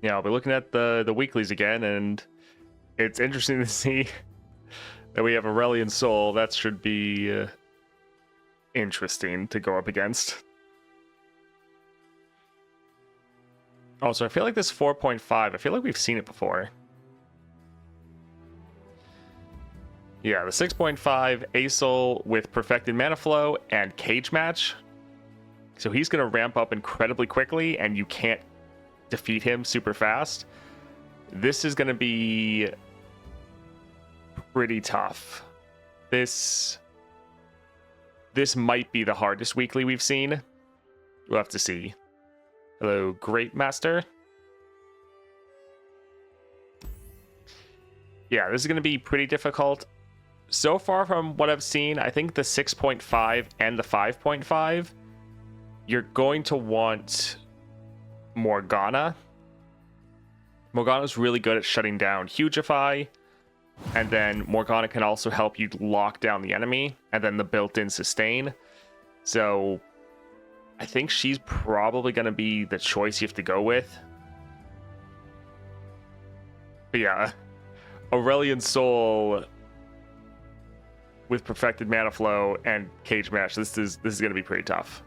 Yeah, I'll be looking at the weeklies again, and it's interesting to see that we have Aurelian Soul. That should be interesting to go up against. Also, I feel like this 4.5, I feel like we've seen it before. Yeah, the 6.5 ASol with Perfected Mana Flow and Cage Match. So he's going to ramp up incredibly quickly, and you can't defeat him super fast. This is going to be pretty tough. This might be the hardest weekly we've seen. We'll have to see. Hello, Great Master. Yeah, this is going to be pretty difficult. So far from what I've seen, I think the 6.5 and the 5.5, you're going to want Morgana. Morgana's really good at shutting down Hugify, and then Morgana can also help you lock down the enemy, and then the built-in sustain. So I think she's probably going to be the choice you have to go with. But yeah, Aurelian Soul with Perfected Mana Flow and Cage Match. This is going to be pretty tough.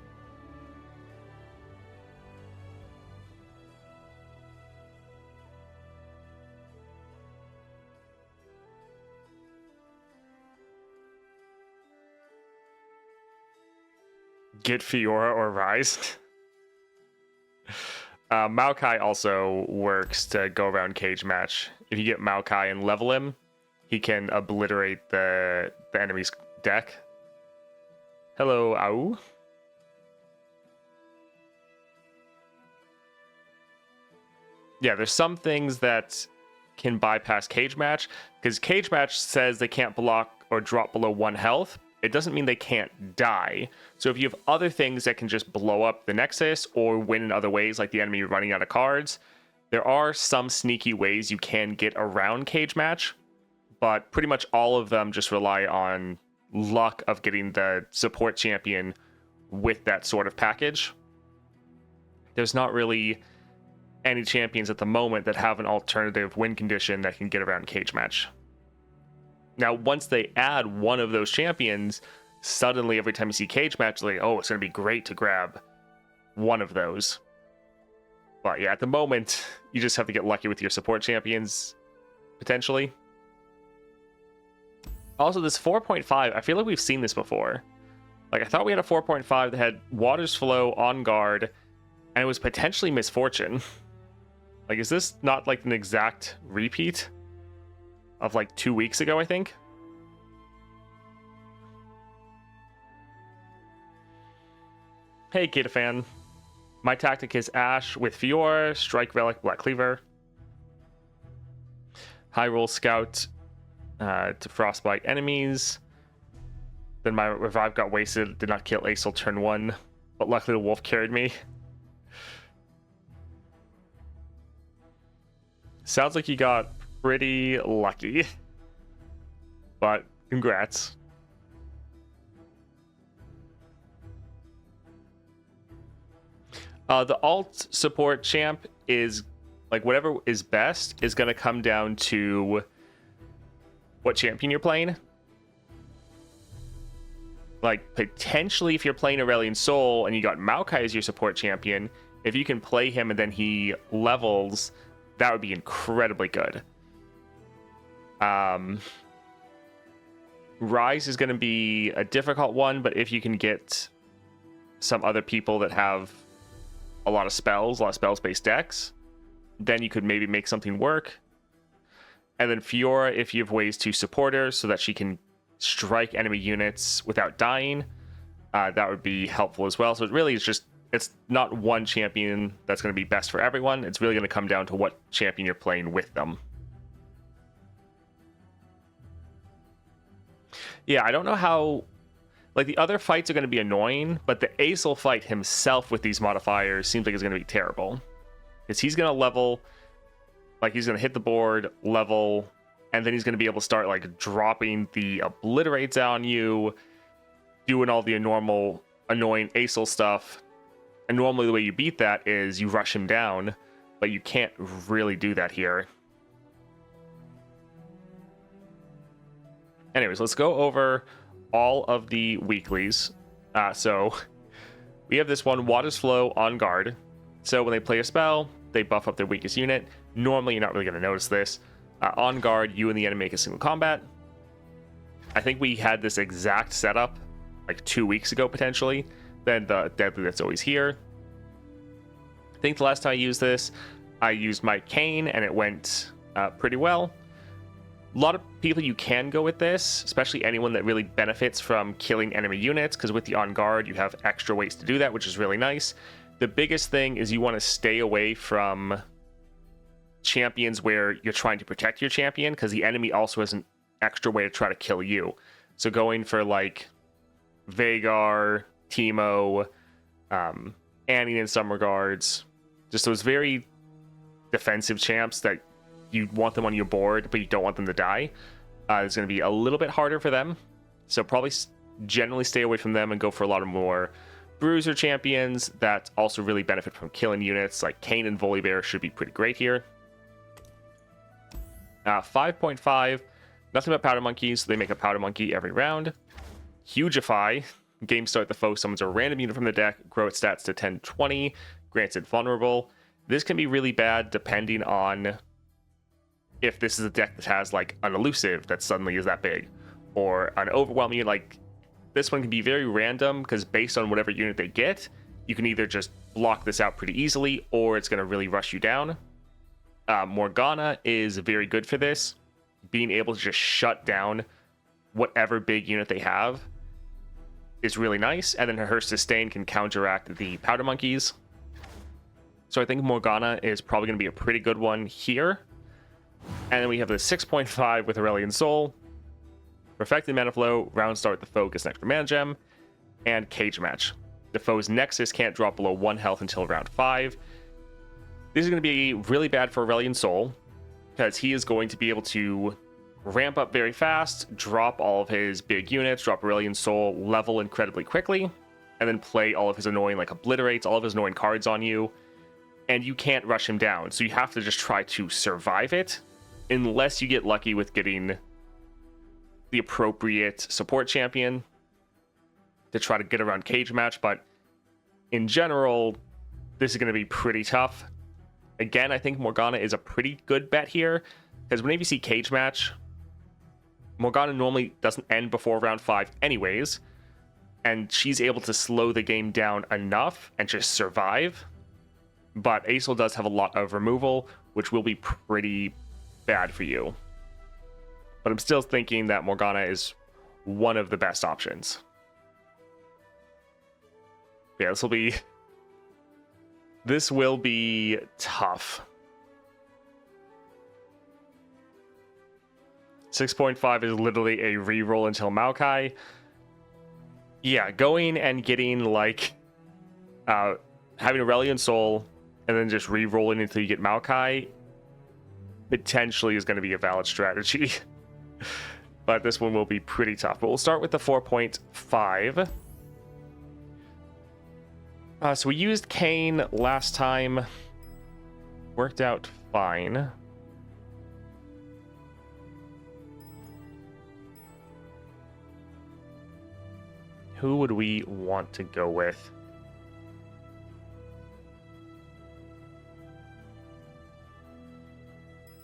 Get Fiora or Rise. Maokai also works to go around Cage Match. If you get Maokai and level him, he can obliterate the enemy's deck. Hello, Au. Yeah, there's some things that can bypass Cage Match, because Cage Match says they can't block or drop below 1 health. It doesn't mean they can't die. So if you have other things that can just blow up the Nexus or win in other ways, like the enemy running out of cards, there are some sneaky ways you can get around Cage Match, but pretty much all of them just rely on luck of getting the support champion with that sort of package. There's not really any champions at the moment that have an alternative win condition that can get around Cage Match. Now, once they add one of those champions, suddenly every time you see Cage Match, like, oh, it's going to be great to grab one of those. But yeah, at the moment, you just have to get lucky with your support champions, potentially. Also, this 4.5, I feel like we've seen this before. Like, I thought we had a 4.5 that had Water's Flow, On Guard, and it was potentially Misfortune. Like, is this not like an exact repeat of like 2 weeks ago, I think? Hey, Kitafan. My tactic is Ash with Fiora, Strike Relic, Black Cleaver. High Roll Scout to Frostbite enemies. Then my Revive got wasted, did not kill ASol turn 1, but luckily the wolf carried me. Sounds like you got pretty lucky, but congrats. The alt support champ is like whatever is best is going to come down to what champion you're playing. Like potentially if you're playing Aurelian Soul and you got Maokai as your support champion, if you can play him and then he levels, that would be incredibly good. Rise is going to be a difficult one, but if you can get some other people that have a lot of spells-based decks, then you could maybe make something work. And then Fiora, if you have ways to support her so that she can strike enemy units without dying, that would be helpful as well. So it really is just, it's not one champion that's going to be best for everyone. It's really going to come down to what champion you're playing with them. Yeah, I don't know how... Like, the other fights are going to be annoying, but the ASol fight himself with these modifiers seems like it's going to be terrible. Because he's going to level... Like, he's going to hit the board, level, and then he's going to be able to start, like, dropping the obliterates on you, doing all the normal annoying ASol stuff. And normally the way you beat that is you rush him down. but you can't really do that here. Anyways, let's go over all of the weeklies. So we have this one, Water's Flow on guard. So when they play a spell, they buff up their weakest unit. Normally, you're not really going to notice this. On guard, you and the enemy make a single combat. I think we had this exact setup like 2 weeks ago, potentially. Then the deadly that's always here. I think the last time I used this, I used my Kane, and it went pretty well. A lot of people, you can go with this, especially anyone that really benefits from killing enemy units, because with the on guard, you have extra ways to do that, which is really nice. The biggest thing is you want to stay away from champions where you're trying to protect your champion, because the enemy also has an extra way to try to kill you. So going for like Vhagar, Teemo, Annie in some regards, just those very defensive champs that you want them on your board, but you don't want them to die. It's going to be a little bit harder for them. So probably generally stay away from them and go for a lot of more bruiser champions that also really benefit from killing units. Like Kane and Volibear should be pretty great here. 5.5, nothing but powder monkeys. So they make a powder monkey every round. Hugify. Game start the foe summons a random unit from the deck, grow its stats to 10-20, grants it vulnerable. This can be really bad depending on if this is a deck that has like an elusive that suddenly is that big, or an overwhelming. Like this one can be very random, because based on whatever unit they get, you can either just block this out pretty easily, or it's going to really rush you down. Morgana is very good for this, being able to just shut down whatever big unit they have is really nice, and then her sustain can counteract the powder monkeys. So I think Morgana is probably going to be a pretty good one here. And then we have the 6.5 with Aurelion Sol, Perfected Mana Flow, round start the foe gets an extra mana gem, and Cage Match. The foe's Nexus can't drop below 1 health until round 5. This is going to be really bad for Aurelion Sol, because he is going to be able to ramp up very fast, drop all of his big units, drop Aurelion Sol, level incredibly quickly, and then play all of his annoying, like obliterates, all of his annoying cards on you, and you can't rush him down. So you have to just try to survive it, unless you get lucky with getting the appropriate support champion to try to get around Cage Match. But in general, this is going to be pretty tough. Again, I think Morgana is a pretty good bet here, because whenever you see Cage Match, Morgana normally doesn't end before round 5 anyways, and she's able to slow the game down enough and just survive. But ASol does have a lot of removal, which will be pretty bad for you. But I'm still thinking that Morgana is one of the best options. Yeah, this will be tough. 6.5 is literally a reroll until Maokai. Yeah, going and getting like having Aurelion Sol and then just re-rolling until you get Maokai potentially is going to be a valid strategy. But this one will be pretty tough. But we'll start with the 4.5. So we used Kane last time. Worked out fine. Who would we want to go with?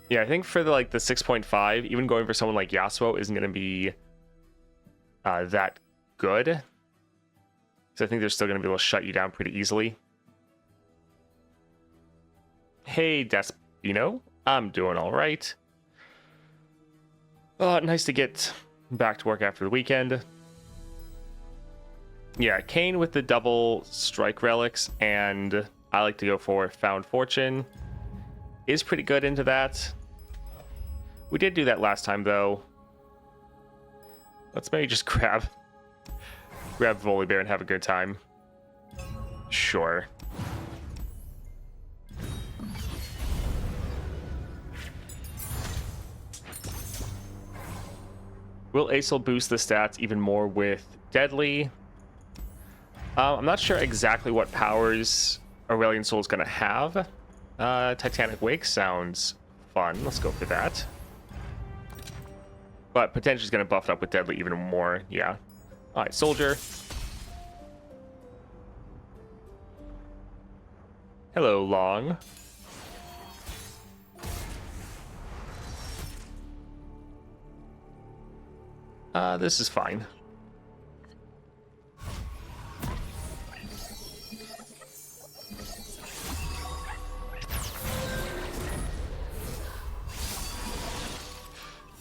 Yeah, I think for the 6.5, even going for someone like Yasuo isn't going to be that good. So I think they're still going to be able to shut you down pretty easily. Hey, Despino. I'm doing all right. Nice to get back to work after the weekend. Yeah, Kane with the double strike relics, and I like to go for Found Fortune. Is pretty good into that. We did do that last time, though. Let's maybe just grab Volibear and have a good time. Sure. Will ASol boost the stats even more with Deadly? I'm not sure exactly what powers Aurelion Sol is going to have. Titanic Wake sounds fun. Let's go for that. But potentially is going to buff it up with Deadly even more. Yeah. All right, Soldier. Hello, Long. This is fine.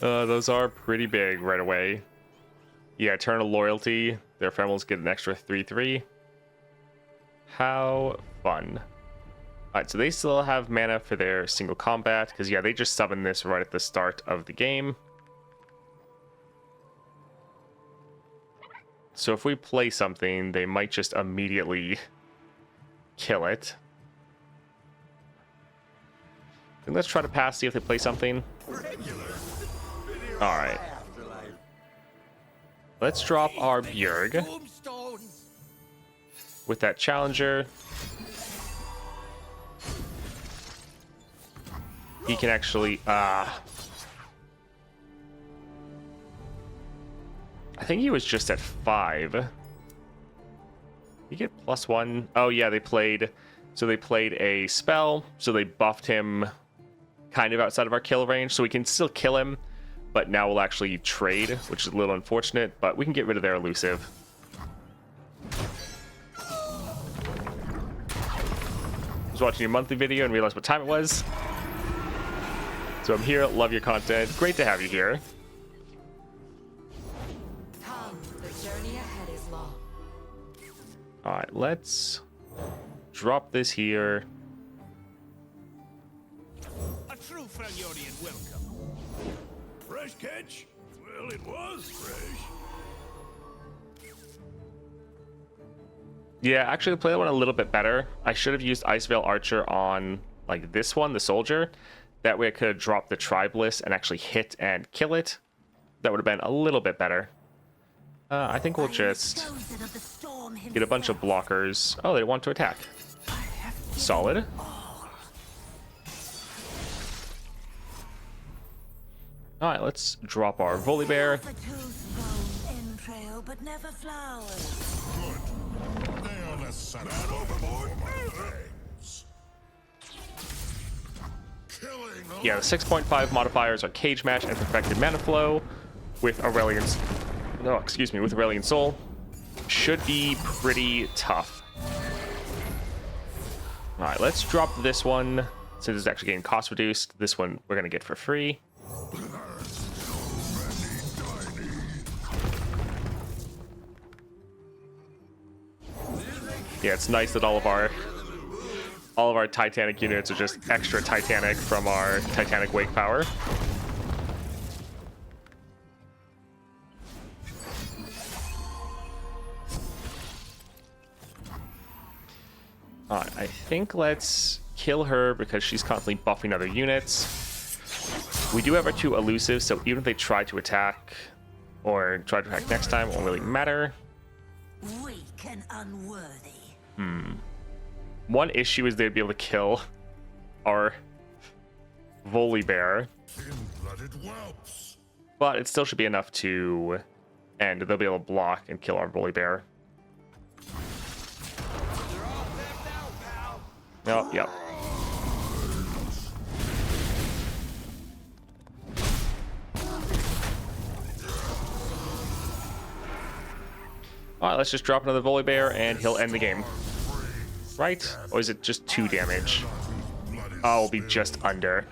Those are pretty big right away. Yeah, Eternal Loyalty. Their ephemerals get an extra 3/3. How fun. Alright, so they still have mana for their single combat, because yeah, they just summoned this right at the start of the game. So if we play something, they might just immediately kill it. And let's try to pass, see if they play something. Alright. Let's drop our Bjerg with that Challenger. He can actually, I think he was just at 5. You get +1. Oh yeah, they played a spell, so they buffed him kind of outside of our kill range, so we can still kill him, but now we'll actually trade, which is a little unfortunate, but we can get rid of their elusive. I was watching your monthly video and realized what time it was. So I'm here, love your content. Great to have you here. Come, the journey ahead is long. Alright, let's drop this here. A true Freljordian welcome. Fresh catch? Well, it was fresh. Yeah, actually, play that one a little bit better. I should have used Iceveil Archer on, like, this one, the Soldier. That way I could have dropped the Tribalist and actually hit and kill it. That would have been a little bit better. I think we'll just get a bunch of blockers. Oh, they want to attack. Solid. Alright, let's drop our Volibear. Yeah, the 6.5 modifiers are Cage Match and Perfected Mana Flow with Aurelian's... No, excuse me, with Aurelian Soul. Should be pretty tough. Alright, let's drop this one. Since it's actually getting cost reduced, this one we're going to get for free. Yeah, it's nice that all of our Titanic units are just extra Titanic from our Titanic Wake power. Alright, I think let's kill her because she's constantly buffing other units. We do have our 2 elusives, so even if they try to attack or try to attack next time, it won't really matter. Weak and unworthy. One issue is they'd be able to kill our Volibear, but it still should be enough to end. They'll be able to block and kill our Volibear. Oh, yep. Alright, let's just drop another Volibear and he'll end the game. Right? Or is it just 2 damage? Oh, it'll be just under.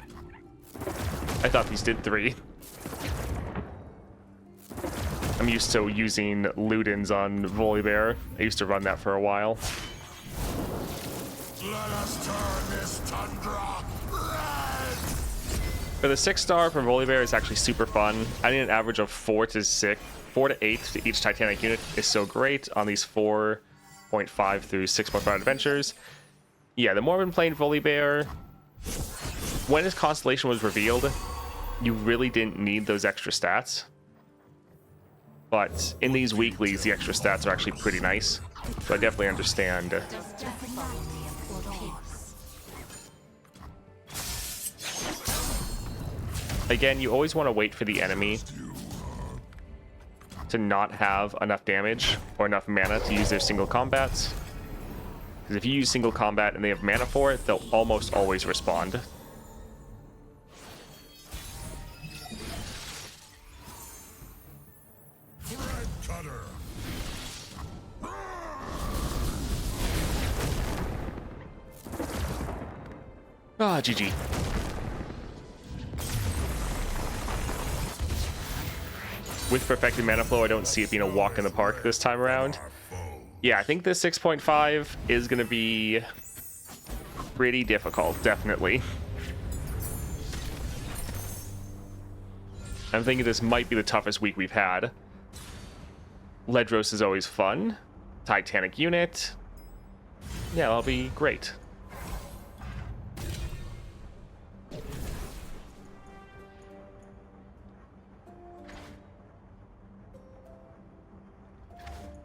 I thought these did 3. I'm used to using Ludens on Volibear. I used to run that for a while. Let us turn this tundra red! For the 6-star from Volibear is actually super fun. I need an average of 4 to 8 to each Titanic unit is so great on these 4.5 through 6.5 adventures. Yeah, the more I've been playing Volibear, when his constellation was revealed, you really didn't need those extra stats. But in these weeklies, the extra stats are actually pretty nice. So I definitely understand. Again, you always want to wait for the enemy to not have enough damage or enough mana to use their single combats. Because if you use single combat and they have mana for it, they'll almost always respond. Ah, GG. With perfected mana flow, I don't see it being a walk in the park this time around. Yeah, I think this 6.5 is going to be pretty difficult, definitely. I'm thinking this might be the toughest week we've had. Ledros is always fun. Titanic unit. Yeah, that'll be great.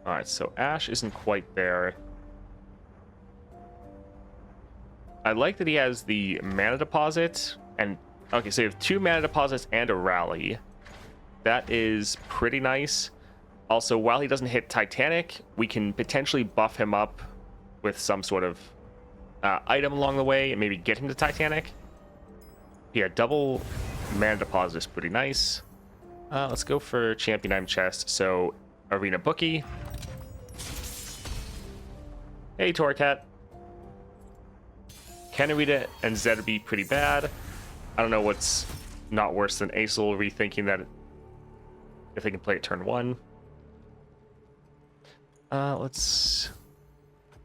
Alright, so Ash isn't quite there. I like that he has the mana deposit, and okay, so you have 2 mana deposits and a rally. That is pretty nice. Also, while he doesn't hit Titanic, we can potentially buff him up with some sort of item along the way and maybe get him to Titanic. Yeah, double mana deposit is pretty nice. Let's go for Champion Item Chest. So, Arena Bookie. Hey, Torcat. Kenarita and Zed would be pretty bad. I don't know what's not worse than ASol rethinking that if they can play it turn 1. Let's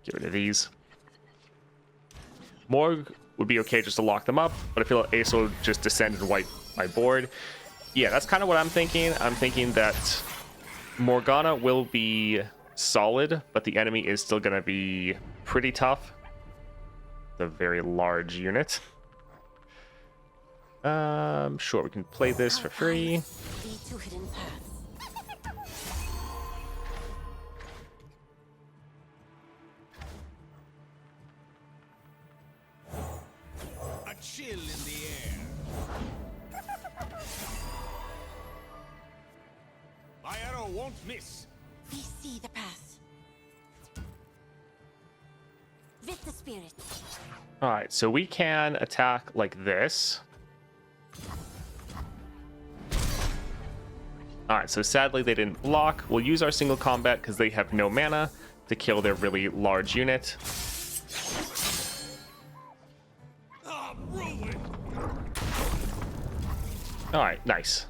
get rid of these. Morg would be okay just to lock them up, but I feel like ASol would just descend and wipe my board. Yeah, that's kind of what I'm thinking. I'm thinking that Morgana will be solid, but the enemy is still going to be pretty tough. The very large unit. Sure, we can play this for free. A chill in the air. My arrow won't miss. We see the path. With the spirit. Alright, so we can attack like this. Alright, so sadly they didn't block. We'll use our single combat because they have no mana to kill their really large unit. Alright, nice.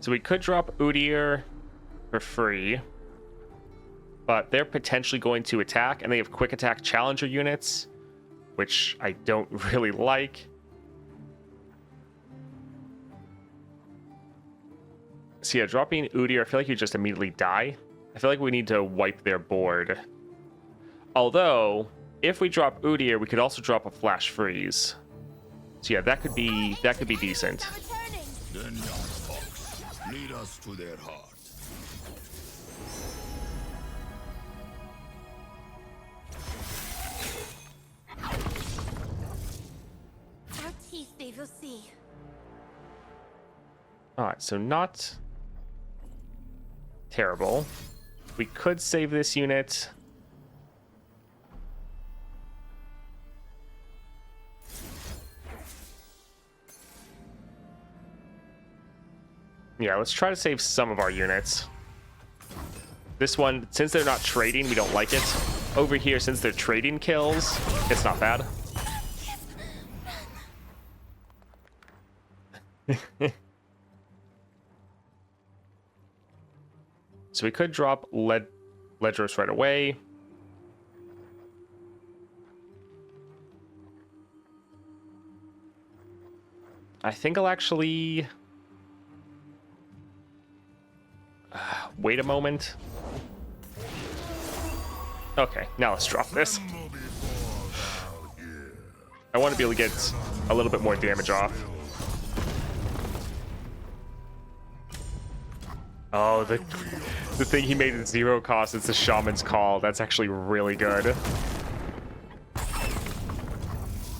So we could drop Udyr for free, but they're potentially going to attack, and they have quick attack challenger units, which I don't really like. So yeah, dropping Udyr, I feel like you just immediately die. I feel like we need to wipe their board. Although, if we drop Udyr, we could also drop a flash freeze. So yeah, that could be decent. Then young fox, lead us to their heart. Our teeth they will see. Alright, so not terrible. We could save this unit. Yeah, let's try to save some of our units. This one, since they're not trading, we don't like it. Over here, since they're trading kills, it's not bad. So we could drop Ledros right away. I think I'll actually wait a moment. Okay, now let's drop this. I want to be able to get a little bit more damage off. Oh, The thing he made at 0 cost is the Shaman's Call. That's actually really good.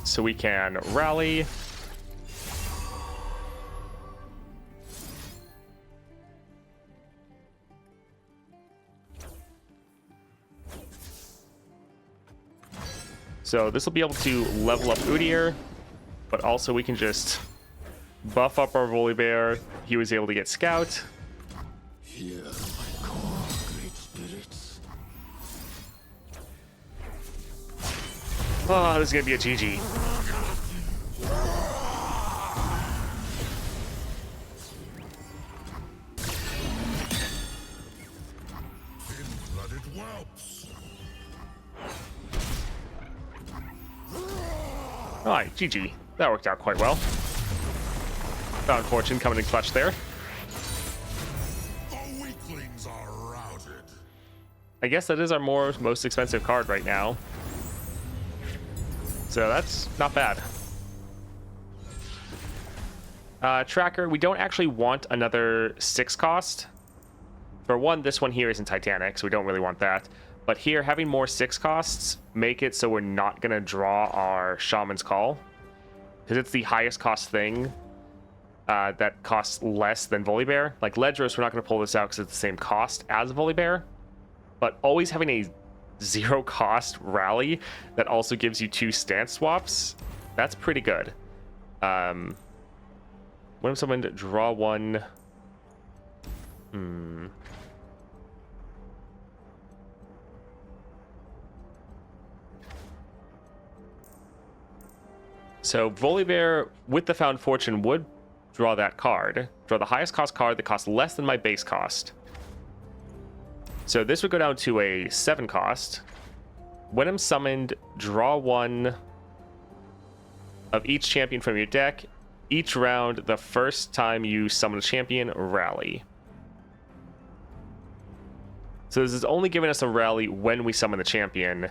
So we can rally. So this will be able to level up Udyr, but also we can just buff up our Volibear. He was able to get Scout. Hear my call, great spirits. Oh, this is gonna be a GG. Thin-blooded whelps. Alright, GG. That worked out quite well. Found Fortune coming in clutch there. The weaklings are routed. I guess that is our most expensive card right now. So that's not bad. Tracker, we don't actually want another 6 cost. For one, this one here isn't Titanic, so we don't really want that. But here, having more 6 costs make it so we're not going to draw our Shaman's Call. Because it's the highest cost thing that costs less than Volibear. Like Ledros, we're not going to pull this out because it's the same cost as Volibear. But always having a 0 cost rally that also gives you 2 stance swaps, that's pretty good. When if someone draw one... So Volibear with the Found Fortune would draw that card. Draw the highest cost card that costs less than my base cost. So this would go down to a 7 cost. When I'm summoned, draw one of each champion from your deck. Each round, the first time you summon a champion, rally. So this is only giving us a rally when we summon the champion.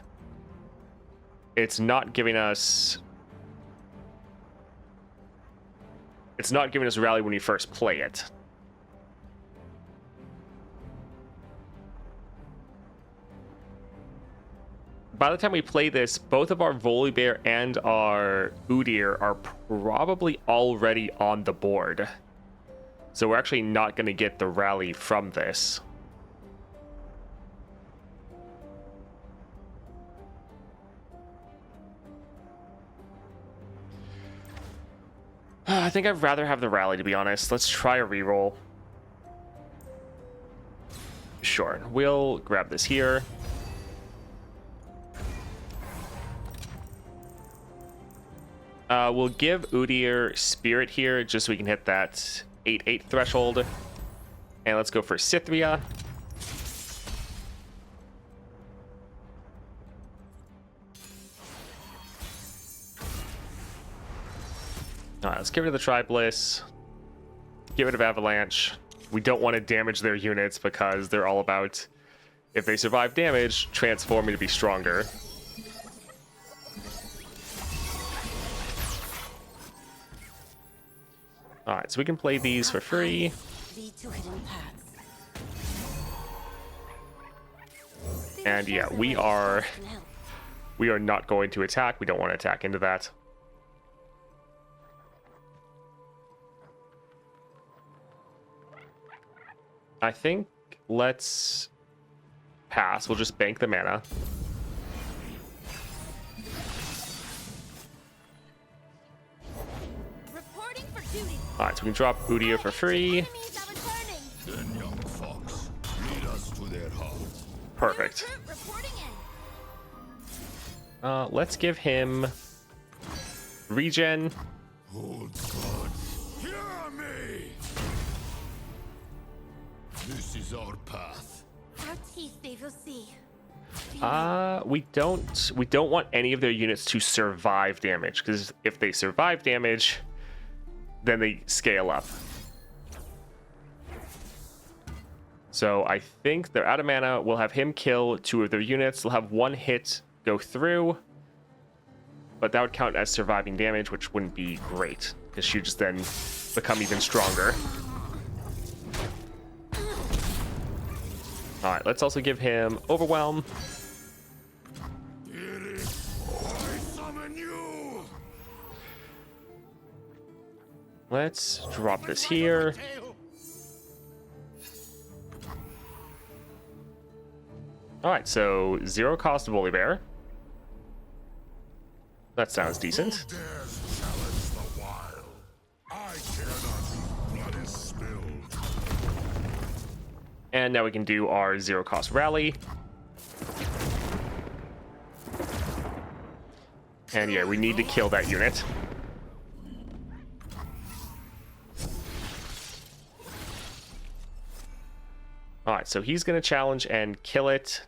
It's not giving us... It's not giving us rally when we first play it. By the time we play this, both of our Volibear and our Udyr are probably already on the board. So we're actually not going to get the rally from this. I think I'd rather have the rally, to be honest. Let's try a reroll. Sure, we'll grab this here. We'll give Udyr Spirit here, just so we can hit that 8/8 threshold. And let's go for Cythria. Alright, let's get rid of the Tribliss. Get rid of Avalanche. We don't want to damage their units because they're all about, if they survive damage, transforming to be stronger. Alright, so we can play these for free. Lead to hidden paths. And yeah, we are not going to attack. We don't want to attack into that. I think let's pass. We'll just bank the mana. Reporting for duty. Alright, so we can drop Udyr for free. Enemies are returning. Then, young fox, lead us to their heart. Perfect. Recruit reporting in. Let's give him regen. Old gods, hear me! This is our path. Our teeth they will see. We don't want any of their units to survive damage, because if they survive damage, then they scale up. So I think they're out of mana. We'll have him kill 2 of their units. They'll have 1 hit go through, but that would count as surviving damage, which wouldn't be great, because she'd just then become even stronger. All right, let's also give him Overwhelm. I summon you. Let's drop this here. All right, so 0 cost Volibear. That sounds decent. Who dares challenge the wild? I care not whose blood is spilled. And now we can do our 0 cost rally. And yeah, we need to kill that unit. Alright, so he's going to challenge and kill it.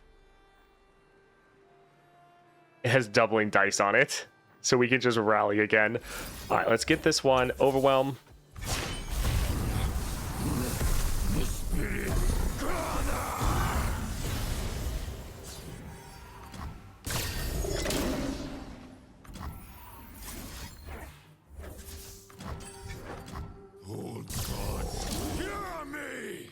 It has doubling dice on it, so we can just rally again. Alright, let's get this one. Overwhelm. Oh God, hear me!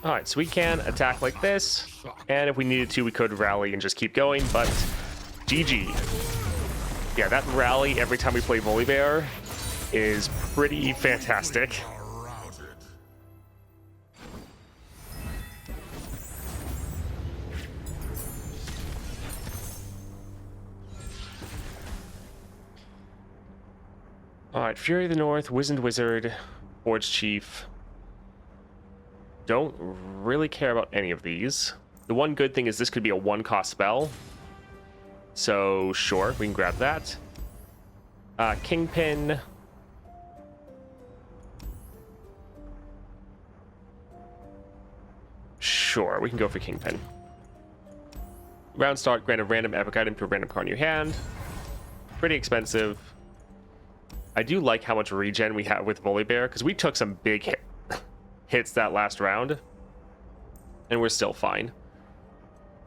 Alright, so we can attack like this, and if we needed to, we could rally and just keep going, but GG. Yeah, that rally every time we play Volibear is pretty fantastic. Are routed. Alright, Fury of the North, Wizened Wizard, Forge Chief. Don't really care about any of these. The one good thing is this could be a 1-cost spell. So, sure, we can grab that. Kingpin. Sure, we can go for Kingpin. Round start, grant a random epic item to a random card in your hand. Pretty expensive. I do like how much regen we have with Volibear, because we took some big hits that last round. And we're still fine.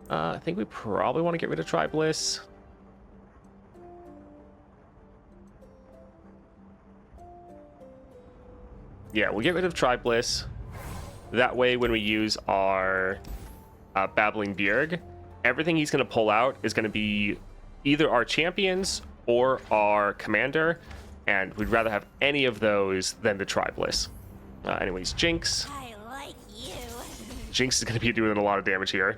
I think we probably want to get rid of Tribliss. Yeah, we'll get rid of Tribliss. That way, when we use our Babbling Bjerg, everything he's going to pull out is going to be either our champions or our commander, and we'd rather have any of those than the Tribliss. Anyways, Jinx. I like you. Jinx is going to be doing a lot of damage here.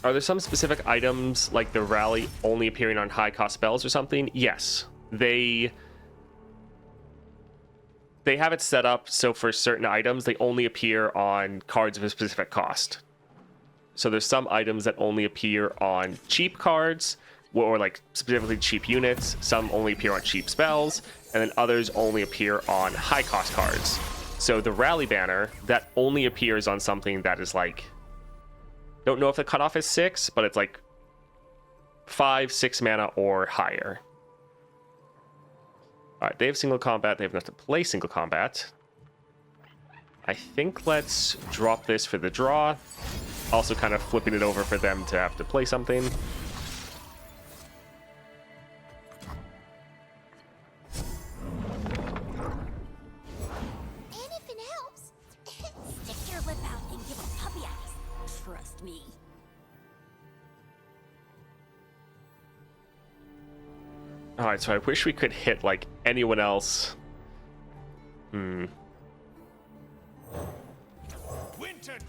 Are there some specific items, like the rally, only appearing on high-cost spells or something? Yes. They have it set up so for certain items, they only appear on cards of a specific cost. So there's some items that only appear on cheap cards, or like specifically cheap units. Some only appear on cheap spells, and then others only appear on high-cost cards. So the rally banner, that only appears on something that is like... Don't know if the cutoff is 6, but it's like 5, 6 mana or higher. Alright, they have single combat. They have enough to play single combat. I think let's drop this for the draw. Also kind of flipping it over for them to have to play something. Anything helps. Stick your lip out and give a puppy eyes. Trust me. Alright, so I wish we could hit, like, anyone else. Winter,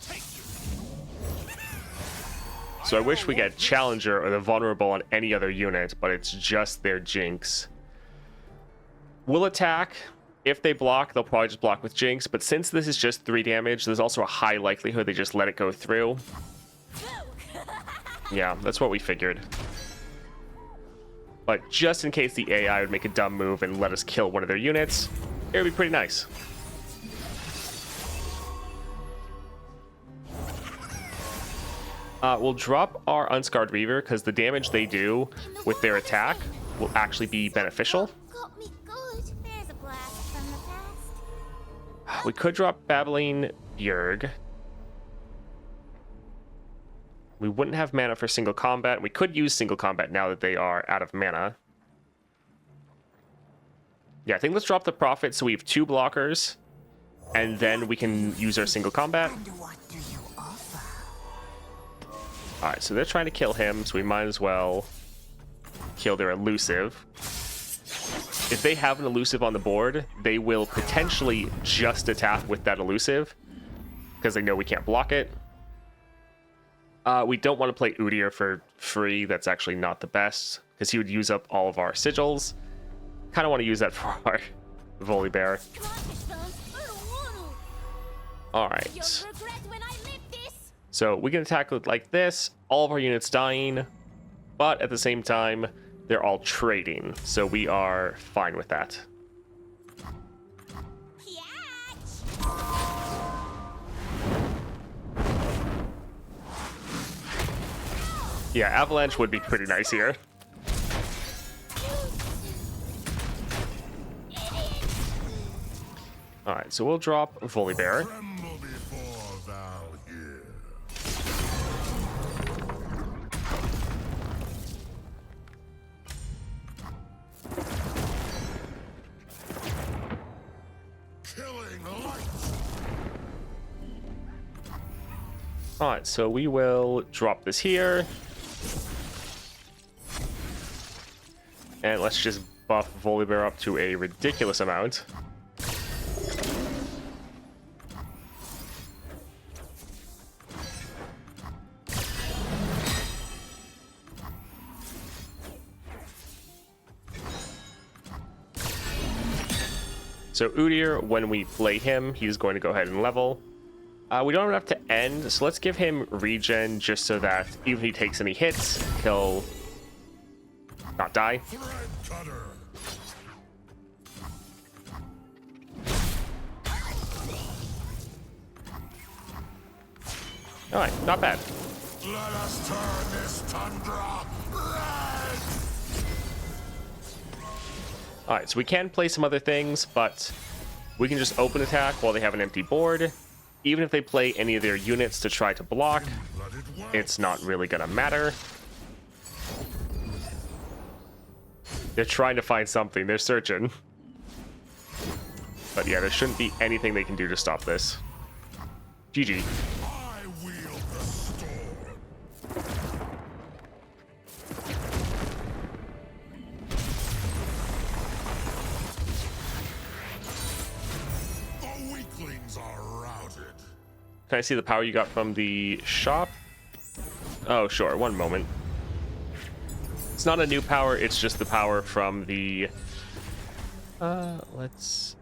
take you. So I wish we get Challenger or the Vulnerable on any other unit, but it's just their Jinx. We'll attack. If they block, they'll probably just block with Jinx, but since this is just 3 damage, there's also a high likelihood they just let it go through. Yeah, that's what we figured. But just in case the AI would make a dumb move and let us kill one of their units, it would be pretty nice. We'll drop our Unscarred Reaver because the damage they do with their attack will actually be beneficial. Got me good. There's a blast from the past. We could drop Babbling Bjerg. We wouldn't have mana for single combat. We could use single combat now that they are out of mana. Yeah, I think let's drop the Prophet so we have 2 blockers. and then we can use our single combat. And what do you offer? Alright, so they're trying to kill him, so we might as well kill their elusive. If they have an elusive on the board, they will potentially just attack with that elusive, because they know we can't block it. We don't want to play Udyr for free. That's actually not the best, because he would use up all of our sigils. Kind of want to use that for our Volibear. Come on, Fishbones. I don't want to. Alright. You'll regret when I lift this. So we can attack with like this, all of our units dying, but at the same time, they're all trading. So we are fine with that. Catch. Yeah, Avalanche would be pretty nice here. Alright, so we'll drop Volibear. Tremble before thou hear. Killing light. Alright, so we will drop this here. And let's just buff Volibear up to a ridiculous amount. So Udyr, when we play him, he's going to go ahead and level. We don't have enough to end, so let's give him regen just so that even if he takes any hits, he'll not die. Thread cutter. Alright, not bad. Let us turn this tundra red. Alright, so we can play some other things, but we can just open attack while they have an empty board. Even if they play any of their units to try to block, Let it well. it's not really gonna matter. They're trying to find something. They're searching. But yeah, there shouldn't be anything they can do to stop this. GG. I wield the storm. The weaklings are routed. Can I see the power you got from the shop? Oh, sure. One moment. It's not a new power. It's just the power from the... let's...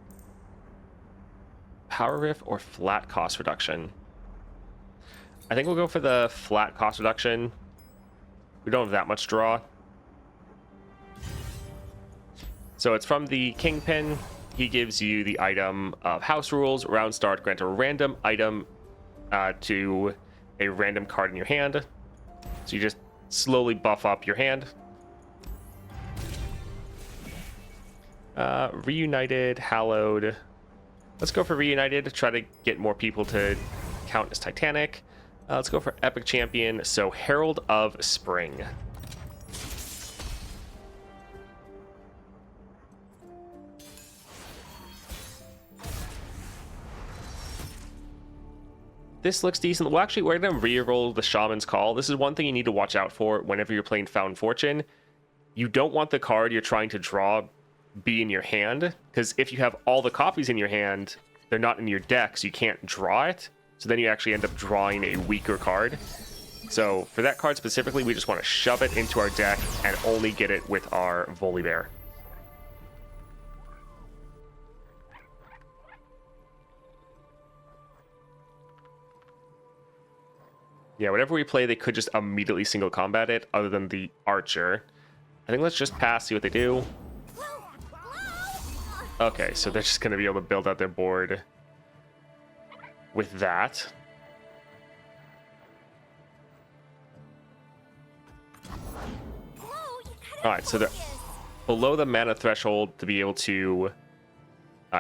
Power riff or flat cost reduction? I think we'll go for the flat cost reduction. We don't have that much draw. So it's from the Kingpin. He gives you the item of House Rules. Round start, grant a random item to a random card in your hand. So you just slowly buff up your hand. Reunited, Hallowed. Let's go for Reunited to try to get more people to count as Titanic. Let's go for Epic Champion. So Herald of Spring. This looks decent. Well, actually, we're going to reroll the Shaman's Call. This is one thing you need to watch out for whenever you're playing Found Fortune. You don't want the card you're trying to draw be in your hand, because if you have all the copies in your hand, they're not in your deck, so you can't draw it. So then you actually end up drawing a weaker card. So for that card specifically, we just want to shove it into our deck and only get it with our Volibear. Yeah, whatever we play, they could just immediately single combat it, other than the Archer. I think let's just pass, see what they do. Okay, so they're just going to be able to build out their board with that. Alright, so they're below the mana threshold to be able to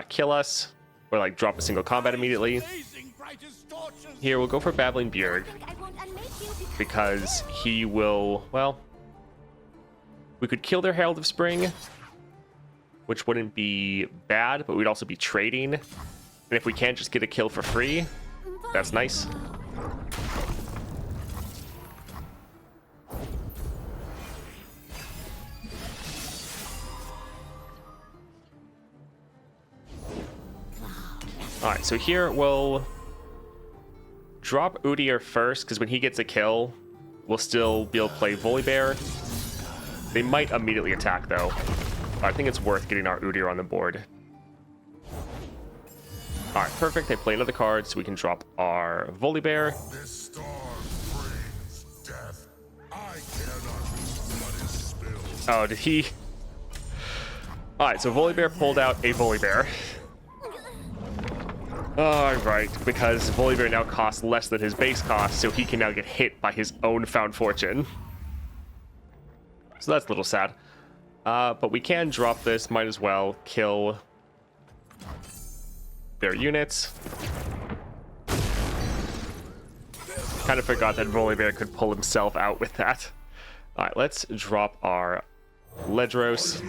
kill us, or like drop a single combat immediately. Blazing brightest torches. Here, we'll go for Babbling Beard, because he will, well, we could kill their Herald of Spring, which wouldn't be bad, but we'd also be trading. And if we can't just get a kill for free, that's nice. Alright, so here we'll drop Udyr first, because when he gets a kill, we'll still be able to play Volibear. They might immediately attack, though. I think it's worth getting our Udyr on the board. Alright, perfect. They play another card, so we can drop our Volibear. This storm brings death. I cannot what is spilled. Oh, did he? Alright, so Volibear pulled out a Volibear. Alright, because Volibear now costs less than his base cost, so he can now get hit by his own Found Fortune. So that's a little sad. But we can drop this, might as well kill their units. Kind of forgot that Volibear could pull himself out with that. Alright, let's drop our Ledros.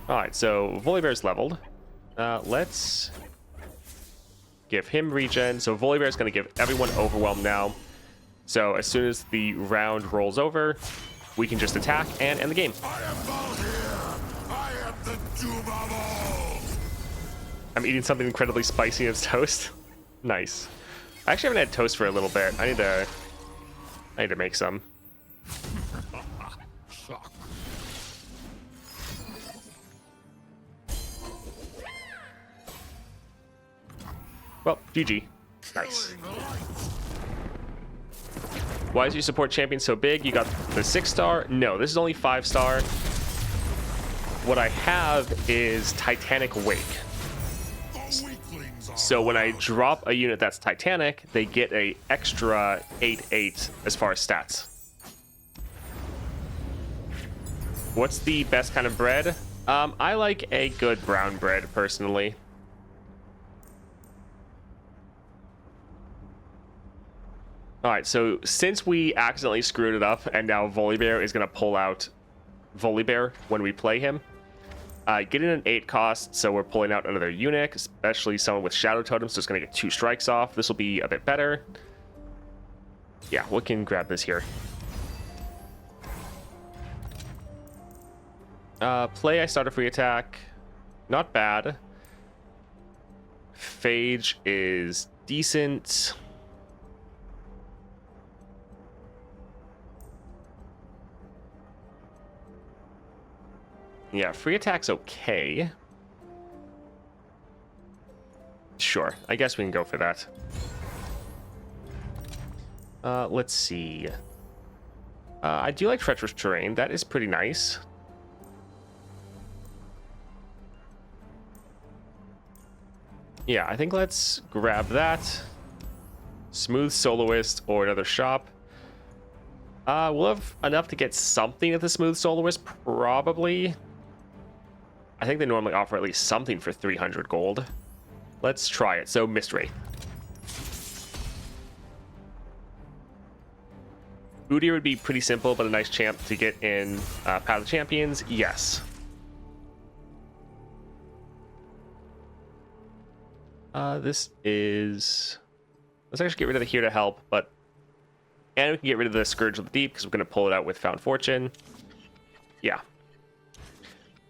Alright, so Volibear's leveled. Let's give him regen. So Volibear's going to give everyone Overwhelm now. So as soon as the round rolls over, we can just attack and end the game. I am out here. I am the doom of all. I'm eating something incredibly spicy as toast. Nice. I actually haven't had toast for a little bit. I need to make some. Well, GG. Nice. Why is your support champion so big? You got the 6-star? No, this is only 5-star. What I have is Titanic Wake. So when I drop a unit that's Titanic, they get a extra 8/8 as far as stats. What's the best kind of bread? I like a good brown bread, personally. Alright, so since we accidentally screwed it up, and now Volibear is going to pull out Volibear when we play him, getting an 8 cost, so we're pulling out another unit, especially someone with Shadow Totem, so it's going to get 2 strikes off. This will be a bit better. Yeah, we can grab this here. Play, I start a free attack. Not bad. Phage is decent. Yeah, free attack's okay. Sure, I guess we can go for that. Let's see. I do like Treacherous Terrain. That is pretty nice. Yeah, I think let's grab that. Smooth Soloist or another shop. We'll have enough to get something at the Smooth Soloist, probably. I think they normally offer at least something for 300 gold. Let's try it. So, Mist Wraith. Udyr would be pretty simple, but a nice champ to get in Path of Champions. Yes. This is... Let's actually get rid of the Here to Help, but... And we can get rid of the Scourge of the Deep, because we're going to pull it out with Found Fortune. Yeah.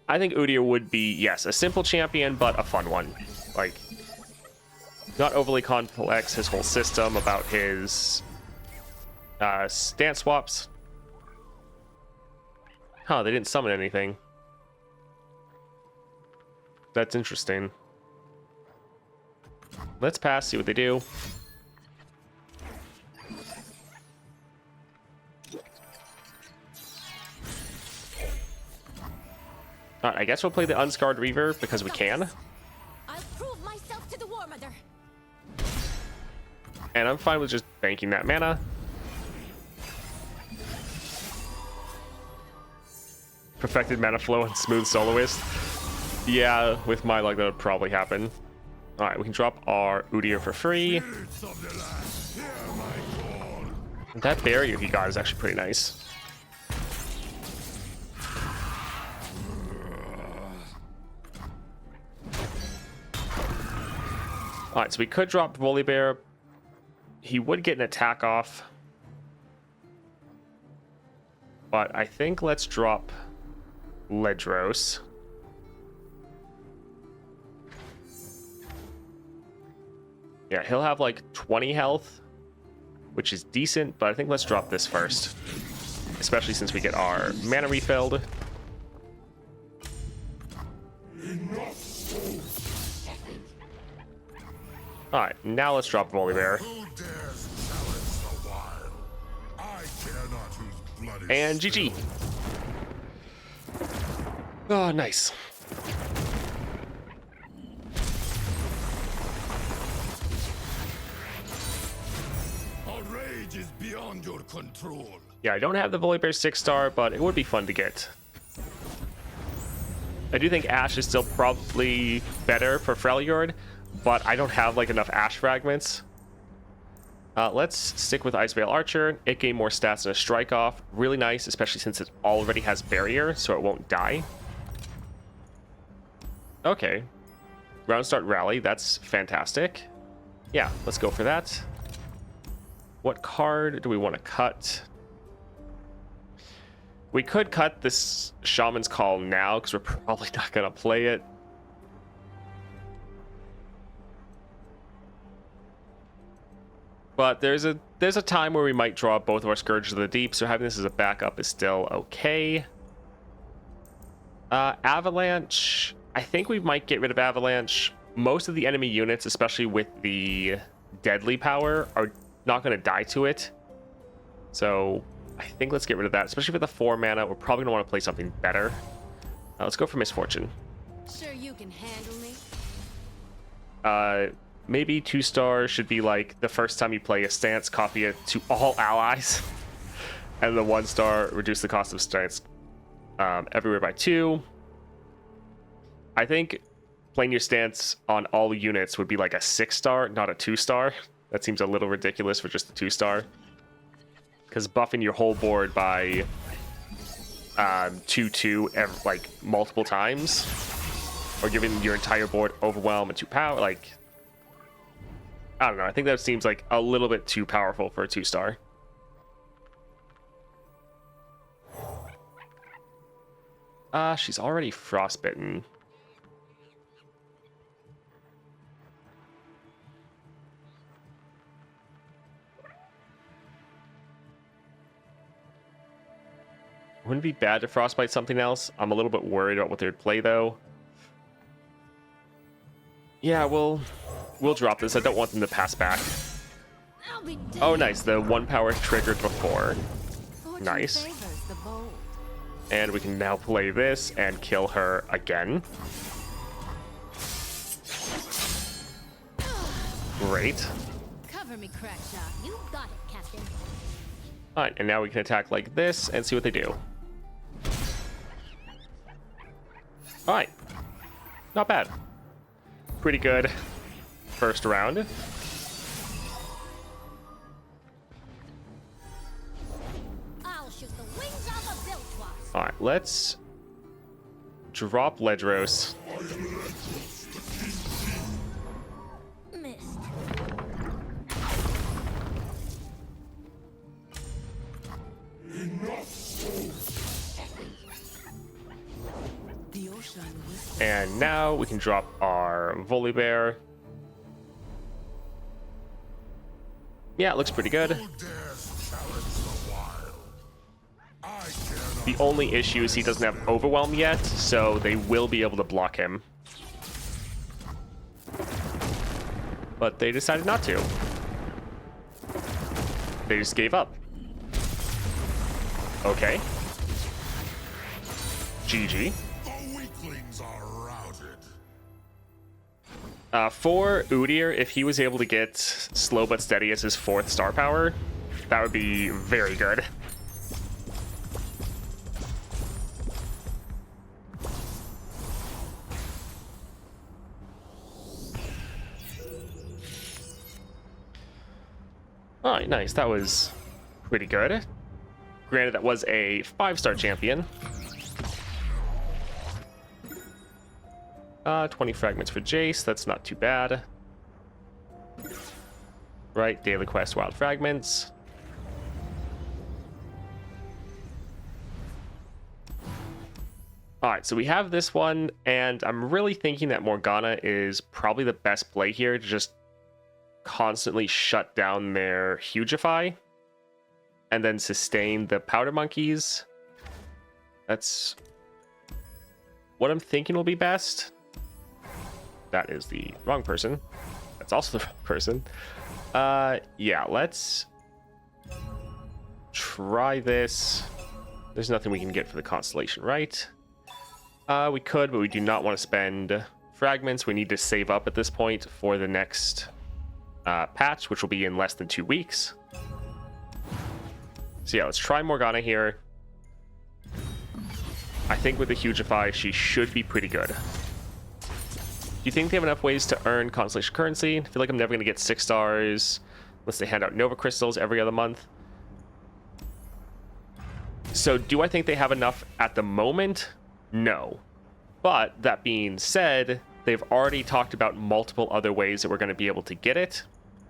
I think Udyr would be, yes, a simple champion, but a fun one. Like, not overly complex, his whole system about his stance swaps. Huh, they didn't summon anything. That's interesting. Let's pass, see what they do. Alright, I guess we'll play the Unscarred Reaver because we can. I'll prove myself to the War Mother. And I'm fine with just banking that mana. Perfected mana flow and Smooth Soloist. Yeah, with my luck that would probably happen. Alright, we can drop our Udyr for free. That barrier he got is actually pretty nice. Alright, so we could drop Volibear. He would get an attack off. But I think let's drop Ledros. Yeah, he'll have like 20 health, which is decent, but I think let's drop this first. Especially since we get our mana refilled. Alright, now let's drop Volibear. Who dares challenge the wild? I care not whose blood is And GG. Oh, nice. Our rage is beyond your control. Yeah, I don't have the Volibear 6-star, but it would be fun to get. I do think Ash is still probably better for Freljord, but I don't have like enough Ash fragments. Let's stick with Ice Veil Archer. It gained more stats than a Strike Off. Really nice, especially since it already has Barrier, so it won't die. Okay. Round Start Rally, that's fantastic. Yeah, let's go for that. What card do we want to cut? We could cut this Shaman's Call now, because we're probably not going to play it. But there's a time where we might draw both of our Scourges of the Deep, so having this as a backup is still okay. Avalanche. I think we might get rid of Avalanche. Most of the enemy units, especially with the deadly power, are not going to die to it. So I think let's get rid of that, especially with the 4 mana. We're probably going to want to play something better. Let's go for Misfortune. Sure you can handle me? Maybe 2-star should be like the first time you play a stance, copy it to all allies. And the 1-star, reduce the cost of stance everywhere by 2. I think playing your stance on all units would be like a 6-star, not a 2-star. That seems a little ridiculous for just a 2-star. Because buffing your whole board by 2/2 like multiple times, or giving your entire board overwhelm and 2 power, like, I don't know. I think that seems like a little bit too powerful for a 2-star. She's already frostbitten. Wouldn't be bad to frostbite something else. I'm a little bit worried about what they would play though. Yeah, we'll drop this. I don't want them to pass back. I'll be dead. Oh, nice. The 1 power triggered before. Fortune Nice. favors the bold. And we can now play this and kill her again. Great. Cover me, Crackshot. You got it, Captain. Alright, and now we can attack like this and see what they do. Alright. Not bad. Pretty good first round. I'll shoot the wings off a bilge wasp. Alright, let's drop Ledros. Missed. The ocean whispers. And now we can drop our Volibear. Yeah, it looks pretty good. Who dares challenge the wild? I care not. The only issue is he doesn't have Overwhelm yet, so they will be able to block him. But they decided not to. They just gave up. Okay. GG. The weaklings are routed. For Udyr, if he was able to get Slow But Steady as his 4th star power, that would be very good. Alright, nice. That was pretty good. Granted, that was a 5-star champion. 20 fragments for Jace. That's not too bad. Right, daily quest, wild fragments. All right, so we have this one, and I'm really thinking that Morgana is probably the best play here to just constantly shut down their Hugify and then sustain the powder monkeys. That's what I'm thinking will be best. That is the wrong person. That's also the wrong person. Yeah, let's try this. There's nothing we can get for the constellation, right? We could, but we do not want to spend fragments. We need to save up at this point for the next patch, which will be in less than 2 weeks. So yeah, let's try Morgana here. I think with the Hugify, she should be pretty good. Do you think they have enough ways to earn constellation currency? I feel like I'm never going to get 6 stars unless they hand out Nova Crystals every other month. So do I think they have enough at the moment? No. But that being said, they've already talked about multiple other ways that we're going to be able to get it.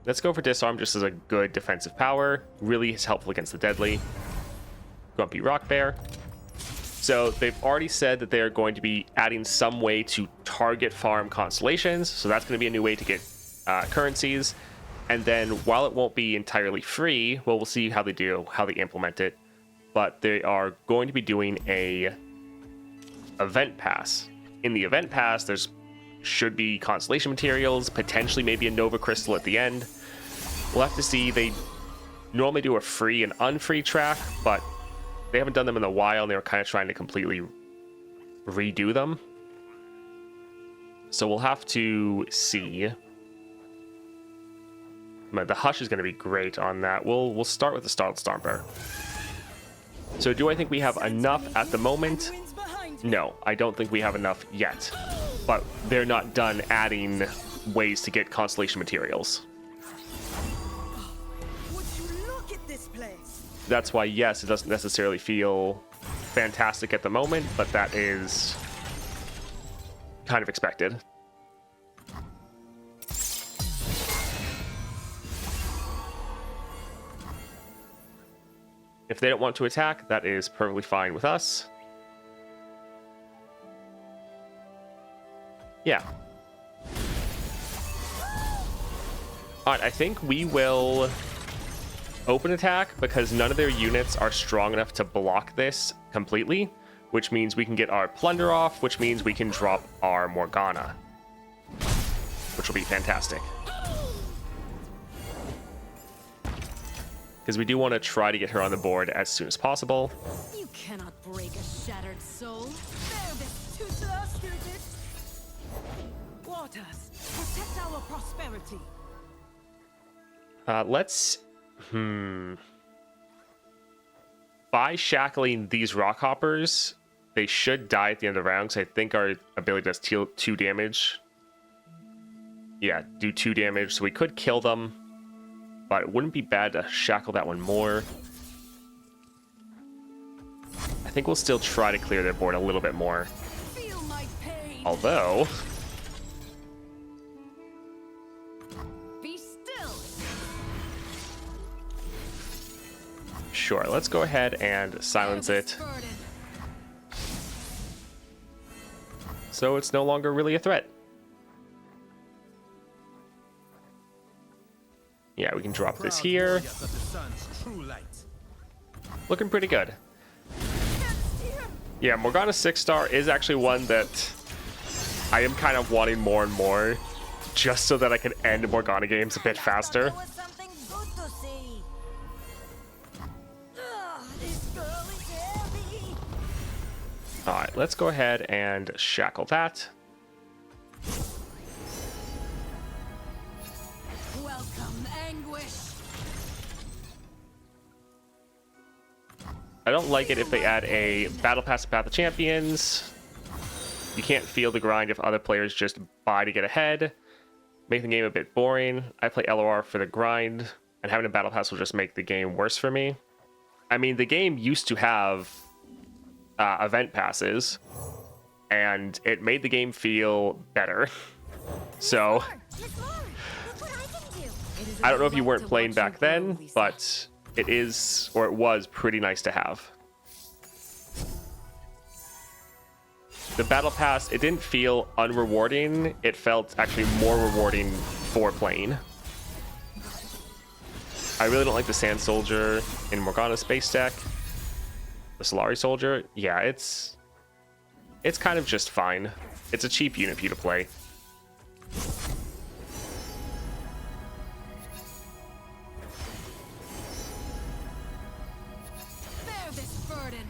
Let's go for Disarm just as a good defensive power. Really is helpful against the deadly. Grumpy Rock Bear. So they've already said that they are going to be adding some way to target farm constellations. So that's going to be a new way to get currencies. And then while it won't be entirely free, well, we'll see how they do, how they implement it. But they are going to be doing a event pass. In the event pass, there's should be constellation materials, potentially maybe a Nova Crystal at the end. We'll have to see. They normally do a free and unfree track, but they haven't done them in a while, and they were kind of trying to completely redo them. So we'll have to see. The Hush is going to be great on that. We'll start with the Startled Stomper. So do I think we have enough at the moment? No, I don't think we have enough yet. But they're not done adding ways to get constellation materials. Would you look at this place? That's why, yes, it doesn't necessarily feel fantastic at the moment, but that is kind of expected. If they don't want to attack, that is perfectly fine with us. Yeah. Alright, I think we will open attack because none of their units are strong enough to block this completely, which means we can get our Plunder off, which means we can drop our Morgana, which will be fantastic. Because we do want to try to get her on the board as soon as possible. You cannot break a shattered soul. Waters, protect our prosperity. Let's... By shackling these rock hoppers, they should die at the end of the round, because I think our ability does 2 damage. Yeah, do 2 damage, so we could kill them, but it wouldn't be bad to shackle that one more. I think we'll still try to clear their board a little bit more. Feel my pain. Although... Be still. Sure, let's go ahead and silence it. So it's no longer really a threat. Yeah, we can drop this here. Looking pretty good. Yeah, Morgana 6-star is actually one that I am kind of wanting more and more, just so that I can end Morgana games a bit faster. There was something good to see. Ugh, this girl is heavy. Alright, let's go ahead and shackle that. Welcome, anguish. I don't like it if they add a Battle Pass to Path of Champions. You can't feel the grind if other players just buy to get ahead. Make the game a bit boring. I play LOR for the grind, and having a Battle Pass will just make the game worse for me. I mean, the game used to have event passes, and it made the game feel better. So... Miss Lauren, look what I can do. It is I don't know if you weren't playing back then, but it is, or it was, pretty nice to have. The battle pass, it didn't feel unrewarding. It felt actually more rewarding for playing. I really don't like the Sand Soldier in Morgana space deck. The Solari Soldier, yeah, it's kind of just fine. It's a cheap unit for you to play. Bear this burden.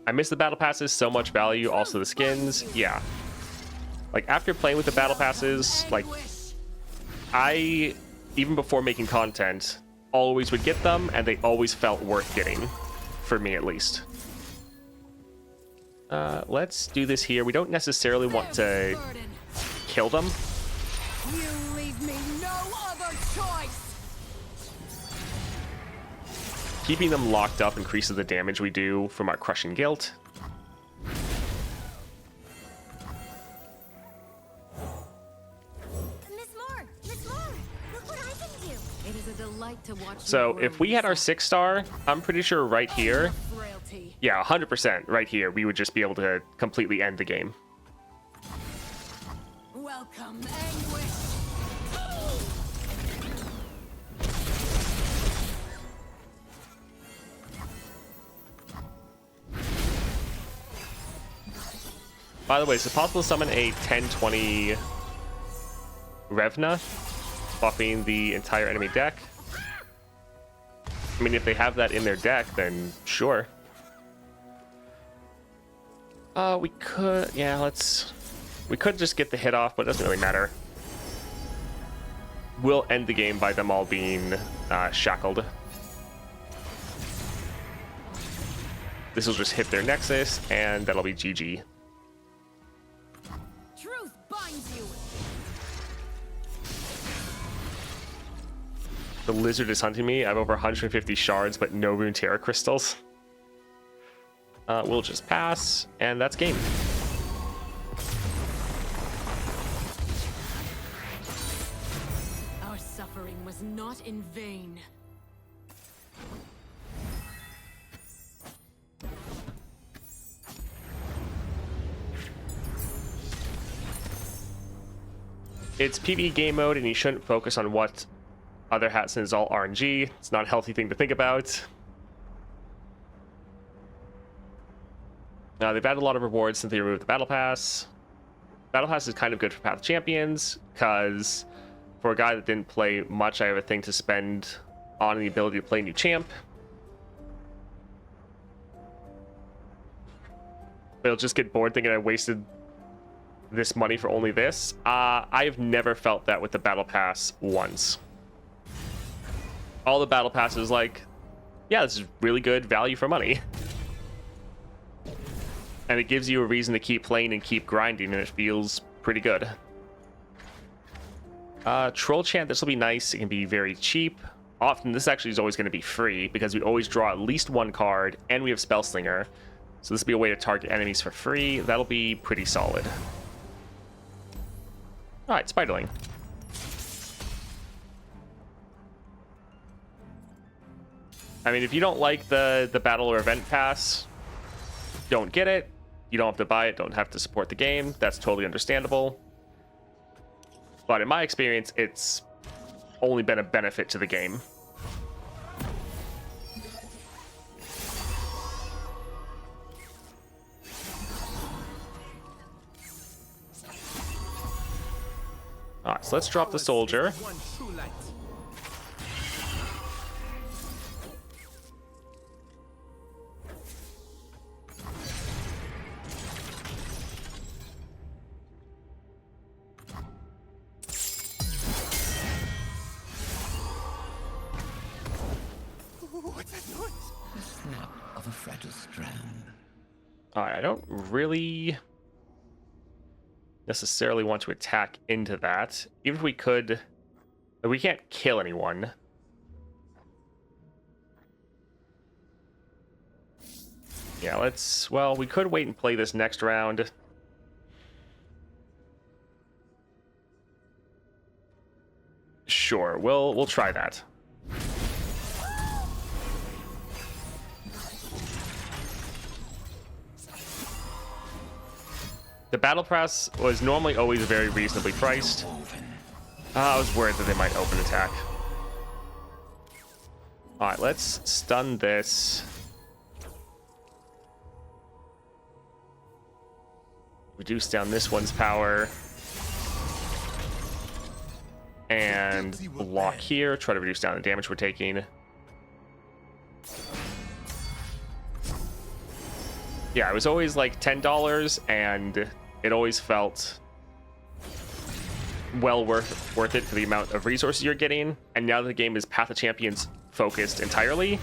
I miss the battle passes, so much value. Also the skins, yeah. Like after playing with the battle passes, like I, even before making content, always would get them, and they always felt worth getting, for me at least. Let's do this here. We don't necessarily want to kill them. You leave me no other choice. Keeping them locked up increases the damage we do from our Crushing Guilt. Miss Moore, look what I can do. It is a delight to watch. So if we had our 6-star, I'm pretty sure right here, frailty. yeah, 100% right here, we would just be able to completely end the game. Welcome, anguish. By the way, is it possible to summon a 10/20 Revna, buffing the entire enemy deck? I mean, if they have that in their deck, then sure. We could, yeah, we could just get the hit off, but it doesn't really matter. We'll end the game by them all being shackled. This will just hit their Nexus, and that'll be GG. Truth binds you. The lizard is hunting me. I have over 150 shards, but no Runeterra crystals. We'll just pass, and that's game. Our suffering was not in vain. It's PvE game mode, and you shouldn't focus on what other hats is all RNG. It's not a healthy thing to think about. They've added a lot of rewards since they removed the Battle Pass. Battle Pass is kind of good for Path of Champions, because for a guy that didn't play much, I have a thing to spend on the ability to play new champ. They'll just get bored thinking I wasted this money for only this. I've never felt that with the Battle Pass once. All the Battle Passes, like, yeah, this is really good value for money. And it gives you a reason to keep playing and keep grinding, and it feels pretty good. Troll Chant, this will be nice. It can be very cheap. Often, this actually is always going to be free, because we always draw at least one card, and we have Spellslinger. So this will be a way to target enemies for free. That'll be pretty solid. Alright, Spiderling. I mean, if you don't like the battle or event pass, don't get it. You don't have to buy it, don't have to support the game. That's totally understandable. But in my experience, it's only been a benefit to the game. Alright, so let's drop the soldier. One true light. What's that noise? The snap of a fragile strand. Alright, I don't really necessarily want to attack into that. Even if we could... We can't kill anyone. Yeah, let's... Well, we could wait and play this next round. Sure, we'll try that. The battle pass was normally always very reasonably priced. I was worried that they might open attack. All right, let's stun this. Reduce down this one's power. And block here. Try to reduce down the damage we're taking. Yeah, it was always like $10, and it always felt well worth it for the amount of resources you're getting. And now that the game is Path of Champions focused entirely,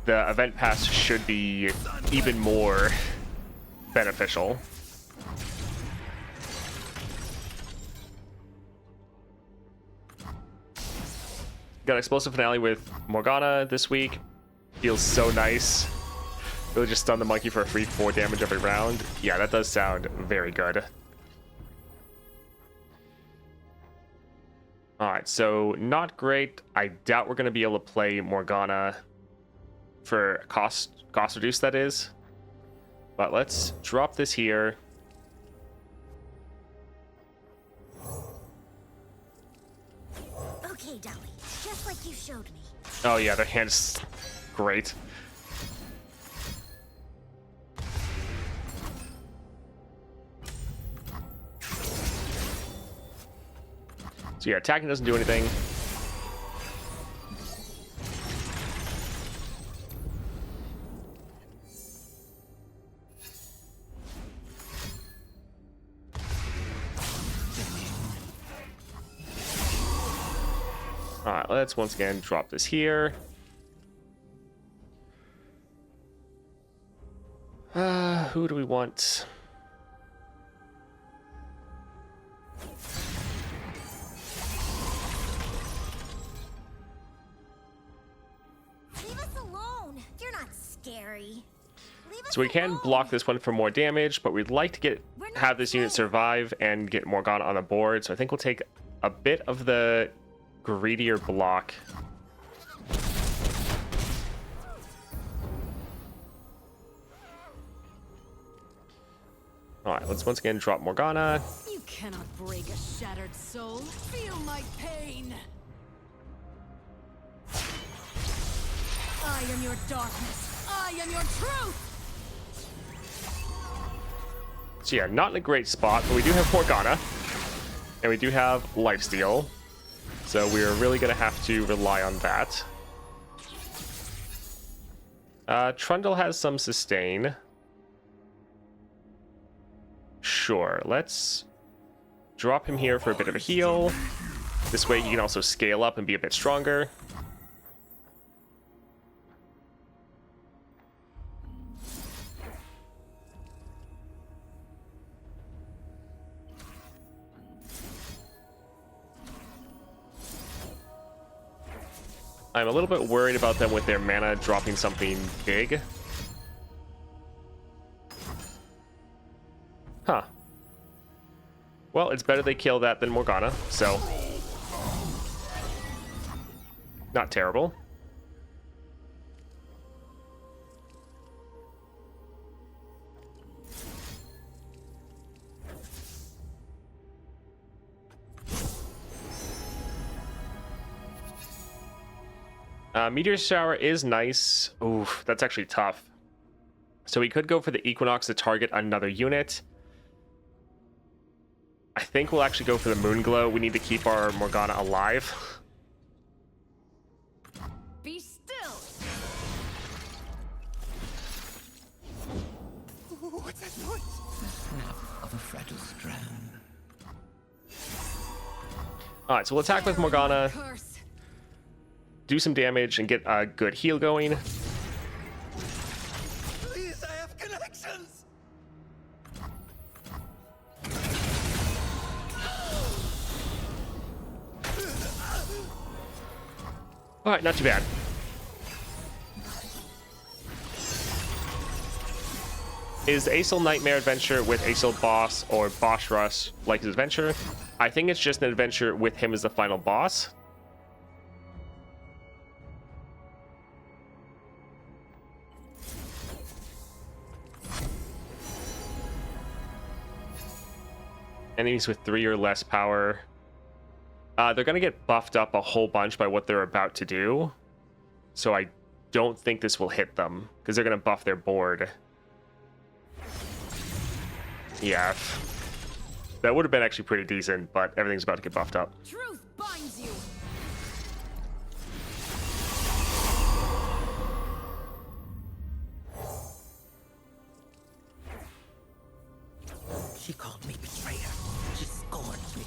the event pass should be even more beneficial. Got explosive finale with Morgana this week. Feels so nice. Really just stun the monkey for a free 4 damage every round. Yeah, that does sound very good. Alright, so not great. I doubt we're going to be able to play Morgana for cost reduce, that is. But let's drop this here. Okay, Dolly. Just like you showed me. Oh yeah, their hand's great. So yeah, attacking doesn't do anything. Alright, let's once again drop this here. Who do we want? Leave us alone. You're not scary. Leave us So we can alone. block this one for more damage, but we'd like to have this unit survive and get Morgana on the board. So I think we'll take a bit of the greedier block. All right, let's once again drop Morgana. You cannot break a shattered soul. Feel my pain. I am your darkness. I am your truth. So yeah, not in a great spot, but we do have Morgana, and we do have lifesteal. So we're really going to have to rely on that. Trundle has some sustain. Sure, let's drop him here for a bit of a heal. This way he can also scale up and be a bit stronger. I'm a little bit worried about them with their mana dropping something big. Huh. Well, it's better they kill that than Morgana, so... not terrible. Meteor Shower is nice. Oof, that's actually tough. So we could go for the Equinox to target another unit. I think we'll actually go for the Moonglow. We need to keep our Morgana alive. Be still. What's that noise? The snap of a fragile strand. Alright, so we'll attack with Morgana, Curse. do some damage, and get a good heal going. Please, I have connections. Alright, not too bad. Is the ASol Nightmare adventure with ASol Boss or Boss Rush like his adventure? I think it's just an adventure with him as the final boss. Enemies with 3 or less power. They're going to get buffed up a whole bunch by what they're about to do. So I don't think this will hit them, because they're going to buff their board. Yeah. That would have been actually pretty decent, but everything's about to get buffed up. Truth binds you. She called me betrayer. She scorned me.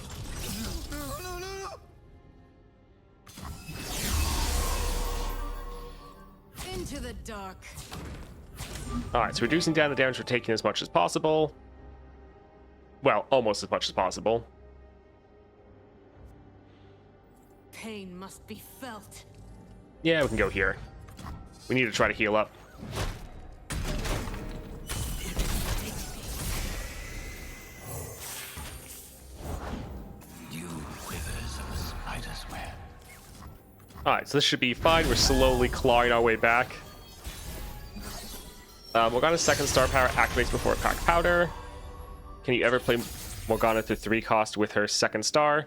Into the dark. Alright, so reducing down the damage we're taking as much as possible. Well, almost as much as possible. Pain must be felt. Yeah, we can go here. We need to try to heal up. Dew quivers of a spider's web. Alright, so this should be fine. We're slowly clawing our way back. Morgana's second star power activates before a crack powder. Can you ever play Morgana to 3 cost with her second star?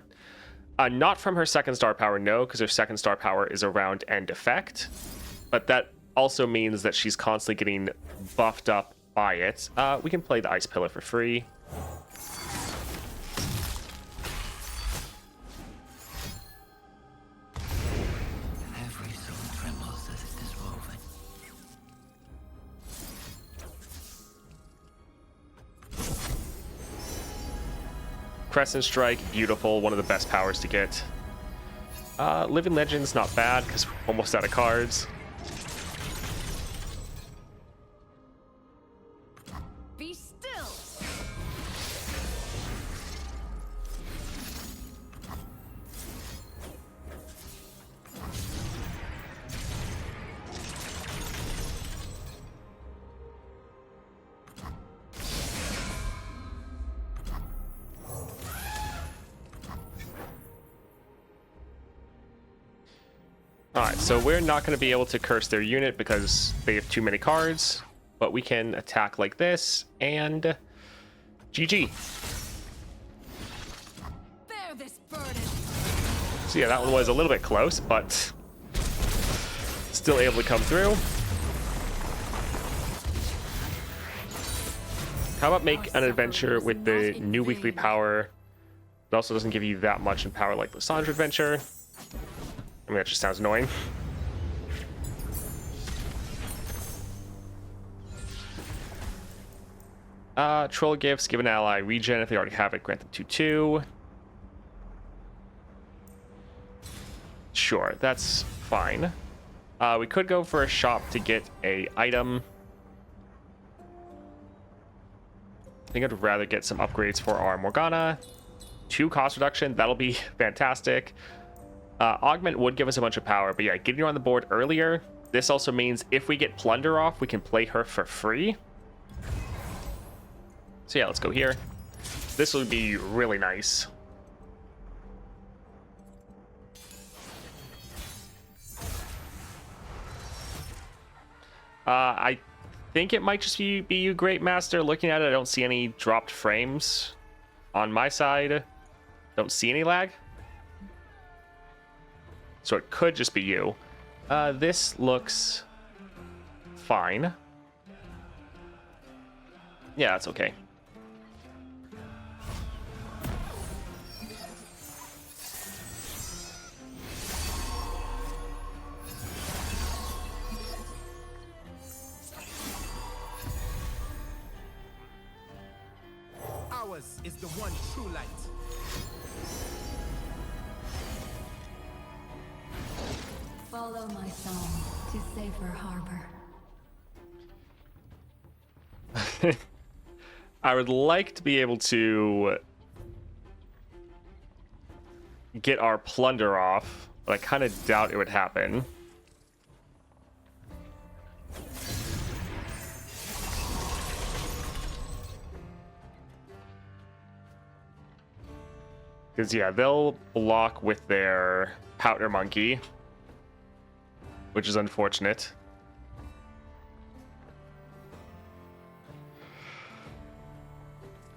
Not from her second star power, no, because her second star power is a round end effect. But that also means that she's constantly getting buffed up by it. We can play the Ice Pillar for free. Every soul trembles as it is woven. Crescent Strike, beautiful, one of the best powers to get. Living Legend's not bad, because we're almost out of cards. Be still. Alright, so we're not going to be able to curse their unit because they have too many cards, but we can attack like this, and GG. Bear this burden. So yeah, that one was a little bit close, but still able to come through. How about make an adventure with the new weekly power? It also doesn't give you that much in power like the Sandra adventure. I mean, that just sounds annoying. Troll gifts, give an ally regen if they already have it, grant them 2/2. Sure, that's fine. We could go for a shop to get a item. I think I'd rather get some upgrades for our Morgana. 2 cost reduction, that'll be fantastic. Augment would give us a bunch of power, but yeah, getting her on the board earlier. This also means if we get Plunder off, we can play her for free. So yeah, let's go here. This would be really nice. I think it might just be you, Great Master. Looking at it, I don't see any dropped frames on my side. Don't see any lag. So it could just be you. This looks fine. Yeah, that's okay. Ours is the one true light. Follow my song to safer harbor. I would like to be able to get our plunder off, but I kind of doubt it would happen. Because, yeah, they'll block with their Powder Monkey, which is unfortunate.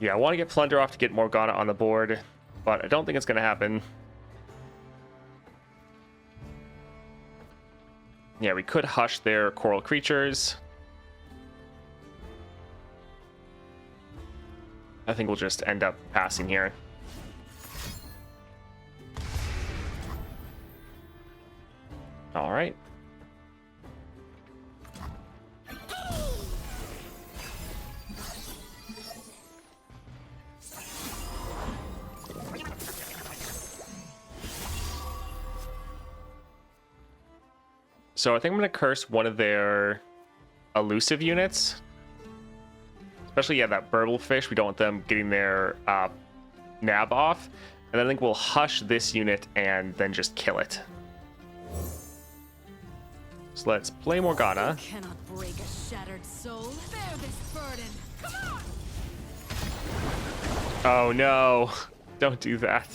Yeah, I want to get Plunder off to get Morgana on the board, but I don't think it's going to happen. Yeah, we could hush their coral creatures. I think we'll just end up passing here. All right. So I think I'm going to curse one of their elusive units. Especially, yeah, that burble fish. We don't want them getting their nab off. And I think we'll hush this unit and then just kill it. So let's play Morgana. You cannot break a shattered soul. Bear this burden. Come on! Oh no, don't do that.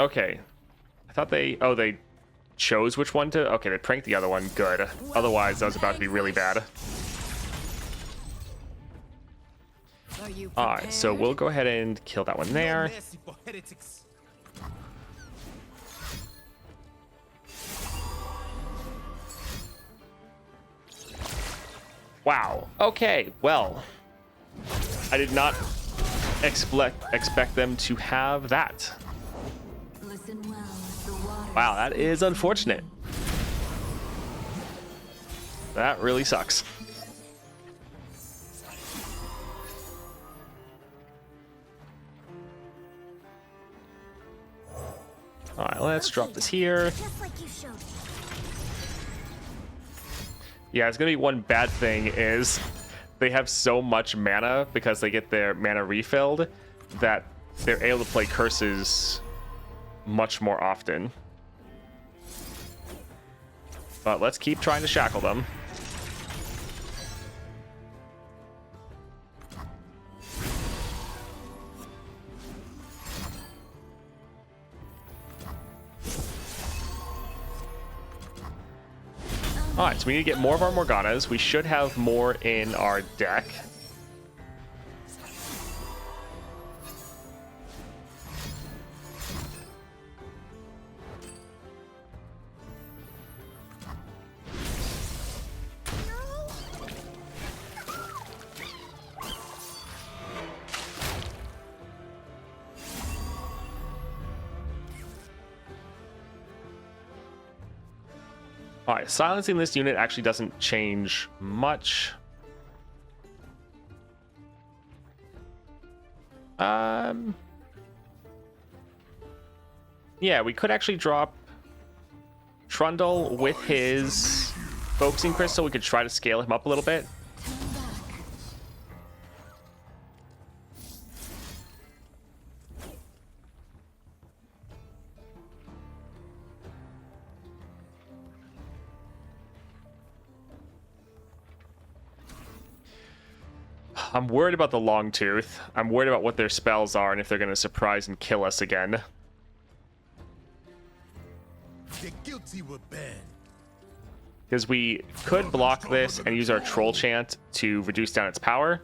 Okay. I thought they chose which one to... Okay, they pranked the other one. Good. Otherwise, that was about to be really bad. Are you Alright, so we'll go ahead and kill that one there. Mercy for heretics. Wow. Okay, well. I did not expect them to have that. Listen well as the water. Wow, that is unfortunate. That really sucks. Alright, let's drop this here. Just like you showed me. Yeah, it's gonna be one bad thing is they have so much mana because they get their mana refilled that they're able to play curses much more often. But let's keep trying to shackle them. Alright, so we need to get more of our Morganas. We should have more in our deck. Alright, silencing this unit actually doesn't change much. Yeah, we could actually drop Trundle with his Focusing Crystal. We could try to scale him up a little bit. I'm worried about the Longtooth. I'm worried about what their spells are and if they're going to surprise and kill us again. The guilty were banned. Because we could block this and use our Troll Chant to reduce down its power.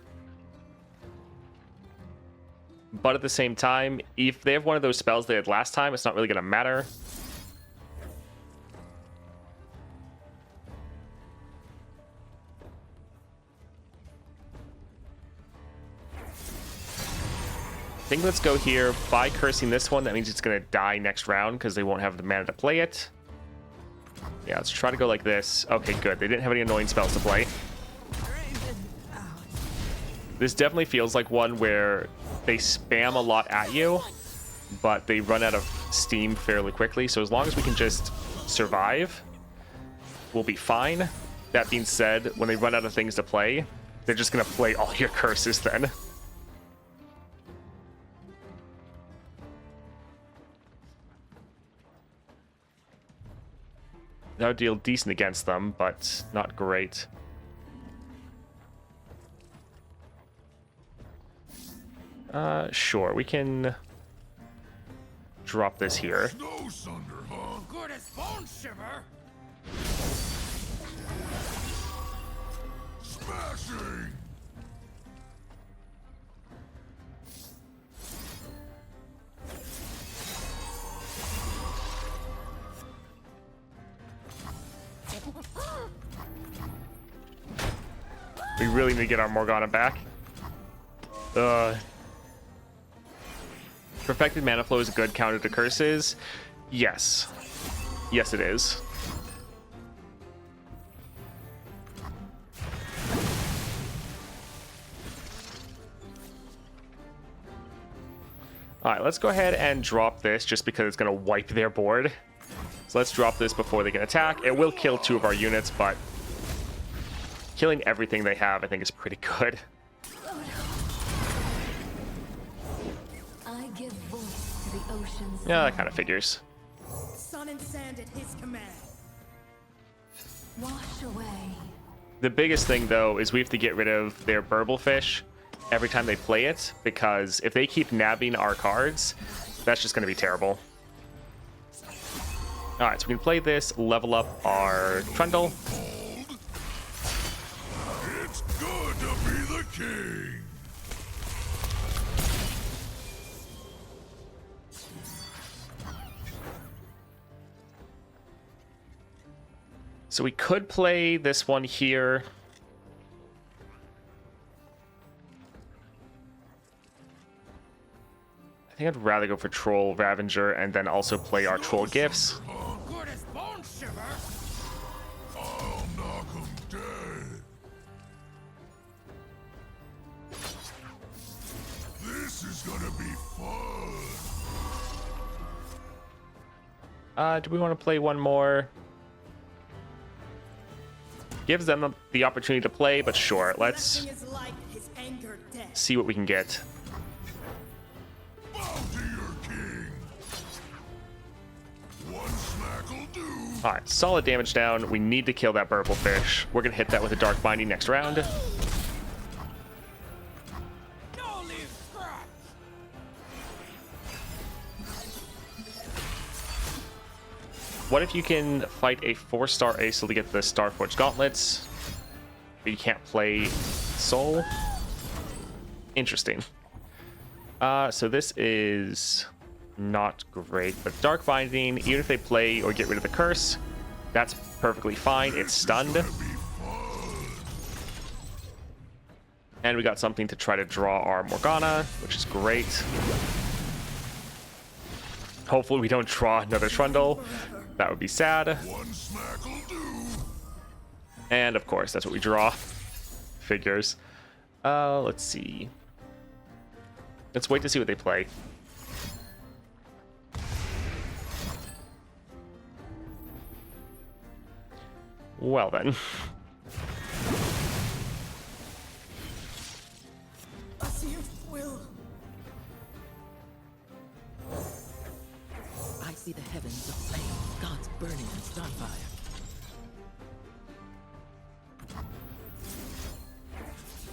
But at the same time, if they have one of those spells they had last time, it's not really going to matter. I think let's go here by cursing this one. That means it's going to die next round because they won't have the mana to play it. Yeah, let's try to go like this. Okay, good. They didn't have any annoying spells to play. This definitely feels like one where they spam a lot at you, but they run out of steam fairly quickly. So as long as we can just survive, we'll be fine. That being said, when they run out of things to play, they're just going to play all your curses then. That would deal decent against them, but not great. Sure, we can drop this here. Snow Sunder, huh? Good as bone shiver. Smashing! We really need to get our Morgana back. Perfected mana flow is a good counter to curses. Yes. Yes, it is. Alright, let's go ahead and drop this just because it's going to wipe their board. So let's drop this before they can attack. It will kill 2 of our units, but killing everything they have, I think, is pretty good. I give voice to the ocean's Yeah, that kind of figures. Sun and sand at his command. wash away. The biggest thing, though, is we have to get rid of their Burblefish every time they play it, because if they keep nabbing our cards, that's just going to be terrible. Alright, so we can play this, level up our Trundle. It's good to be the king! So we could play this one here. I think I'd rather go for Troll Ravager and then also play our Troll Gifts. Good as bone shiver. I'll knock 'em dead. This is gonna be fun. Do we want to play one more? Gives them the opportunity to play, but sure, let's Nothing is like his anger death. see what we can get. Bow to your king. One smack'll do. Alright, solid damage down. We need to kill that Burblefish. We're going to hit that with a Dark Binding next round. No leave scratch. What if you can fight a 4-star ASol to get the Starforged Gauntlets, but you can't play Soul? Interesting. So this is not great, but Dark Binding, even if they play or get rid of the curse, that's perfectly fine. It's stunned. And we got something to try to draw our Morgana, which is great. Hopefully we don't draw another Trundle. That would be sad. One smack'll do. And of course, that's what we draw. Figures. Let's see. Let's wait to see what they play. Well then. As you will. I see the heavens aflame, gods burning in starfire.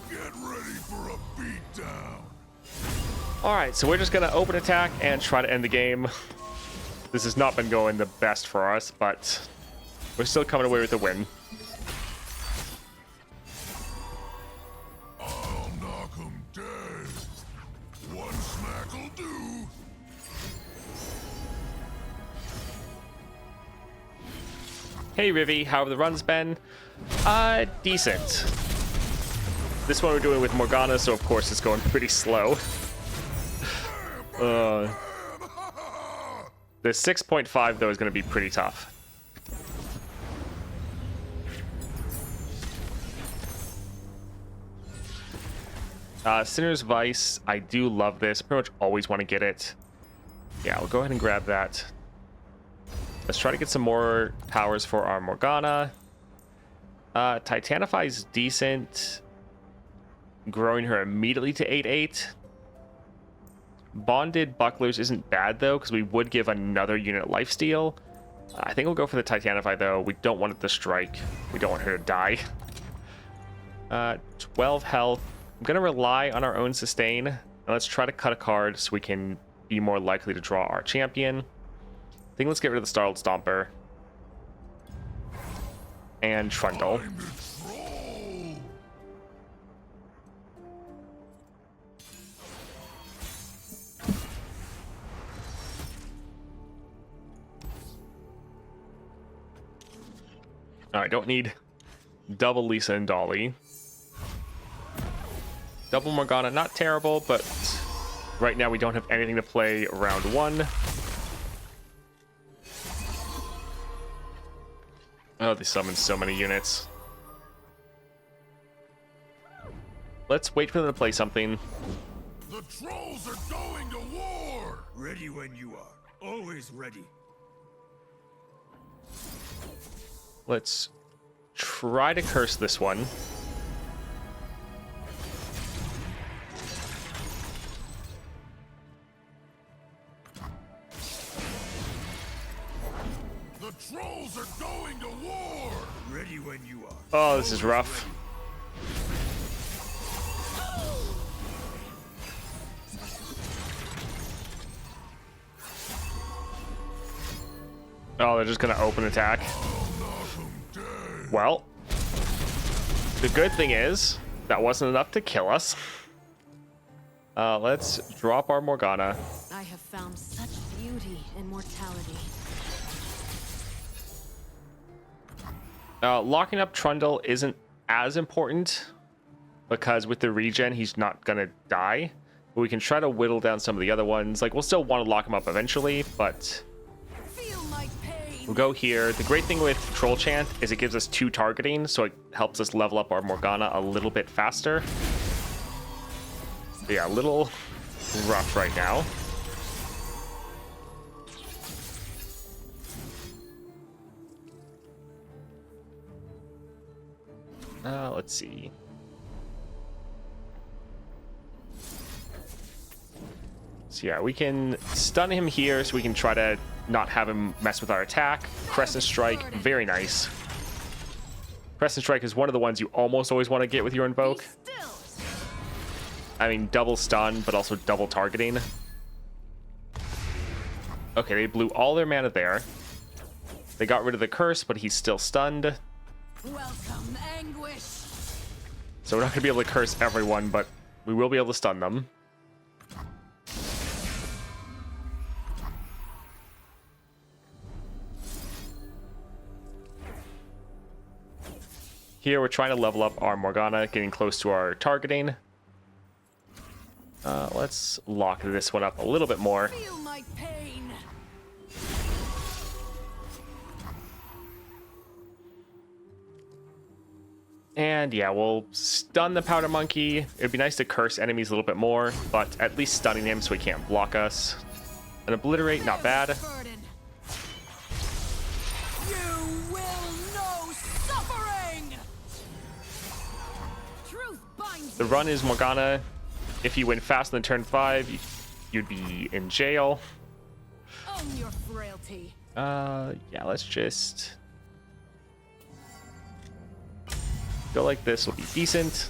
Get ready for a beatdown. Alright, so we're just gonna open attack and try to end the game. This has not been going the best for us, but we're still coming away with a win. I'll knock 'em dead. One smack'll do. Hey Rivi, how have the runs been? Decent. This one we're doing with Morgana, so of course it's going pretty slow. The 6.5 though is going to be pretty tough. Sinner's Vice, I do love this. Pretty much always want to get it. Yeah, we'll go ahead and grab that. Let's try to get some more powers for our Morgana. Titanify is decent. Growing her immediately to 8/8. Bonded Bucklers isn't bad though, because we would give another unit lifesteal. I think we'll go for the Titanify though. We don't want it to strike. We don't want her to die. 12 health. I'm going to rely on our own sustain. And let's try to cut a card so we can be more likely to draw our champion. I think let's get rid of the Startled Stomper. And Trundle. Time to troll. Alright, don't need double Lisa and Dolly. Double Morgana, not terrible, but right now we don't have anything to play round 1. Oh, they summoned so many units. Let's wait for them to play something. The trolls are going to war! Ready when you are. Always ready. Let's try to curse this one. The trolls are going to war! Ready when you are. Oh, this is rough. Oh, they're just gonna open attack. Well, the good thing is that wasn't enough to kill us. Let's drop our Morgana. I have found such beauty in mortality. Locking up Trundle isn't as important because with the regen, he's not gonna die. But we can try to whittle down some of the other ones. Like, we'll still want to lock him up eventually, but Feel my pain. we'll go here. The great thing with Troll Chant is it gives us 2 targeting, so it helps us level up our Morgana a little bit faster. Yeah, a little rough right now. Let's see. So yeah, we can stun him here so we can try to not have him mess with our attack. Crescent Strike, very nice. Crescent Strike is one of the ones you almost always want to get with your Invoke. I mean, double stun, but also double targeting. Okay, they blew all their mana there. They got rid of the curse, but he's still stunned. Welcome, anguish. So we're not going to be able to curse everyone, but we will be able to stun them. Here we're trying to level up our Morgana, getting close to our targeting. Let's lock this one up a little bit more. Feel my pain. And yeah, we'll stun the Powder Monkey. It'd be nice to curse enemies a little bit more, but at least stunning him so he can't block us. An Obliterate, not bad. Burden. You will know suffering. Truth binds The run is Morgana. If you win faster than turn 5, you'd be in jail. own your frailty. Yeah, let's just go like this will be decent.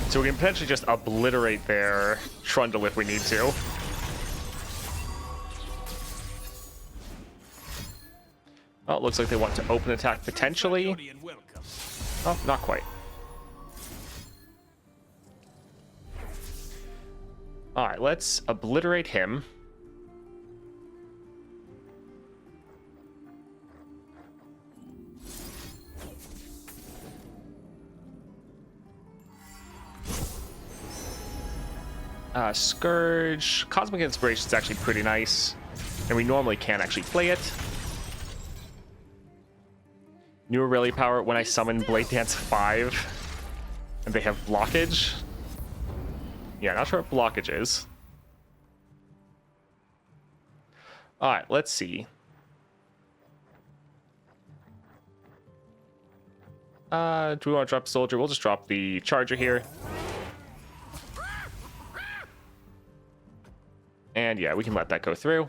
So we can potentially just obliterate their Trundle if we need to. Oh, it looks like they want to open attack potentially. Oh, not quite. All right, let's obliterate him. Scourge. Cosmic Inspiration is actually pretty nice, and we normally can't actually play it. New Aurelia power when I summon Blade Dance 5 and they have blockage. Yeah, not sure what blockage is. Alright, let's see. Do we want to drop Soldier? We'll just drop the Charger here. And yeah, we can let that go through.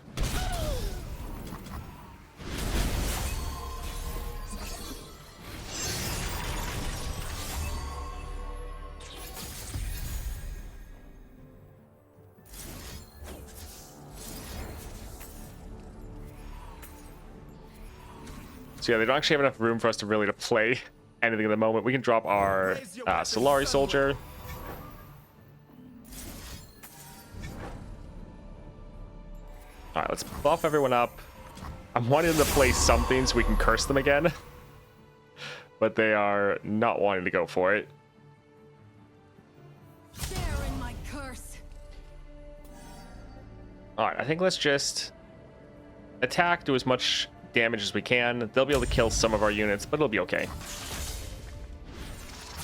So yeah, they don't actually have enough room for us to really play anything at the moment. We can drop our Solari Soldier. Alright, let's buff everyone up. I'm wanting them to play something so we can curse them again. But they are not wanting to go for it. Share in my curse. Alright, I think let's just attack, do as much damage as we can. They'll be able to kill some of our units, but it'll be okay.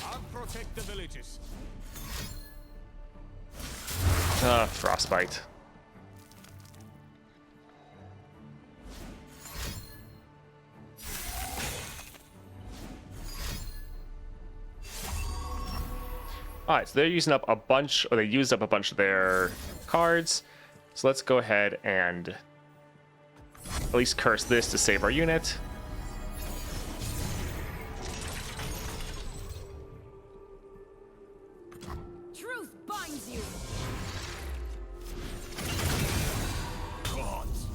I'll protect the villages. Frostbite. Alright, so they're using up a bunch, or they used up a bunch of their cards. So let's go ahead and at least curse this to save our unit. Truth binds you. Gods.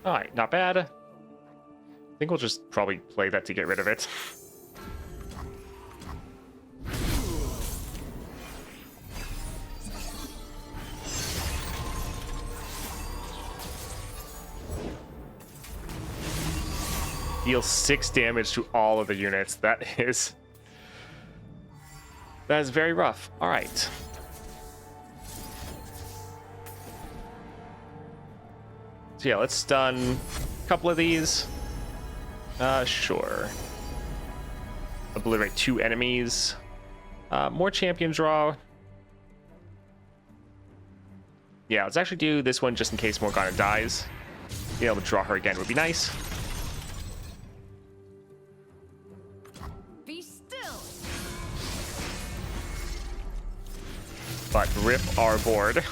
Alright, not bad. I think we'll just probably play that to get rid of it. Deal 6 damage to all of the units. That is very rough. All right. So yeah, let's stun a couple of these. Sure. Obliterate 2 enemies. More champion draw. Yeah, let's actually do this one just in case Morgana dies. Being able to draw her again would be nice. Be still. But rip our board.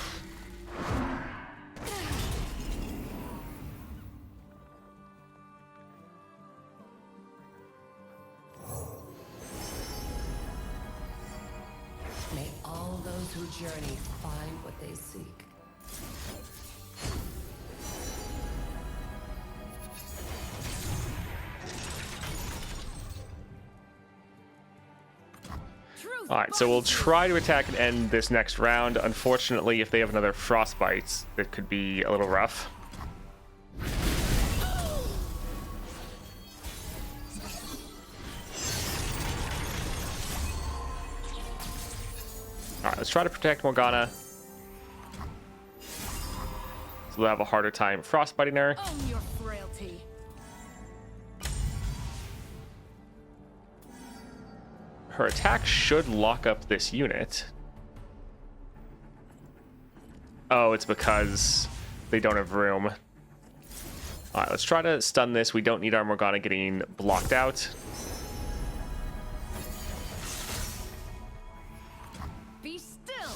May all those who journey find what they seek. Truth All right, so we'll binds you. try to attack and end this next round. Unfortunately, if they have another frostbite, it could be a little rough. All right, let's try to protect Morgana. So they'll have a harder time frostbiting her. Own your frailty. Her attack should lock up this unit. Oh, it's because they don't have room. All right, let's try to stun this. We don't need our Morgana getting blocked out. Be still.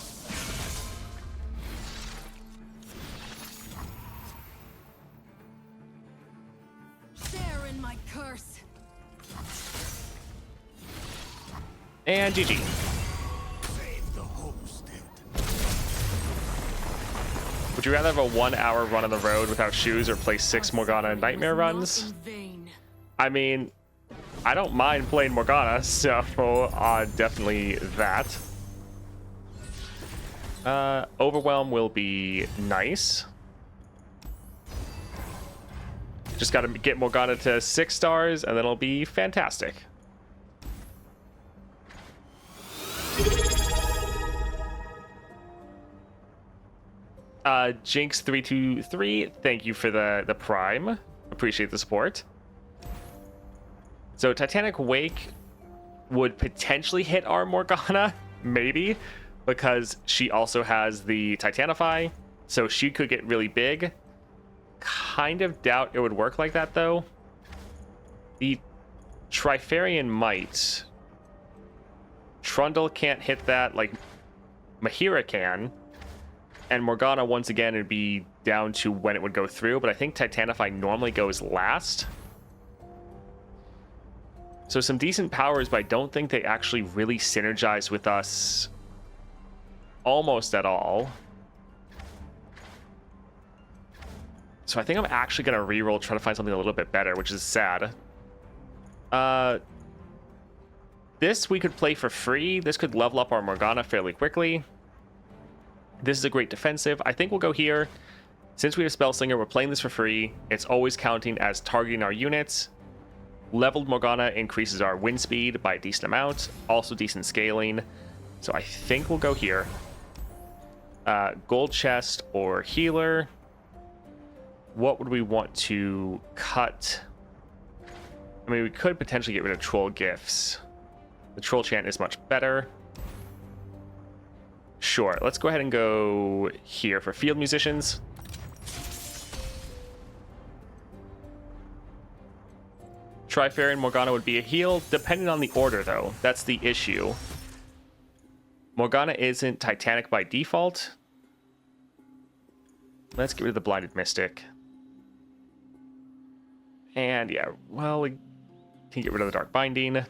Share in my curse. And GG. Save the homestead. Would you rather have a 1-hour run on the road without shoes or play 6 Morgana Nightmare runs? Not in vain. I mean, I don't mind playing Morgana, so definitely that. Overwhelm will be nice. Just got to get Morgana to 6 stars, and then it'll be fantastic. Jinx323, thank you for the prime. Appreciate the support. So Titanic Wake would potentially hit our Morgana, maybe, because she also has the Titanify, so she could get really big. Kind of doubt it would work like that, though. The Trifarian might. Trundle can't hit that like Mahira can. And Morgana, once again, it'd be down to when it would go through, but I think Titanify normally goes last. So some decent powers, but I don't think they actually really synergize with us almost at all. So I think I'm actually going to reroll, try to find something a little bit better, which is sad. This we could play for free. This could level up our Morgana fairly quickly. This is a great defensive. I think we'll go here. Since we have Spell Slinger, we're playing this for free. It's always counting as targeting our units. Leveled Morgana increases our wind speed by a decent amount. Also decent scaling. So I think we'll go here. Gold chest or healer. What would we want to cut? I mean, we could potentially get rid of troll gifts. The troll chant is much better. Sure, let's go ahead and go here for field musicians. Trifarian Morgana would be a heal, depending on the order, though. That's the issue. Morgana isn't Titanic by default. Let's get rid of the Blinded Mystic. And yeah, well, we can get rid of the Dark Binding.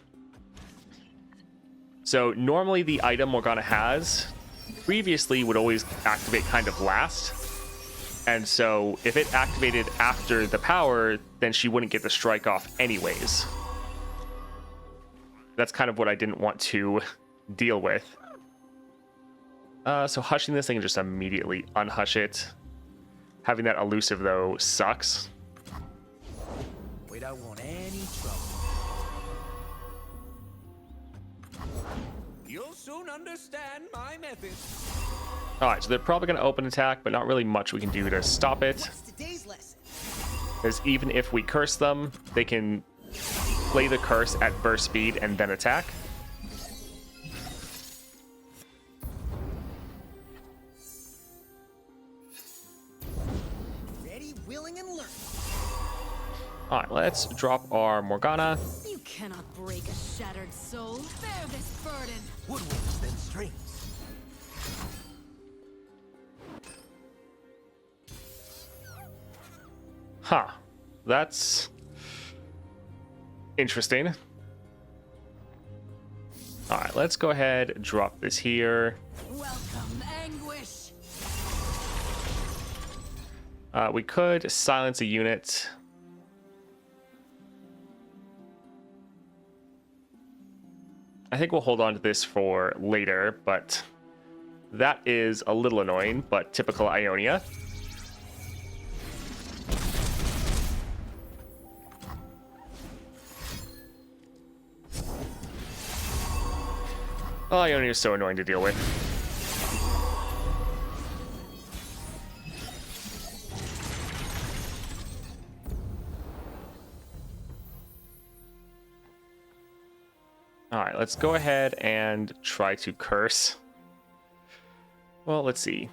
So normally the item Morgana has previously would always activate kind of last. And so if it activated after the power, then she wouldn't get the strike off anyways. That's kind of what I didn't want to deal with. So hushing this thing and just immediately unhush it. Having that elusive, though, sucks. We don't want any trouble. You'll soon understand my methods. Alright, so they're probably going to open attack, but not really much we can do to stop it. What's today's lesson? Because even if we curse them, they can play the curse at burst speed and then attack. Ready, willing, and learning. Alright, let's drop our Morgana. You cannot break a shattered soul. Bear this burden. Woodwinds, then strings. Huh. That's interesting. Alright, let's go ahead and drop this here. Welcome, anguish. We could silence a unit. I think we'll hold on to this for later, but that is a little annoying, but typical Ionia. Oh, Ionia is so annoying to deal with. Alright, let's go ahead and try to curse. Well, let's see.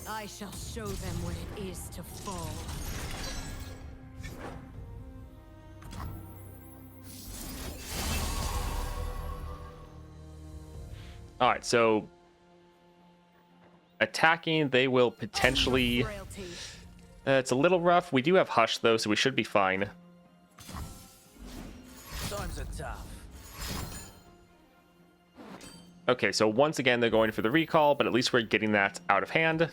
I shall show them what it is to fall. Alright, so attacking, they will potentially... it's a little rough. We do have Hush, though, so we should be fine. Times are tough. Okay, so once again, they're going for the recall, but at least we're getting that out of hand.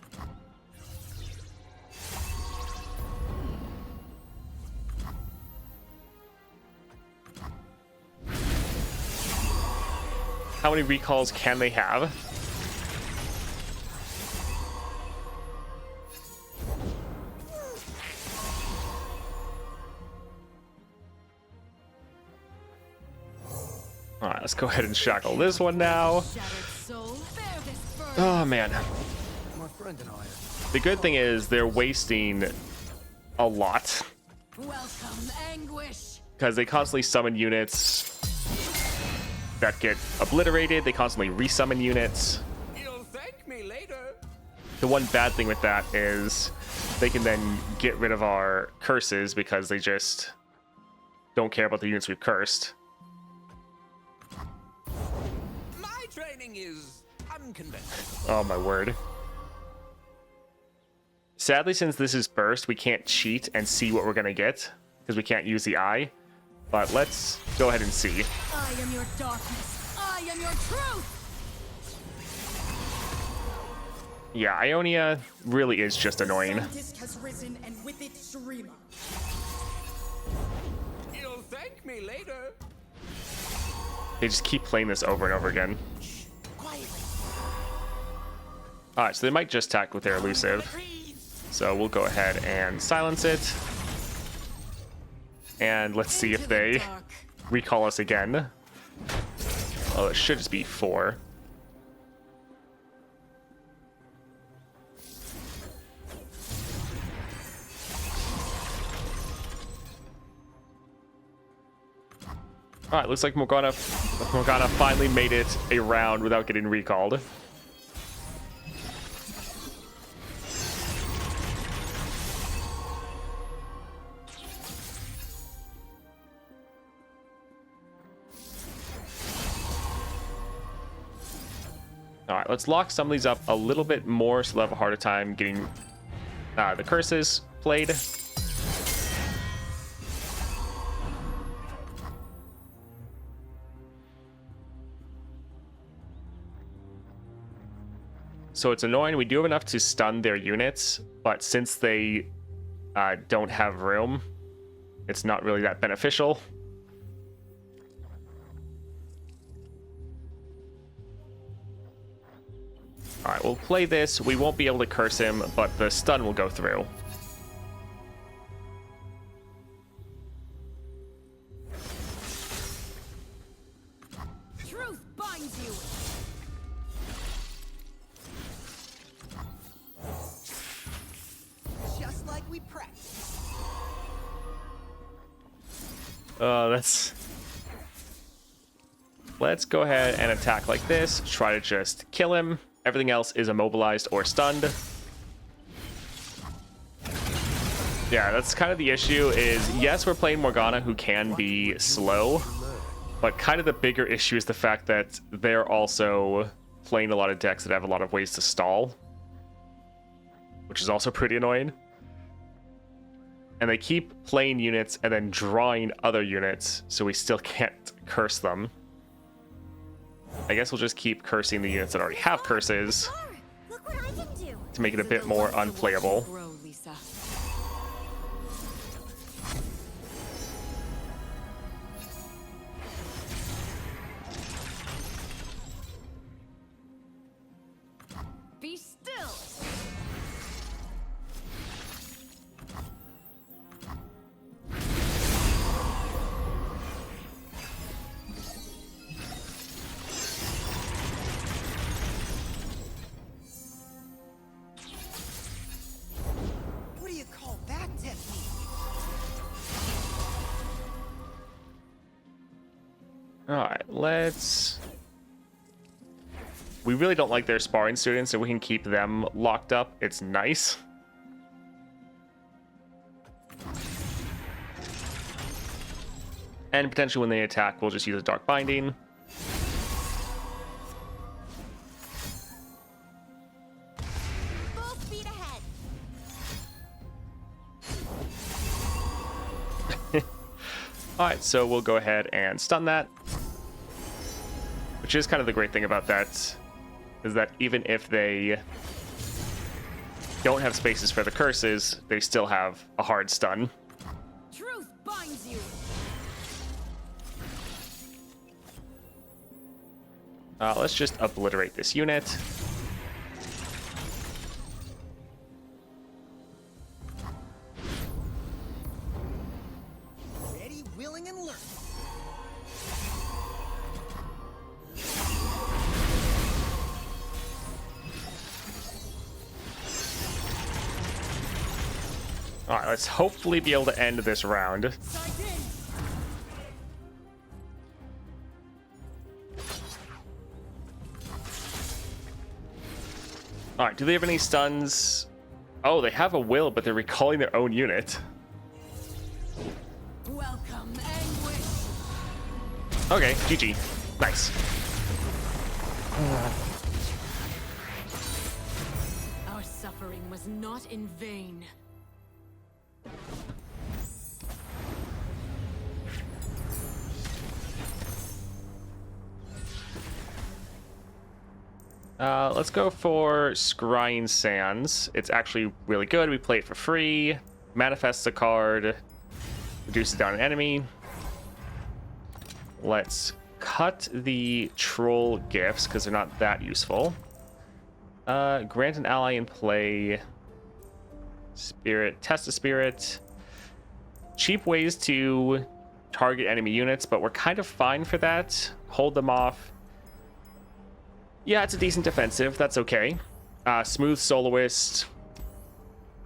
How many recalls can they have? Alright, let's go ahead and shackle this one now. Oh, man. My friend and I. The good thing is they're wasting a lot. Welcome, anguish. Because they constantly summon units that get obliterated. They constantly resummon units. You'll thank me later. The one bad thing with that is they can then get rid of our curses because they just don't care about the units we've cursed. My training is unconventional. Oh my word. Sadly, since this is burst, we can't cheat and see what we're gonna get because we can't use the eye. But let's go ahead and see. I am your darkness. I am your truth. Yeah, Ionia really is just annoying. Has risen, and with it, Shurima. You'll thank me later. They just keep playing this over and over again. Alright, so they might just attack with their elusive. So we'll go ahead and silence it. And let's see if they recall us again. Oh, it should just be 4. Alright, looks like Morgana finally made it a round without getting recalled. Alright, let's lock some of these up a little bit more so they'll have a harder time getting the curses played. So it's annoying. We do have enough to stun their units, but since they don't have room, it's not really that beneficial. Alright, we'll play this. We won't be able to curse him, but the stun will go through. Truth binds you. Just like we practiced. Let's go ahead and attack like this. Try to just kill him. Everything else is immobilized or stunned. Yeah, that's kind of the issue is, yes, we're playing Morgana, who can be slow, but kind of the bigger issue is the fact that they're also playing a lot of decks that have a lot of ways to stall, which is also pretty annoying. And they keep playing units and then drawing other units, so we still can't curse them. I guess we'll just keep cursing the units that already have curses Look what I can do. to make it a bit more unplayable. Grow, Lisa. Be still. What do you call that technique? Alright, let's... We really don't like their sparring students, so we can keep them locked up. It's nice. And potentially when they attack, we'll just use a Dark Binding. Full speed ahead. Alright, so we'll go ahead and stun that. Which is kind of the great thing about that, is that even if they don't have spaces for the curses, they still have a hard stun. Truth binds you. Let's just obliterate this unit. Ready, willing, and learning. Alright, let's hopefully be able to end this round. Sight in. Alright, do they have any stuns? Oh, they have a will, but they're recalling their own unit. Welcome, anguish. Okay, GG. Nice. Our suffering was not in vain. Let's go for Scrying Sands. It's actually really good. We play it for free. Manifests a card. Reduces down an enemy. Let's cut the troll gifts because they're not that useful. Grant an ally in play. Spirit, test a spirit. Cheap ways to target enemy units, but we're kind of fine for that. Hold them off. Yeah, it's a decent defensive. That's okay. Smooth soloist.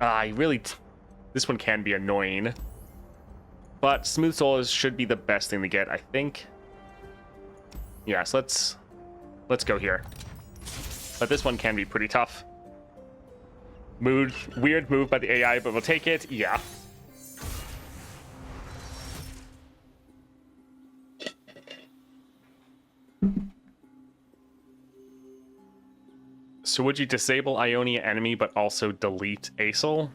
This one can be annoying. But smooth soloist should be the best thing to get, I think. Yeah, so let's go here. But this one can be pretty tough. Weird move by the AI, but we'll take it. Yeah. So would you disable Ionia enemy but also delete ASol?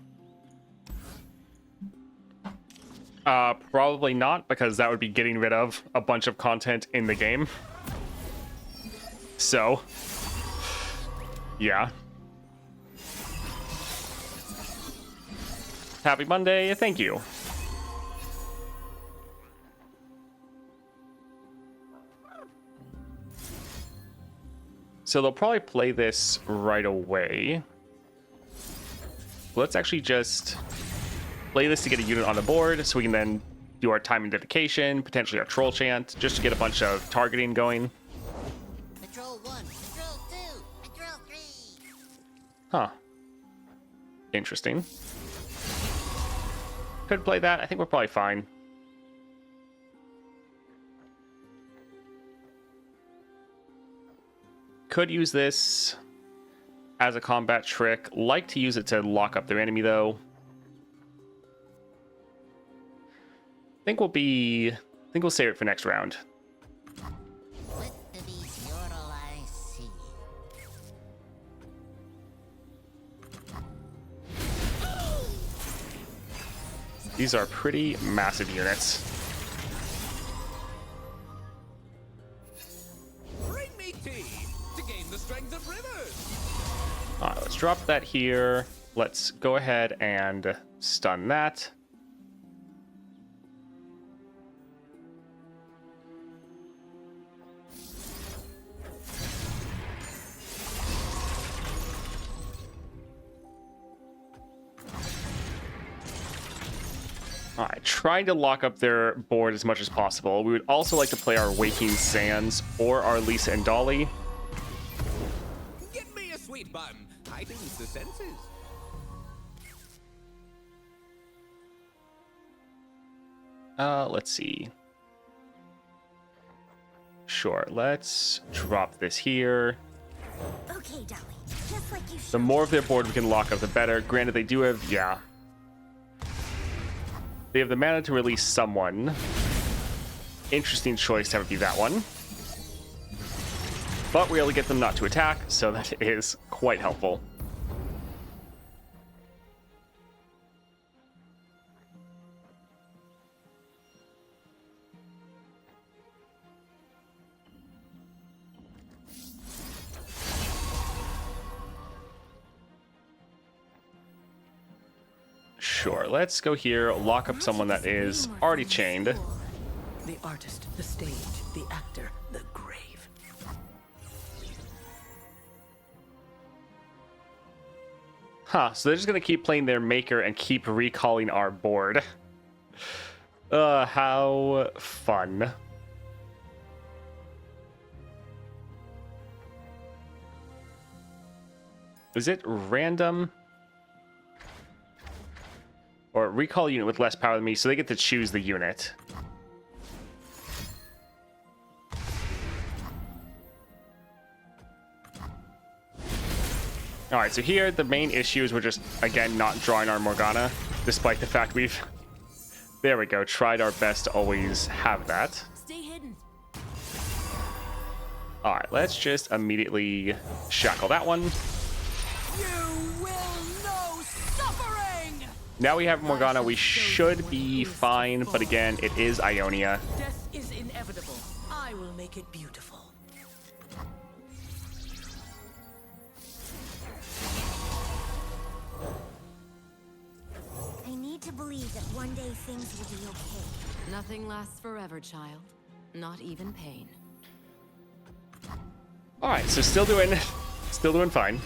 Probably not, because that would be getting rid of a bunch of content in the game. So, yeah. Happy Monday, thank you. So they'll probably play this right away. Let's actually just play this to get a unit on the board so we can then do our time and dedication, potentially our troll chant, just to get a bunch of targeting going. Patrol 1, Patrol 2, Patrol 3. Huh. Interesting. Could play that. I think we're probably fine. Could use this as a combat trick. Like to use it to lock up their enemy, though. I think we'll save it for next round. These are pretty massive units. Bring me tea to gain the strength of rivers. All right, let's drop that here. Let's go ahead and stun that. All right, trying to lock up their board as much as possible. We would also like to play our Waking Sands or our Lisa and Dolly. Get me a sweet bun. Heightens the senses. Let's see. Sure, let's drop this here. Okay, Dolly. Just like you should. The more of their board we can lock up, the better. Granted, they do have, yeah. They have the mana to release someone. Interesting choice to have it be that one. But we're able to get them not to attack, so that is quite helpful. Sure, let's go here, lock up someone that is already chained. The artist, the stage, the actor, the grave. Huh, so they're just gonna keep playing their maker and keep recalling our board. How fun. Is it random? Or recall a unit with less power than me, so they get to choose the unit. Alright, so here the main issue is we're just, again, not drawing our Morgana, despite the fact we've, there we go, tried our best to always have that. Stay hidden. Alright, let's just immediately shackle that one. You will know suffering! Now we have Morgana, we should be fine, but again, it is Ionia. Death is inevitable. I will make it beautiful. I need to believe that one day things will be okay. Nothing lasts forever, child. Not even pain. All right, so still doing fine.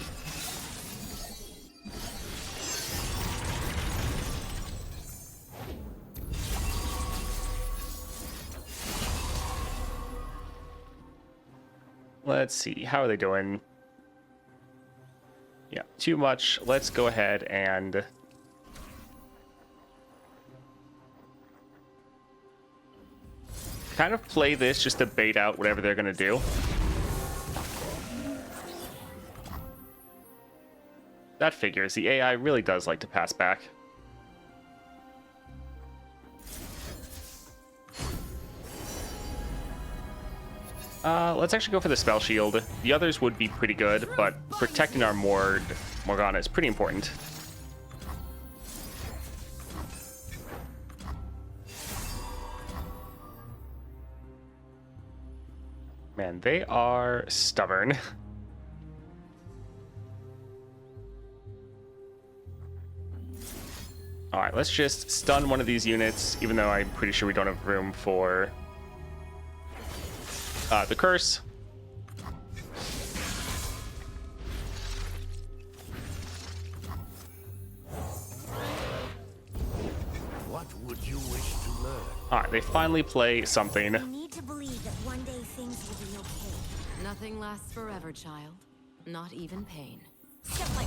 Let's see, how are they doing? Yeah, too much. Let's go ahead and kind of play this just to bait out whatever they're gonna do. That figures. The AI really does like to pass back. Let's actually go for the spell shield. The others would be pretty good, but protecting our Morgana is pretty important. Man, they are stubborn. All right, let's just stun one of these units, even though I'm pretty sure we don't have room for the curse. What would you wish to learn? All right, they finally play something. You need to believe that one day things will be okay. Nothing lasts forever, child. Not even pain. Step like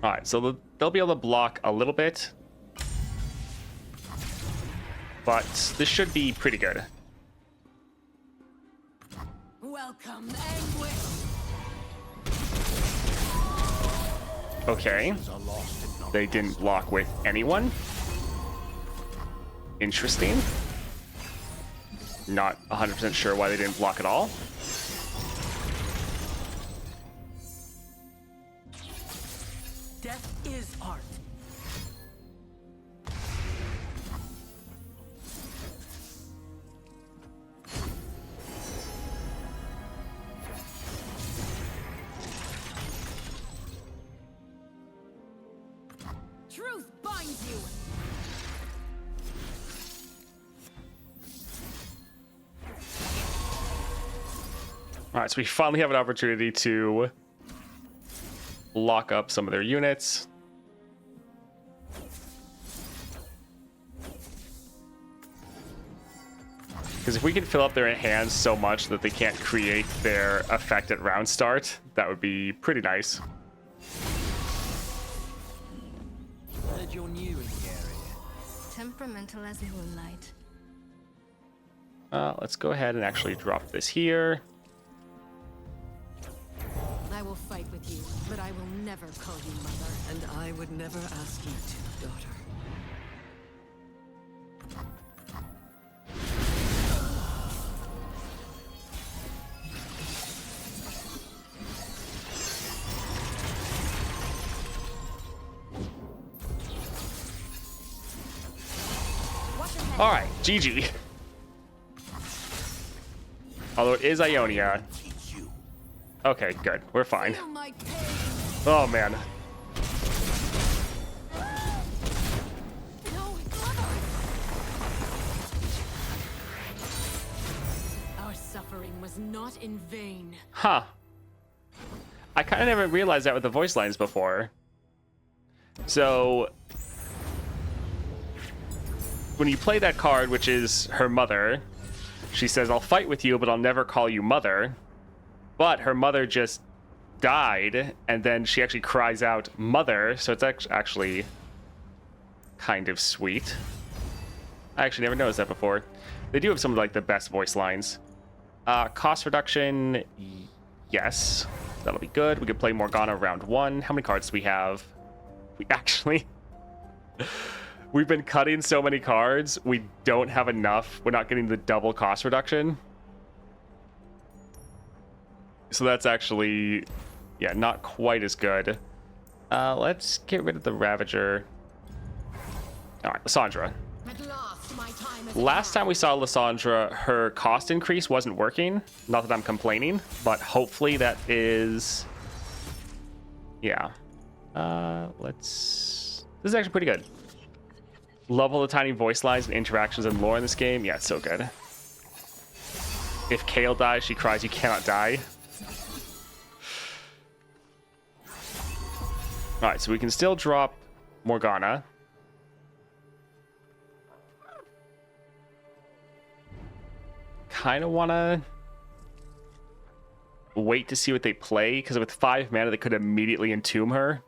All right, so they'll be able to block a little bit, but this should be pretty good. Welcome, anguish. Okay, they didn't block with anyone. Interesting. Not 100% sure why they didn't block at all. Death is art. Truth binds you. All right, so we finally have an opportunity to lock up some of their units. Because if we can fill up their hands so much that they can't create their effect at round start, that would be pretty nice. Heard you're new in the area. Temperamental as moonlight. Let's go ahead and actually drop this here. I will fight with you, but I will never call you mother. And I would never ask you to, daughter. All right, GG. Although it is Ionia. Okay, good. We're fine. Feel my pain. Oh, man. No, mother. Our suffering was not in vain. Huh. I kind of never realized that with the voice lines before. So, when you play that card, which is her mother, she says, "I'll fight with you, but I'll never call you mother." But her mother just died, and then she actually cries out, "Mother," so it's actually kind of sweet. I actually never noticed that before. They do have some of like the best voice lines. Cost reduction, yes. That'll be good. We could play Morgana round 1. How many cards do we have? We actually... We've been cutting so many cards, we don't have enough. We're not getting the double cost reduction. So that's actually, yeah, not quite as good. Let's get rid of the Ravager. All right, Lysandra. At last, my time is Last time we saw Lysandra, her cost increase wasn't working. Not that I'm complaining, but hopefully that is... Yeah. This is actually pretty good. Love all the tiny voice lines and interactions and lore in this game. Yeah, it's so good. If Kale dies, she cries, you cannot die. Alright, so we can still drop Morgana. Kind of want to wait to see what they play, because with 5 mana, they could immediately entomb her.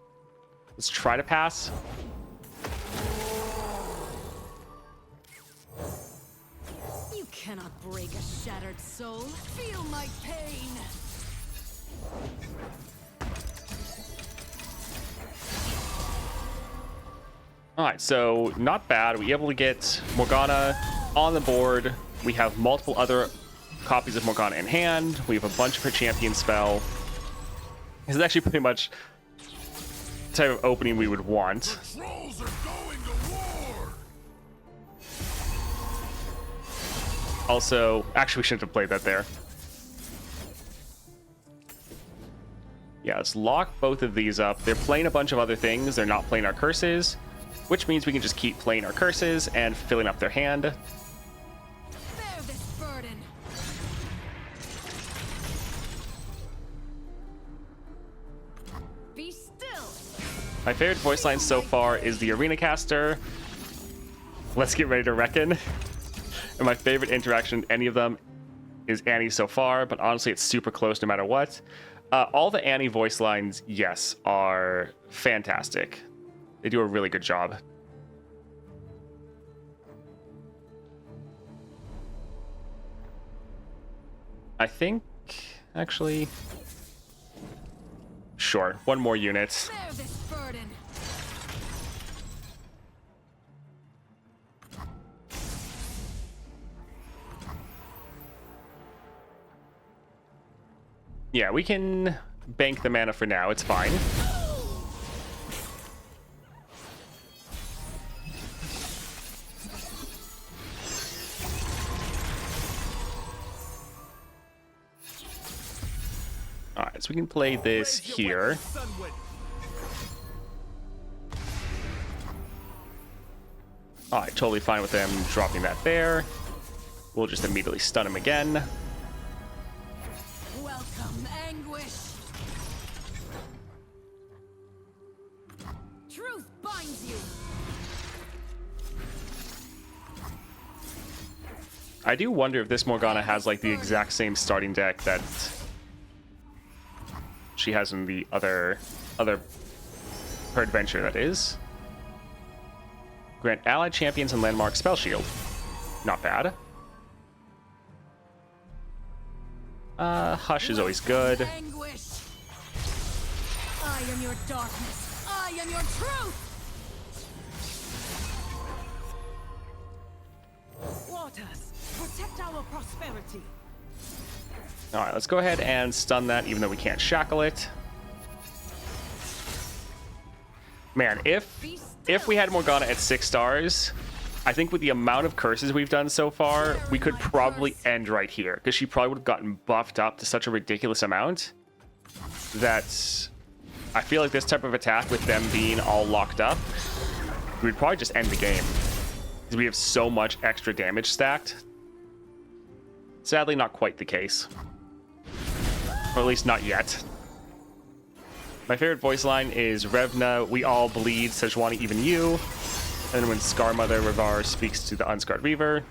Let's try to pass. You cannot break a shattered soul. Feel my pain. Alright, so not bad. We're able to get Morgana on the board. We have multiple other copies of Morgana in hand. We have a bunch of her champion spell. This is actually pretty much the type of opening we would want. Trolls are going to war! Also, actually, we shouldn't have played that there. Yeah, let's lock both of these up. They're playing a bunch of other things. They're not playing our curses, which means we can just keep playing our curses and filling up their hand. Bear this burden. Be still. My favorite voice line so far is the Arena Caster. Let's get ready to reckon. And my favorite interaction, any of them, is Annie so far, but honestly, it's super close no matter what. All the Annie voice lines, yes, are fantastic. They do a really good job. I think, actually... Sure, one more unit. Bear this burden. Yeah, we can bank the mana for now. It's fine. Alright, so we can play this here. Alright, totally fine with them dropping that there. We'll just immediately stun him again. Welcome, anguish. Truth binds you. I do wonder if this Morgana has like the exact same starting deck that she has in the other her adventure, that is. Grant allied champions and landmark spell shield. Not bad. Hush is always good. Anguish. I am your darkness. I am your truth. Waters, protect our prosperity. Alright, let's go ahead and stun that, even though we can't shackle it. Man, if we had Morgana at 6 stars, I think with the amount of curses we've done so far, we could probably end right here, because she probably would have gotten buffed up to such a ridiculous amount that I feel like this type of attack with them being all locked up, we'd probably just end the game, because we have so much extra damage stacked. Sadly, not quite the case. Or at least not yet. My favorite voice line is Revna, we all bleed, Sejuani, even you. And then when Scarmother Rivar speaks to the Unscarred Reaver.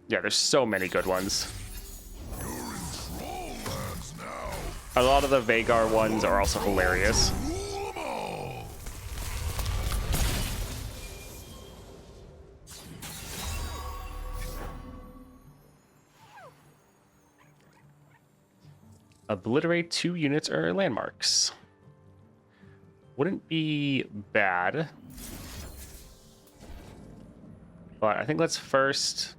Yeah, there's so many good ones. You're in troll lands now. A lot of the Vagar ones are also hilarious. Rule 'em all. Obliterate 2 units or landmarks. Wouldn't be bad. But I think let's first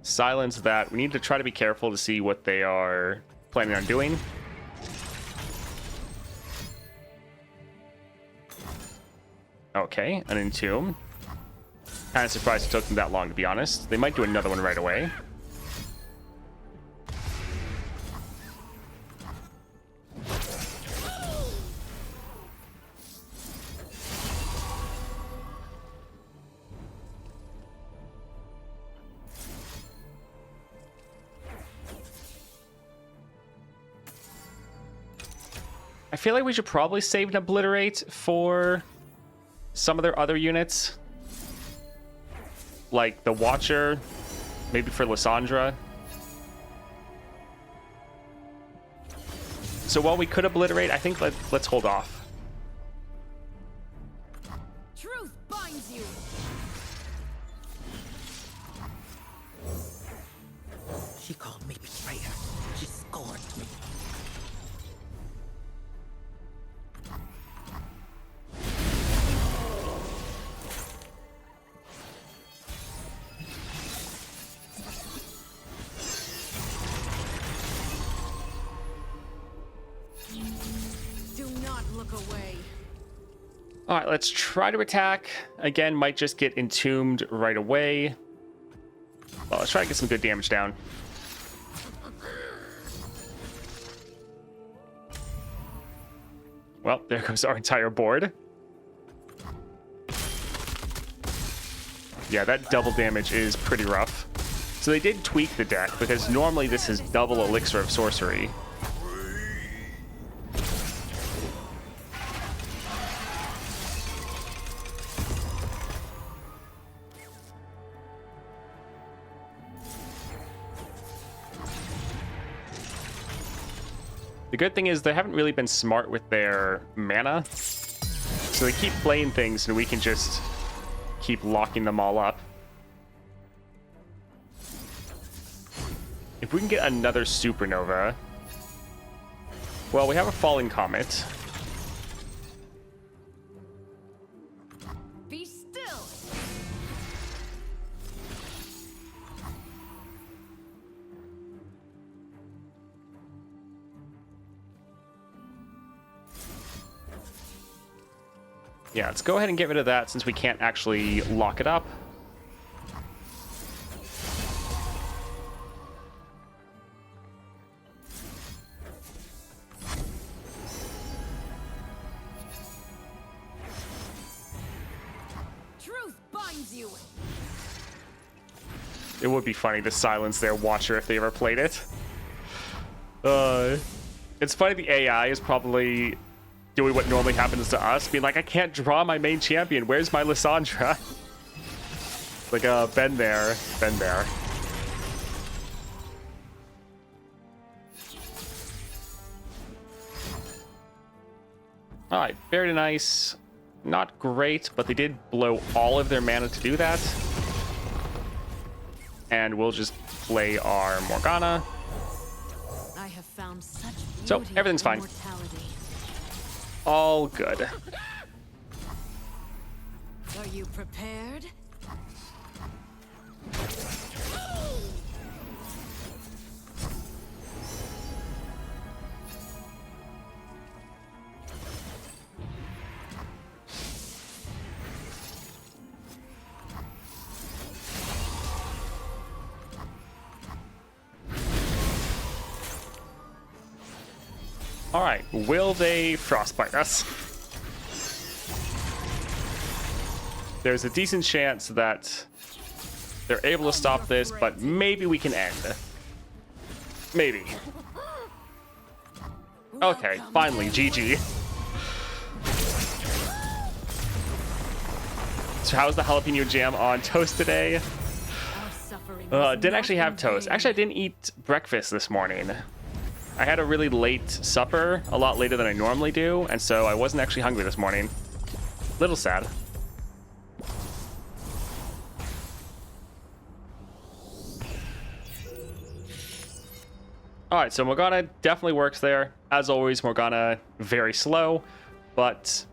silence that. We need to try to be careful to see what they are planning on doing. Okay, an entomb. Kind of surprised it took them that long, to be honest. They might do another one right away. I feel like we should probably save and obliterate for some of their other units. Like the Watcher, maybe for Lysandra. So while we could obliterate, I think let's hold off. Truth binds you. She called me betrayer. She scorned me. Do not look away. All right, let's try to attack. Again, might just get entombed right away. Well, let's try to get some good damage down. Well, there goes our entire board. Yeah, that double damage is pretty rough. So they did tweak the deck, because normally this is double Elixir of Sorcery. The good thing is they haven't really been smart with their mana. So they keep playing things and we can just keep locking them all up. If we can get another Supernova... Well, we have a Falling Comet. Be still. Yeah, let's go ahead and get rid of that since we can't actually lock it up. Truth binds you. It would be funny to silence their Watcher if they ever played it. It's funny the AI is probably doing what normally happens to us, being like, I can't draw my main champion. Where's my Lysandra? Like, been there, been there. All right, very nice. Not great, but they did blow all of their mana to do that. And we'll just play our Morgana. I have found such So, beauty everything's in fine. mortality. All good. Are you prepared? All right, will they frostbite us? There's a decent chance that they're able to stop this, but maybe we can end. Maybe. Okay, finally, GG. So how's the jalapeno jam on toast today? Our suffering was Didn't not actually have in toast. vain. Actually, I didn't eat breakfast this morning. I had a really late supper, a lot later than I normally do, and so I wasn't actually hungry this morning. Little sad. All right, so Morgana definitely works there. As always, Morgana very slow, but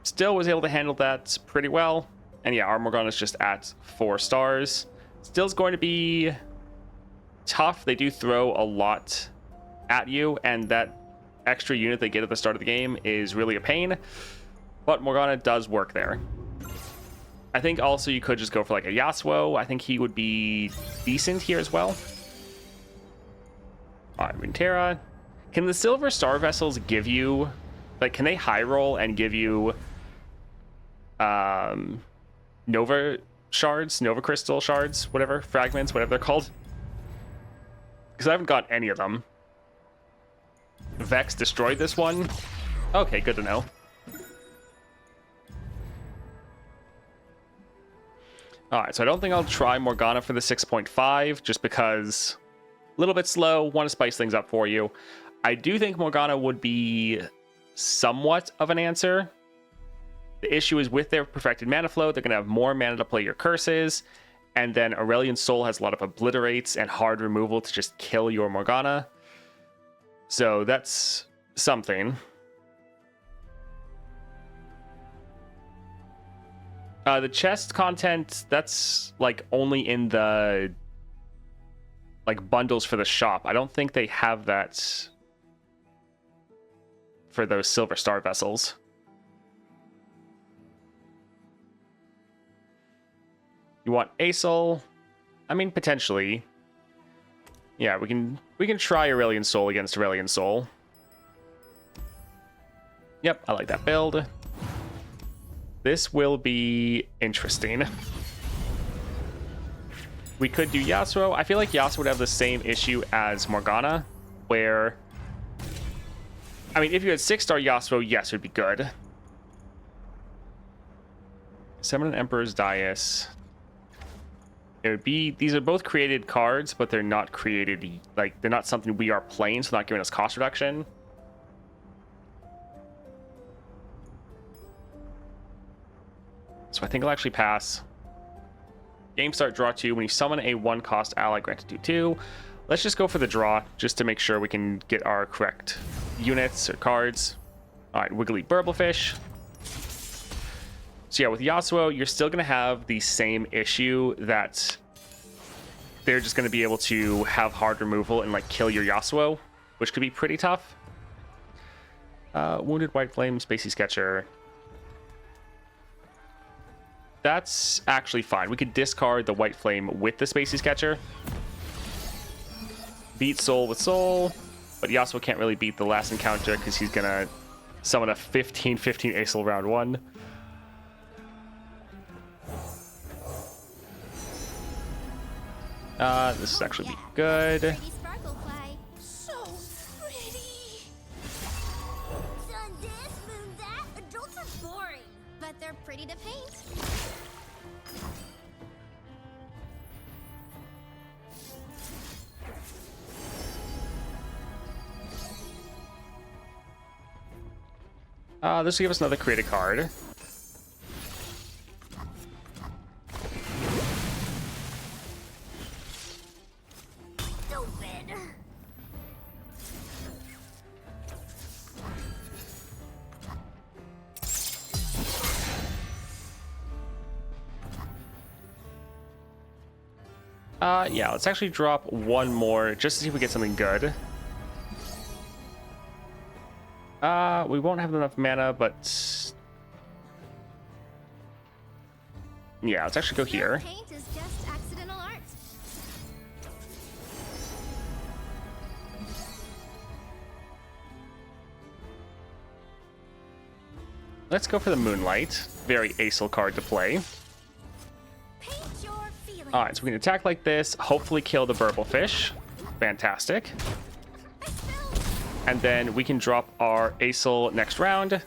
still was able to handle that pretty well. And yeah, our Morgana's just at 4 stars. Still's going to be tough. They do throw a lot at you, and that extra unit they get at the start of the game is really a pain. But Morgana does work there. I think also you could just go for like a Yasuo. I think he would be decent here as well. All right, Runeterra. Can the Silver Star Vessels give you, like, can they high roll and give you Nova shards, Nova Crystal shards, whatever, fragments, whatever they're called? Because I haven't got any of them. Vex destroyed this one. Okay, good to know. Alright, so I don't think I'll try Morgana for the 6.5, just because a little bit slow, want to spice things up for you. I do think Morgana would be somewhat of an answer. The issue is with their perfected mana flow, they're going to have more mana to play your curses, and then Aurelion Sol has a lot of obliterates and hard removal to just kill your Morgana. So that's something. The chest content, that's like only in the like bundles for the shop. I don't think they have that for those Silver Star vessels. You want ASol? I mean, potentially. Yeah, we can try Aurelion Sol against Aurelion Sol. Yep, I like that build. This will be interesting. We could do Yasuo. I feel like Yasuo would have the same issue as Morgana, where... I mean, if you had 6-star Yasuo, yes, it would be good. Summon an Emperor's Dais. It would be... These are both created cards, but they're not created... Like, they're not something we are playing, so not giving us cost reduction. So I think I'll actually pass. Game start, draw 2. When you summon a 1-cost ally, granted 2/2. Let's just go for the draw, just to make sure we can get our correct units or cards. Alright, Wiggly Burblefish. So yeah, with Yasuo, you're still going to have the same issue that they're just going to be able to have hard removal and like kill your Yasuo, which could be pretty tough. Wounded White Flame, Spacey Sketcher. That's actually fine. We could discard the White Flame with the Spacey Sketcher. Beat Soul with Soul, but Yasuo can't really beat the last encounter because he's going to summon a 15/15 ASol round 1. This is actually be good. Pretty sparkle fly. So pretty. Sun this, moon that. Adults are boring, but they're pretty to paint. This will give us another created card. Stupid. Yeah, let's actually drop one more just to see if we get something good. We won't have enough mana, but yeah, let's actually go here. Paint is just accidental art. Let's go for the Moonlight. Very ASol card to play. Paint your feelings. Alright, so we can attack like this, hopefully kill the Burblefish. Fantastic. And then we can drop our ASol next round.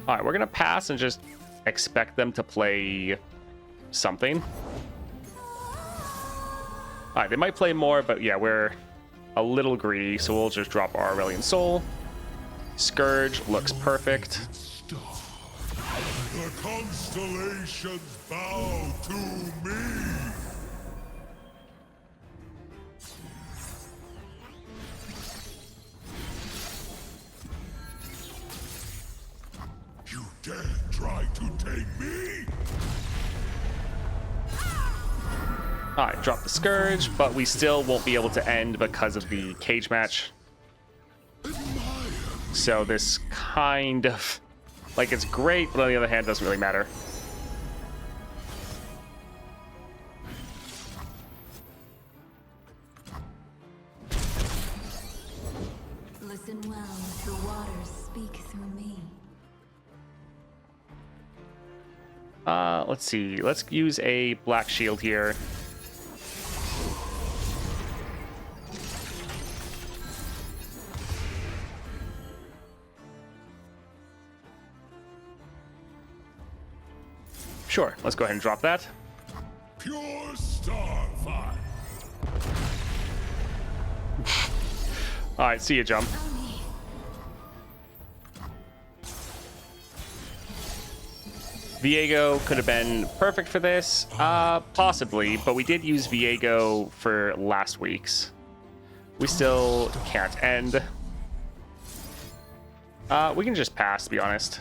Alright, we're gonna pass and just expect them to play something. Alright, they might play more, but yeah, we're a little greedy, so we'll just drop our Aurelion Sol. Scourge looks perfect. The constellations bow to me. You dare try to tame me? Alright, drop the Scourge, but we still won't be able to end because of the cage match. So this kind of, like, it's great, but on the other hand, doesn't really matter. Listen well, the waters speak through me. Let's see. Let's use a black shield here. Sure, let's go ahead and drop that. Pure starfire. Alright, see you, Jump. Viego could have been perfect for this. Possibly, but we did use Viego for last week's. We still can't end. We can just pass, to be honest.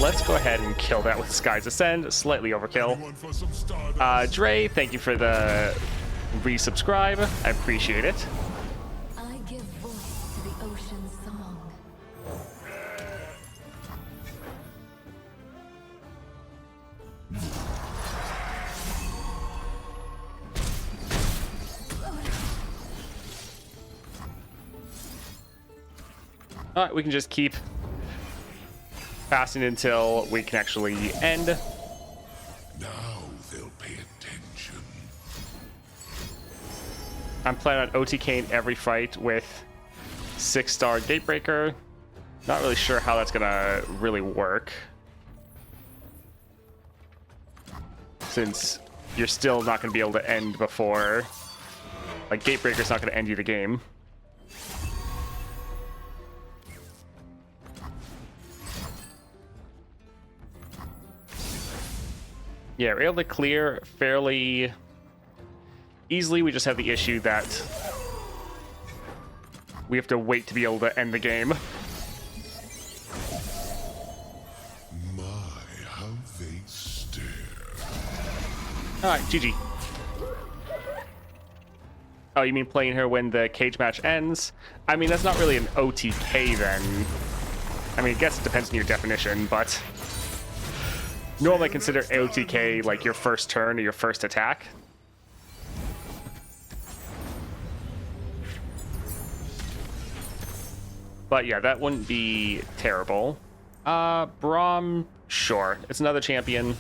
Let's go ahead and kill that with Sky's Ascend. Slightly overkill. Dre, thank you for the resubscribe. I appreciate it. I give voice to the ocean's song. Alright, we can just keep passing until we can actually end. Now they'll pay attention. I'm planning on OTKing every fight with 6-star Gatebreaker. Not really sure how that's gonna really work, since you're still not gonna be able to end before, like, Gatebreaker's not gonna end you the game. Yeah, we're able to clear fairly easily. We just have the issue that we have to wait to be able to end the game. My, how they stare. Alright, GG. Oh, you mean playing her when the cage match ends? I mean, that's not really an OTK then. I mean, I guess it depends on your definition, but normally consider OTK like your first turn or your first attack. But yeah, that wouldn't be terrible. Braum, sure. It's another champion.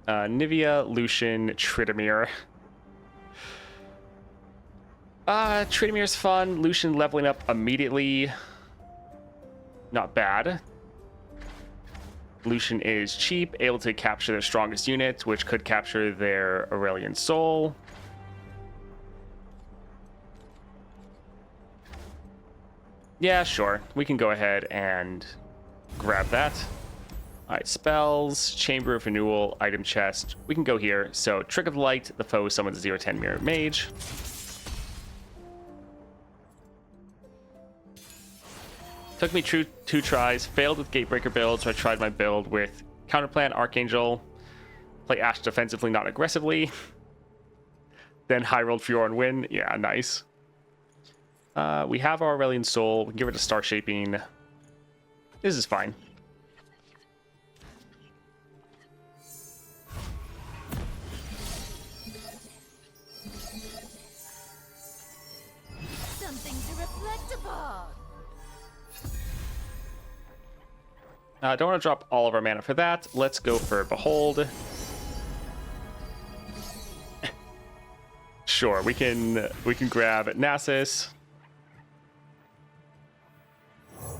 Nivea, Lucian, Tryndamere. Tryndamere's fun. Lucian leveling up immediately. Not bad. Lucian is cheap, able to capture their strongest unit, which could capture their Aurelian Soul. Yeah, sure. We can go ahead and grab that. Alright, spells, Chamber of Renewal, item chest. We can go here. So, Trick of the Light, the foe summons a 0/10 Mirror Mage. Took me two tries, failed with Gatebreaker build, so I tried my build with Counterplan, Archangel, play Ashe defensively, not aggressively. Then high rolled Fjord and win. Yeah, nice. We have our Aurelian Soul. We can give it a Star Shaping. This is fine. Something to reflect upon. Don't want to drop all of our mana for that. Let's go for Behold. Sure, we can grab Nasus.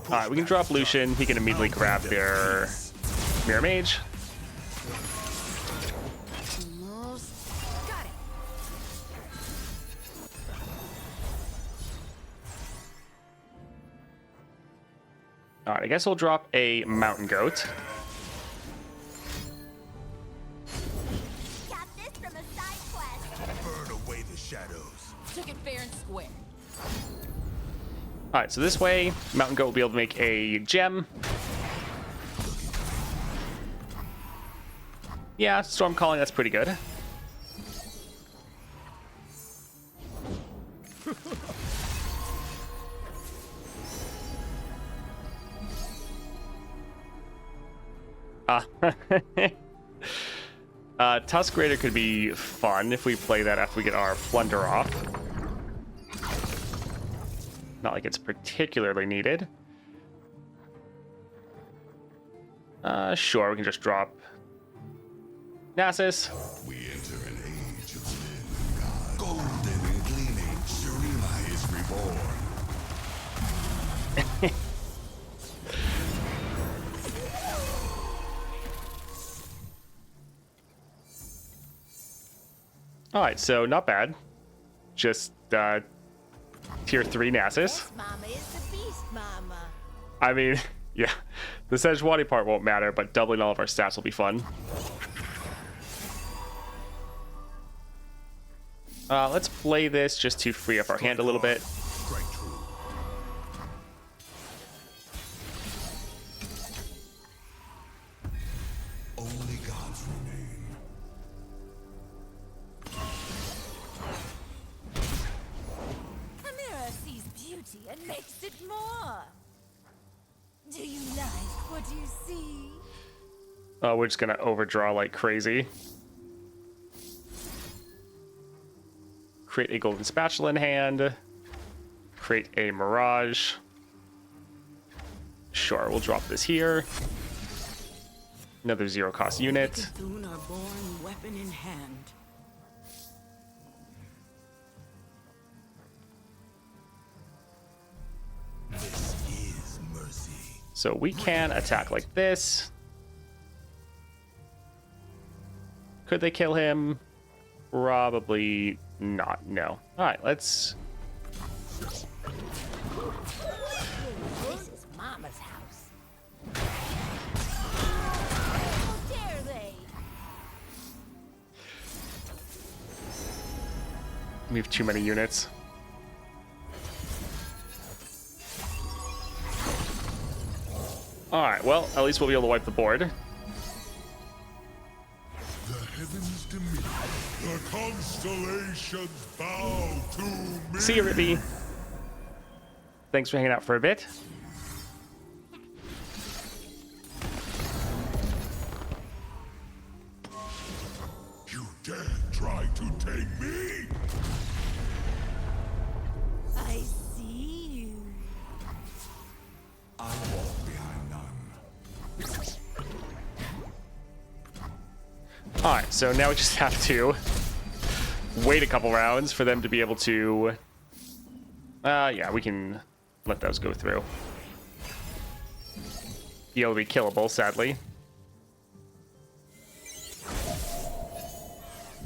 Alright, we can drop Lucian. He can immediately grab their Mirror Mage. Got it. Alright, I guess we'll drop a Mountain Goat. Got this from a side quest. Burn away the shadows. Took it fair and square. Alright, so this way, Mountain Goat will be able to make a gem. Yeah, Storm Calling, that's pretty good. Tusk Raider could be fun if we play that after we get our plunder off. Not like it's particularly needed. Sure, we can just drop Nasus. We enter an age of sin and God. Golden and gleaming, Shurima is reborn. All right, so not bad. Just tier 3 Nasus. Mama is the beast, Mama. I mean, yeah, the Sejuani part won't matter, but doubling all of our stats will be fun. Let's play this just to free up our hand a little bit. Strike true. Only gods remain. A mirror sees beauty and makes it more. Do you like what you see? Oh, we're just gonna overdraw like crazy. Create a golden spatula in hand. Create a mirage. Sure, we'll drop this here. Another 0-cost unit. Cthulhu are born weapon in hand. This is mercy. So we can attack like this. Could they kill him? Probably not. No. All right, let's. This is Mama's house. How dare they? We have too many units. All right. Well, at least we'll be able to wipe the board. The heavens to me. The constellations bow to me. See you, Rippy. Thanks for hanging out for a bit. You dare try to take me? I see you. I walk behind none. All right. So now we just have to wait a couple rounds for them to be able to. Yeah, we can let those go through. He'll be killable, sadly.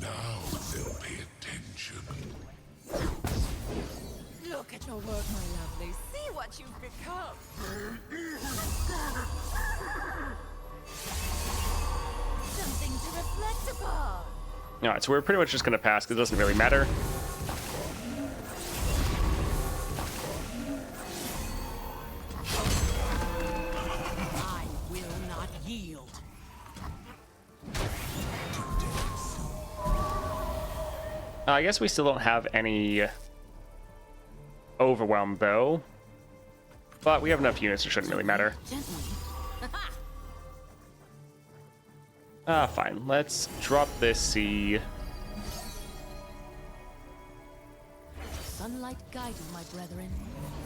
Now they'll pay attention. Look at your work, my lovely. See what you've become. Something to reflect upon. All right, so we're pretty much just going to pass because it doesn't really matter. I will not yield. I guess we still don't have any overwhelm, though. But we have enough units, it shouldn't really matter. Gently. Fine. Let's drop this C. Sunlight guide you, my brethren.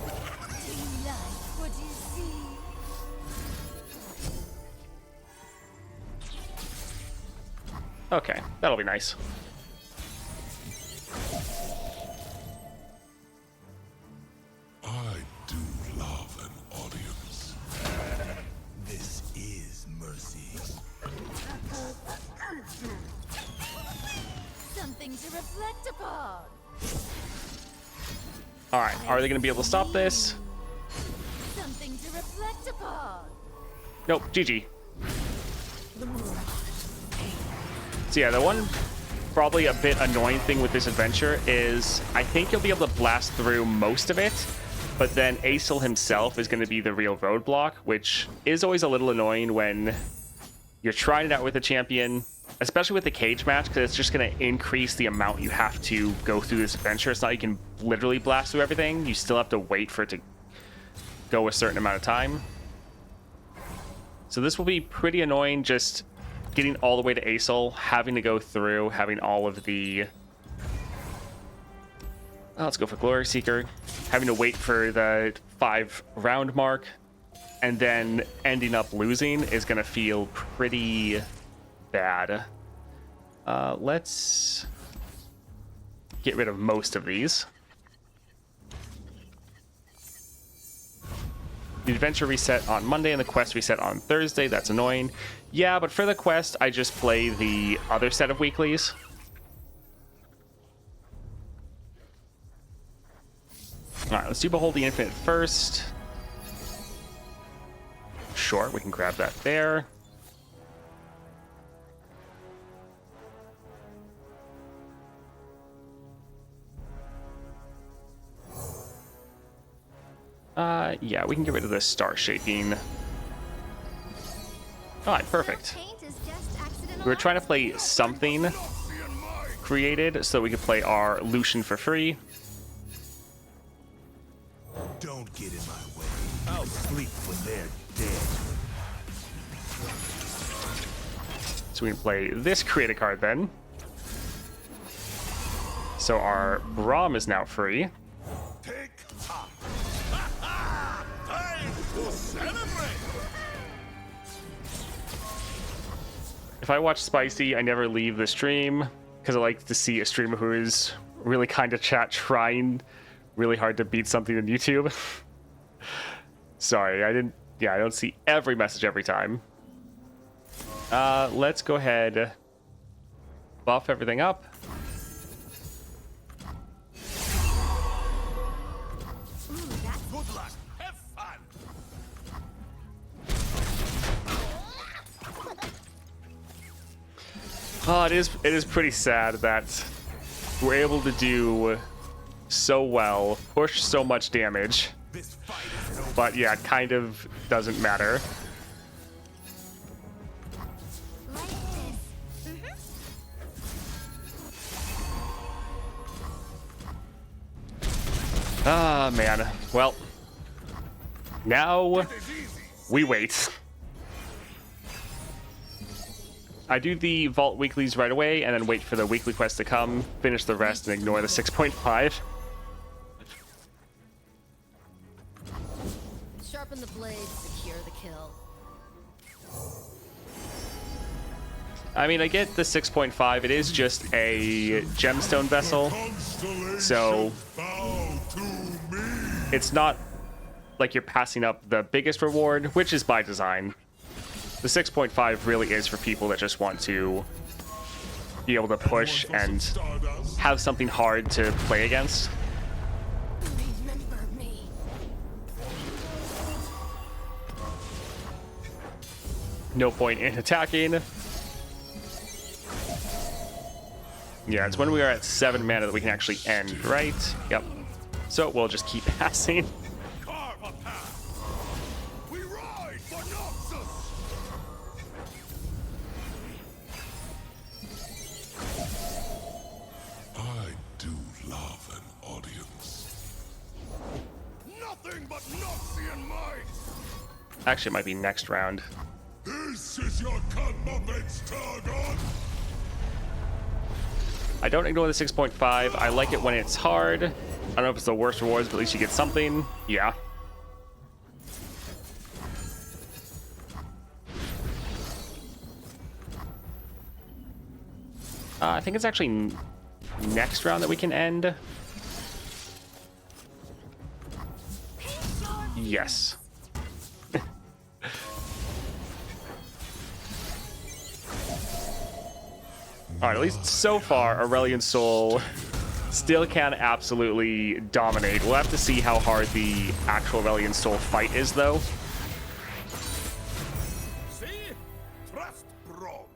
Do you like what you see? Okay, that'll be nice. I do love an audience. This is mercy. Something to reflect upon. All right, are they going to be able to stop this? Something to reflect upon. Nope, GG. So yeah, the one probably a bit annoying thing with this adventure is I think you'll be able to blast through most of it, but then ASol himself is going to be the real roadblock, which is always a little annoying when you're trying it out with a champion, especially with the cage match, because it's just going to increase the amount you have to go through this adventure. It's not like you can literally blast through everything. You still have to wait for it to go a certain amount of time. So this will be pretty annoying, just getting all the way to ASol, having to go through, having all of the... Oh, let's go for Glory Seeker. Having to wait for the 5-round mark, and then ending up losing is going to feel pretty bad. Let's get rid of most of these. The adventure reset on Monday and the quest reset on Thursday. That's annoying. Yeah, but for the quest, I just play the other set of weeklies. Alright, let's do Behold the Infinite first. Sure, we can grab that there. Yeah, we can get rid of the star shaping. Alright, perfect. We were trying to play something created so we could play our Lucian for free. Don't get in my way. I'll sleep when they're dead. So we can play this created card then. So our Braum is now free. Take time. Time to celebrate. If I watch Spicy, I never leave the stream because I like to see a streamer who is really kind of trying really hard to beat something on YouTube. Sorry, I don't see every message every time. Let's go ahead, buff everything up. Good luck. Have fun. Oh, it is pretty sad that we're able to do so well, push so much damage, but yeah, it kind of doesn't matter. Ah, man. Well, now we wait. I do the Vault weeklies right away and then wait for the weekly quest to come, finish the rest, and ignore the 6.5. Sharpen the blade, secure the kill. I mean, I get the 6.5. It is just a gemstone vessel, so it's not like you're passing up the biggest reward, which is by design. The 6.5 really is for people that just want to be able to push and have something hard to play against. Remember me. No point in attacking. Yeah, it's when we are at 7 mana that we can actually end, right? Yep. So we'll just keep passing. Carve a path. We ride for Noxus. I do love an audience. Nothing but Noxian might. Actually, it might be next round. This is your comeuppance, Targon! I don't ignore the 6.5. I like it when it's hard. I don't know if it's the worst rewards, but at least you get something. Yeah. I think it's actually next round that we can end. Yes. All right, at least so far, Aurelion Sol still can absolutely dominate. We'll have to see how hard the actual Aurelion Sol fight is, though. See? Trust Braum.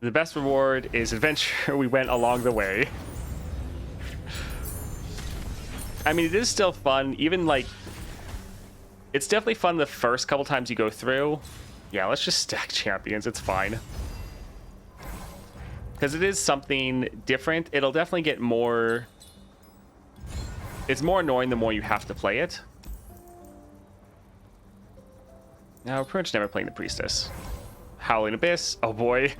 The best reward is adventure. We went along the way. I mean, it is still fun. Even, like, it's definitely fun the first couple times you go through. Yeah, let's just stack champions. It's fine. Because it is something different. It'll definitely get more... It's more annoying the more you have to play it. Now, we're pretty much never playing the Priestess. Howling Abyss. Oh boy.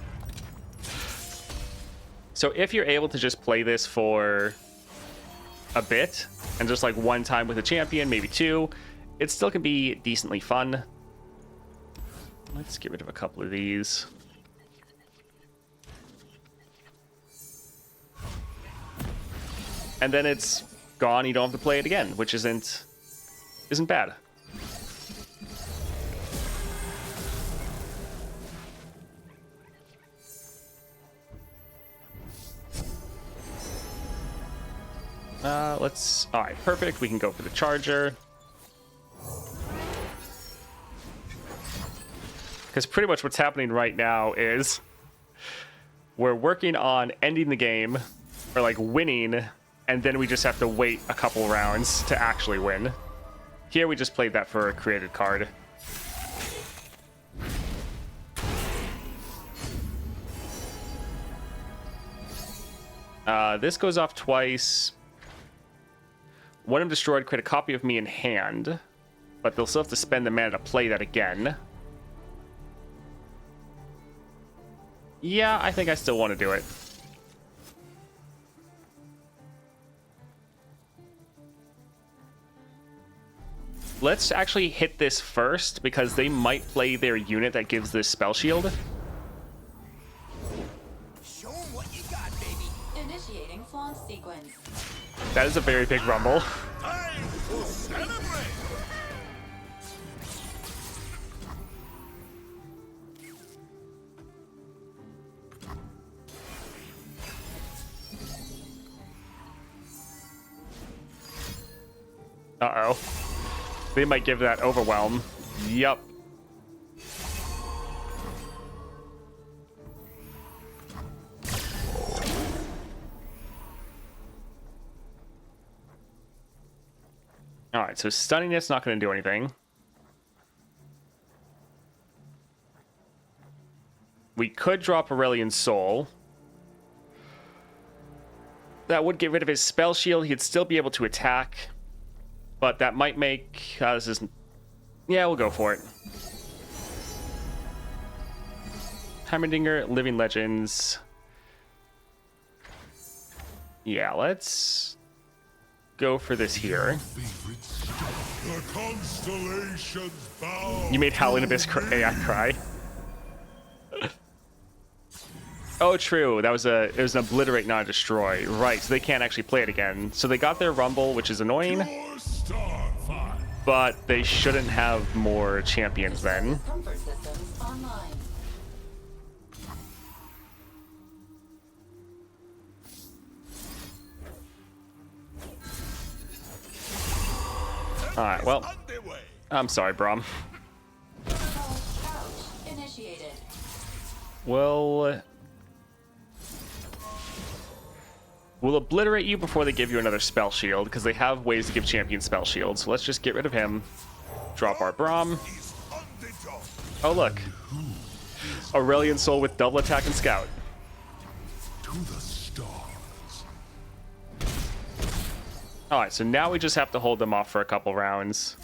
So if you're able to just play this for a bit, and just like one time with a champion, maybe two, it still can be decently fun. Let's get rid of a couple of these. And then it's gone, you don't have to play it again, which isn't bad. All right, perfect. We can go for the charger. Because pretty much what's happening right now is we're working on ending the game, or like winning, and then we just have to wait a couple rounds to actually win. Here we just played that for a created card. This goes off twice. When I'm destroyed, create a copy of me in hand, but they'll still have to spend the mana to play that again. Yeah, I think I still want to do it. Let's actually hit this first, because they might play their unit that gives this spell shield. Show 'em what you got, baby. Initiating flaunt sequence. That is a very big rumble. Time to celebrate! Uh-oh. They might give that overwhelm. Yup. Alright, so stunning it's not going to do anything. We could drop Aurelian's Soul. That would get rid of his spell shield. He'd still be able to attack. But that might make... this isn't... Yeah, we'll go for it. Heimerdinger, Living Legends. Yeah, let's go for this here. The constellations bow. You made Howling Abyss AI cry. Oh, true. It was an obliterate, not a destroy. Right, so they can't actually play it again. So they got their rumble, which is annoying. But they shouldn't have more champions then. Comfort systems online. Alright, well. I'm sorry, Braum. Couch initiated. We'll obliterate you before they give you another spell shield, because they have ways to give champions spell shields. So let's just get rid of him. Drop our Braum. Oh, look. Aurelian Soul with double attack and scout. To the stars. Alright, so now we just have to hold them off for a couple rounds.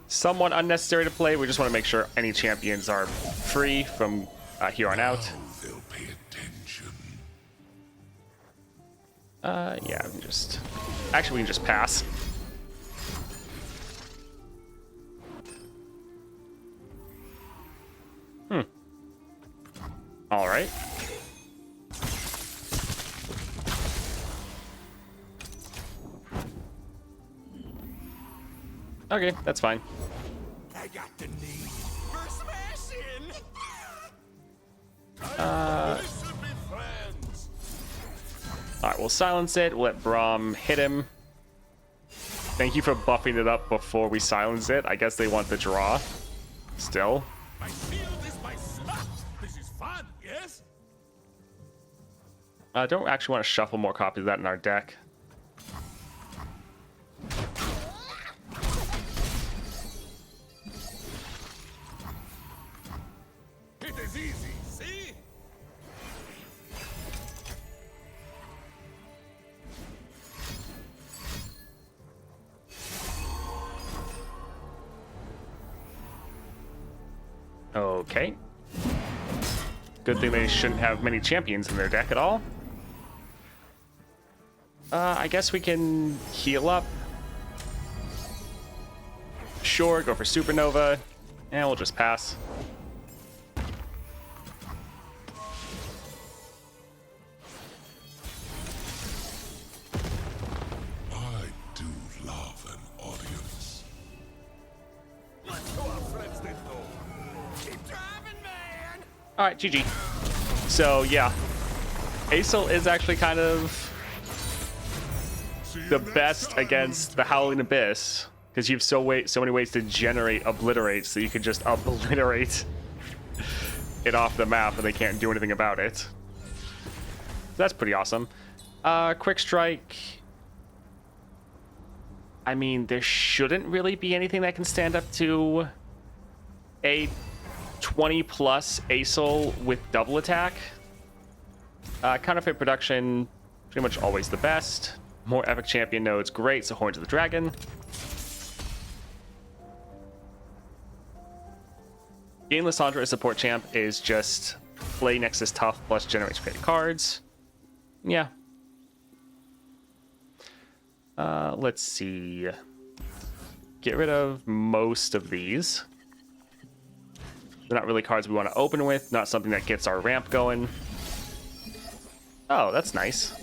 Somewhat unnecessary to play. We just want to make sure any champions are free from here on out. They'll pay attention. Yeah, we can just... Actually, we can just pass. All right. Okay, that's fine. I got the need for smashing! Should be friends. Alright, we'll silence it. We'll let Braum hit him. Thank you for buffing it up before we silence it. I guess they want the draw. Still. My shield is my slot. This is fun, yes? I don't actually want to shuffle more copies of that in our deck. It is easy, see? Okay. Good thing they shouldn't have many champions in their deck at all. I guess we can heal up. Sure, go for Supernova. And we'll just pass. I do love an audience. Let's go our friends then, though. Keep driving, man! Alright, GG. So, yeah. ASol is actually kind of the best against the Howling Abyss, because you have so many ways to generate obliterates that you can just obliterate it off the map and they can't do anything about it. So that's pretty awesome. Quick Strike. I mean, there shouldn't really be anything that can stand up to a 20 plus ASol with double attack. Counterfeit production, pretty much always the best. More epic champion nodes, great. So Horns of the Dragon. Gain Lissandra as support champ is just play Nexus tough plus generates creative cards. Yeah. Let's see. Get rid of most of these. They're not really cards we want to open with. Not something that gets our ramp going. Oh, that's nice.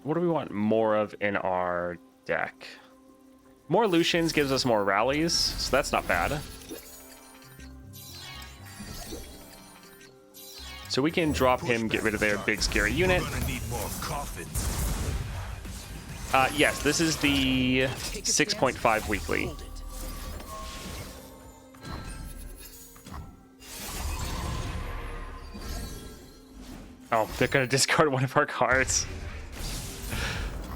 What do we want more of in our deck? More Lucians gives us more rallies, so that's not bad. So we can drop him, get rid of their big scary unit. Yes, this is the 6.5 weekly. Oh, they're gonna discard one of our cards.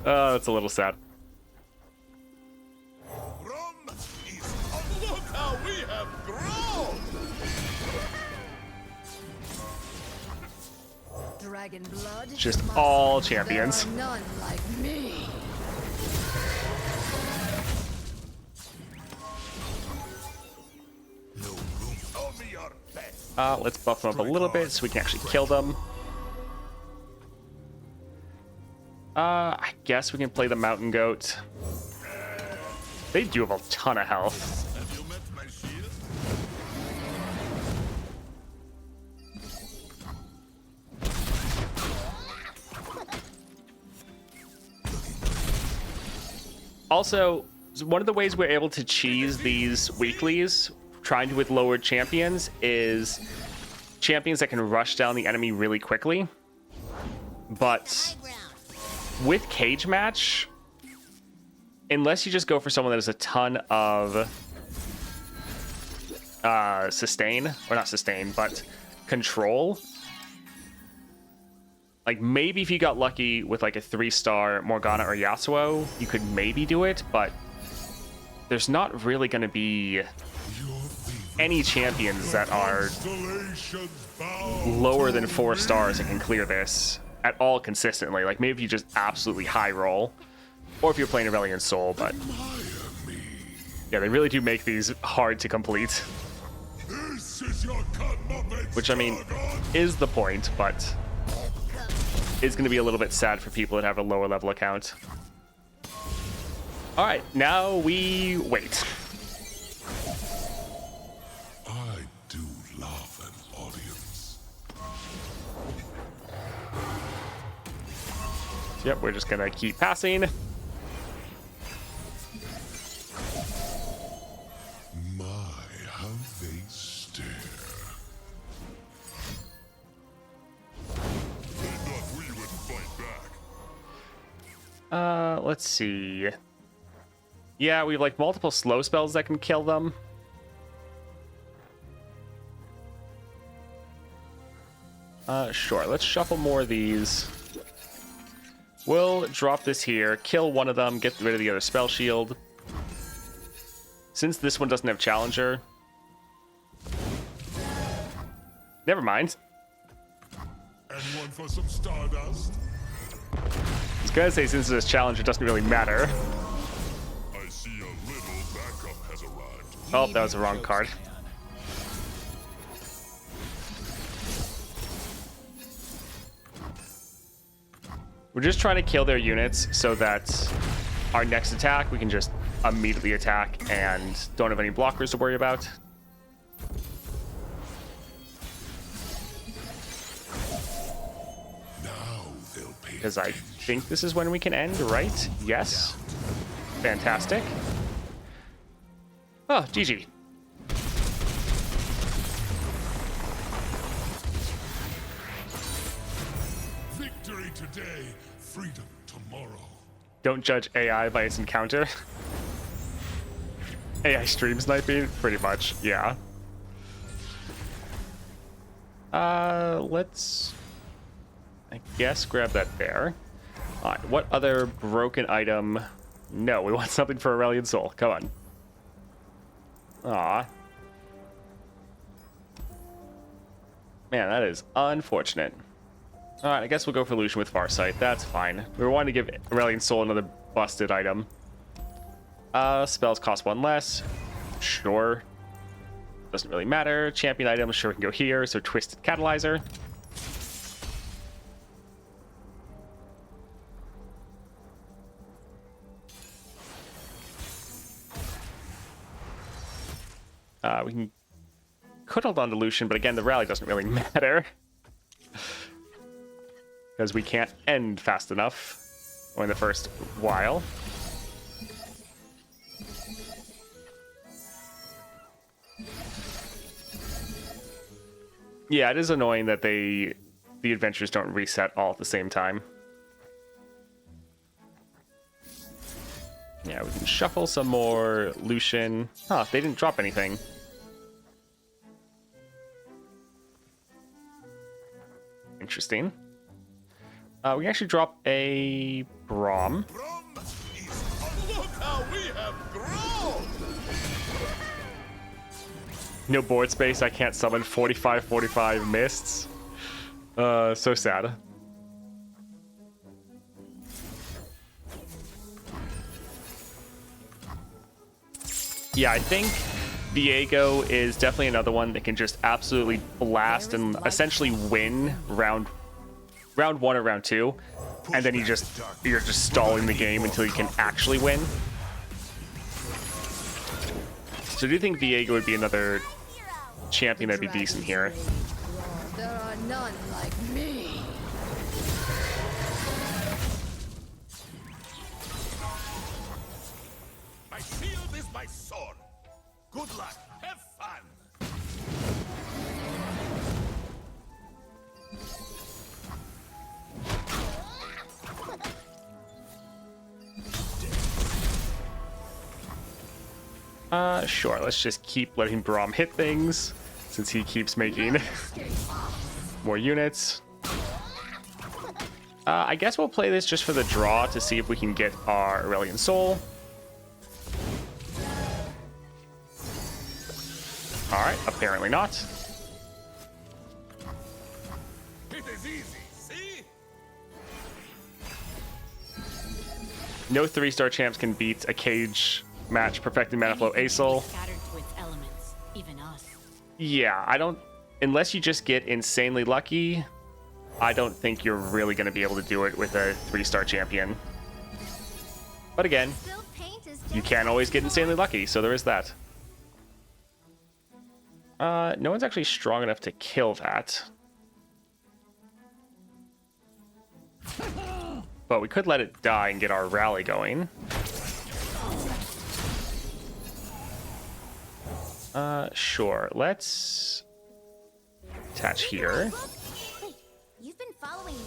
Oh, that's a little sad. Look how we have grown! Dragon blood. Just all champions. There are none like me. Show me your best. Let's buff them up a little bit so we can actually kill them. I guess we can play the Mountain Goat. They do have a ton of health. Have you met my shield? Also, one of the ways we're able to cheese these weeklies, trying to with lowered champions, is champions that can rush down the enemy really quickly. But with Cage Match, unless you just go for someone that has a ton of sustain, or not sustain, but control, like maybe if you got lucky with like a 3-star Morgana or Yasuo, you could maybe do it, but there's not really going to be any champions that are lower than 4 stars and can clear this at all consistently. Like maybe if you just absolutely high roll, or if you're playing Aurelion Soul, but yeah, they really do make these hard to complete. Which I mean is the point, but is going to be a little bit sad for people that have a lower level account. All right, now we wait. I do love an audience. Yep, we're just gonna keep passing. My, how they stare. They thought we wouldn't fight back. Let's see. Yeah, we have like multiple slow spells that can kill them. Sure, let's shuffle more of these. We'll drop this here, kill one of them, get rid of the other spell shield. Since this one doesn't have Challenger. Never mind. And one for some stardust. I was gonna say, since it's a challenge, it doesn't really matter. I see a little backup has arrived. Oh, that was the wrong card. We're just trying to kill their units so that our next attack, we can just immediately attack and don't have any blockers to worry about. Now they'll pay Because I think this is when we can end, right? Yes. Fantastic. Oh, GG. Victory today, freedom tomorrow. Don't judge AI by its encounter. AI stream sniping? Pretty much, yeah. Let's, I guess, grab that there. Alright, what other broken item? No, we want something for Aurelian Soul. Come on. Aw. Man, that is unfortunate. Alright, I guess we'll go for Lucian with Farsight. That's fine. We were wanting to give Aurelian Soul another busted item. Spells cost one less. Sure. Doesn't really matter. Champion items, sure, we can go here. So Twisted Catalyzer. We could hold on to Lucian, but again, the rally doesn't really matter. Because we can't end fast enough or in the first while. Yeah, it is annoying that the adventures don't reset all at the same time. Yeah, we can shuffle some more Lucian. Huh, they didn't drop anything. Interesting. We can actually drop a Braum. Look how we have grown! No board space, I can't summon 45 mists. So sad. Yeah, I think Viego is definitely another one that can just absolutely blast and essentially win round 1 or round 2, and then you're just stalling the game until you can actually win. So do you think Viego would be another champion that'd be decent here? There are none like me. My shield is my sword. Good luck. Have fun. Sure, let's just keep letting Braum hit things, since he keeps making more units. I guess we'll play this just for the draw to see if we can get our Aurelian Soul. Alright, apparently not. It is easy, see? No 3-star champs can beat a cage match perfecting mana flow ASol. Scattered to its elements, even us. Yeah, I don't... Unless you just get insanely lucky, I don't think you're really going to be able to do it with a 3-star champion. But again, you can always get insanely lucky, so there is that. No one's actually strong enough to kill that. But we could let it die and get our rally going. Sure. Let's attach here. Wait, you've been following me?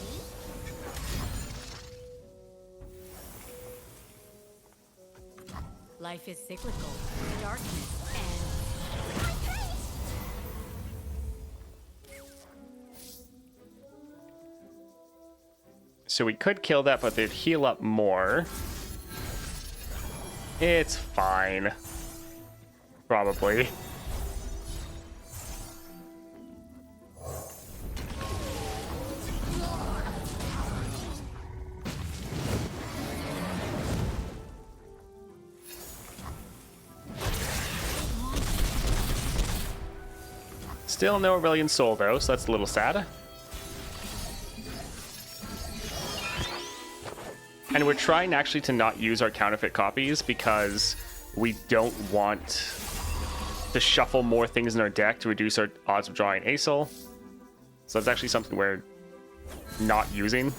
Life is cyclical. Darkness and So we could kill that, but they'd heal up more. It's fine. Probably. Still no Aurelion Soul though, so that's a little sad. And we're trying actually to not use our counterfeit copies because we don't want to shuffle more things in our deck to reduce our odds of drawing ASol. So that's actually something we're not using.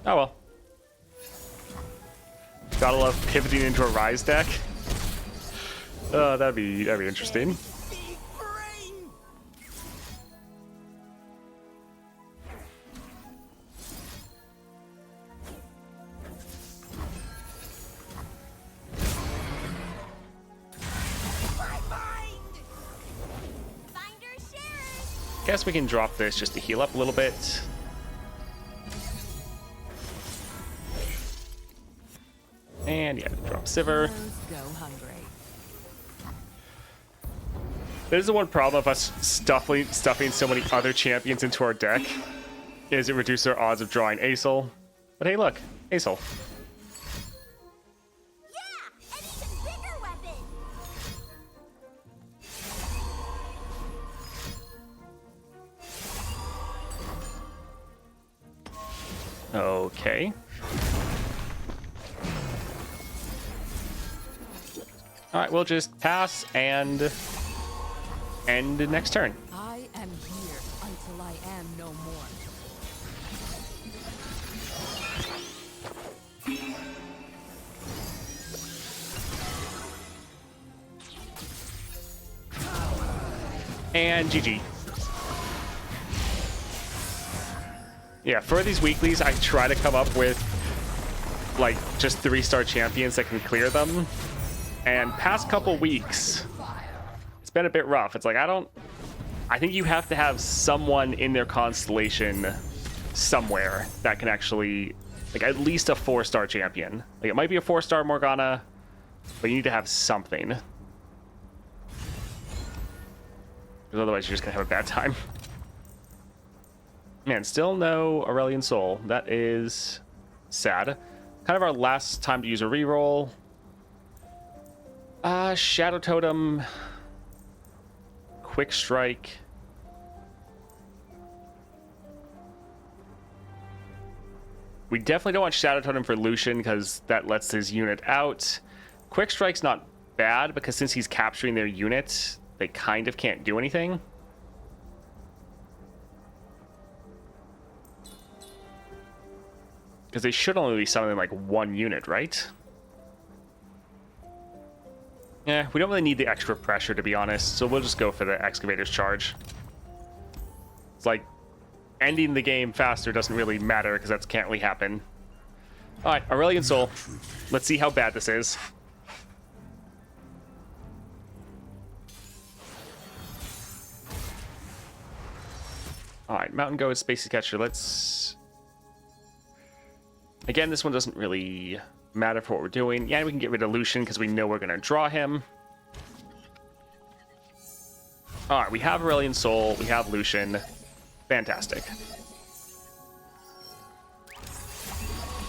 Oh well. Gotta love pivoting into a Rise deck. That'd be interesting. Guess we can drop this just to heal up a little bit. And yeah, drop Sivir. Go hungry. This is the one problem of us stuffing so many other champions into our deck, is it reduces our odds of drawing ASol. But hey, look, ASol. Yeah, and even bigger weapon. Okay. Alright, we'll just pass and end next turn. I am here until I am no more. And GG. Yeah, for these weeklies, I try to come up with like just 3-star champions that can clear them. And past couple weeks, it's been a bit rough. It's like I think you have to have someone in their constellation somewhere that can actually, like, at least a 4-star champion. Like, it might be a 4-star Morgana, but you need to have something. Because otherwise you're just gonna have a bad time. Man, still no Aurelion Soul. That is sad. Kind of our last time to use a reroll. Shadow Totem. Quick Strike. We definitely don't want Shadow Totem for Lucian because that lets his unit out. Quick Strike's not bad because since he's capturing their unit, they kind of can't do anything. Because they should only be summoning like 1 unit, right? Yeah, we don't really need the extra pressure, to be honest, so we'll just go for the Excavator's Charge. It's like, ending the game faster doesn't really matter, because that can't really happen. Alright, Aurelion Soul. Let's see how bad this is. Alright, Mountain Goat, Spacey Catcher, let's... Again, this one doesn't really matter for what we're doing. Yeah, we can get rid of Lucian because we know we're going to draw him. Alright, we have Aurelion Soul, we have Lucian. Fantastic.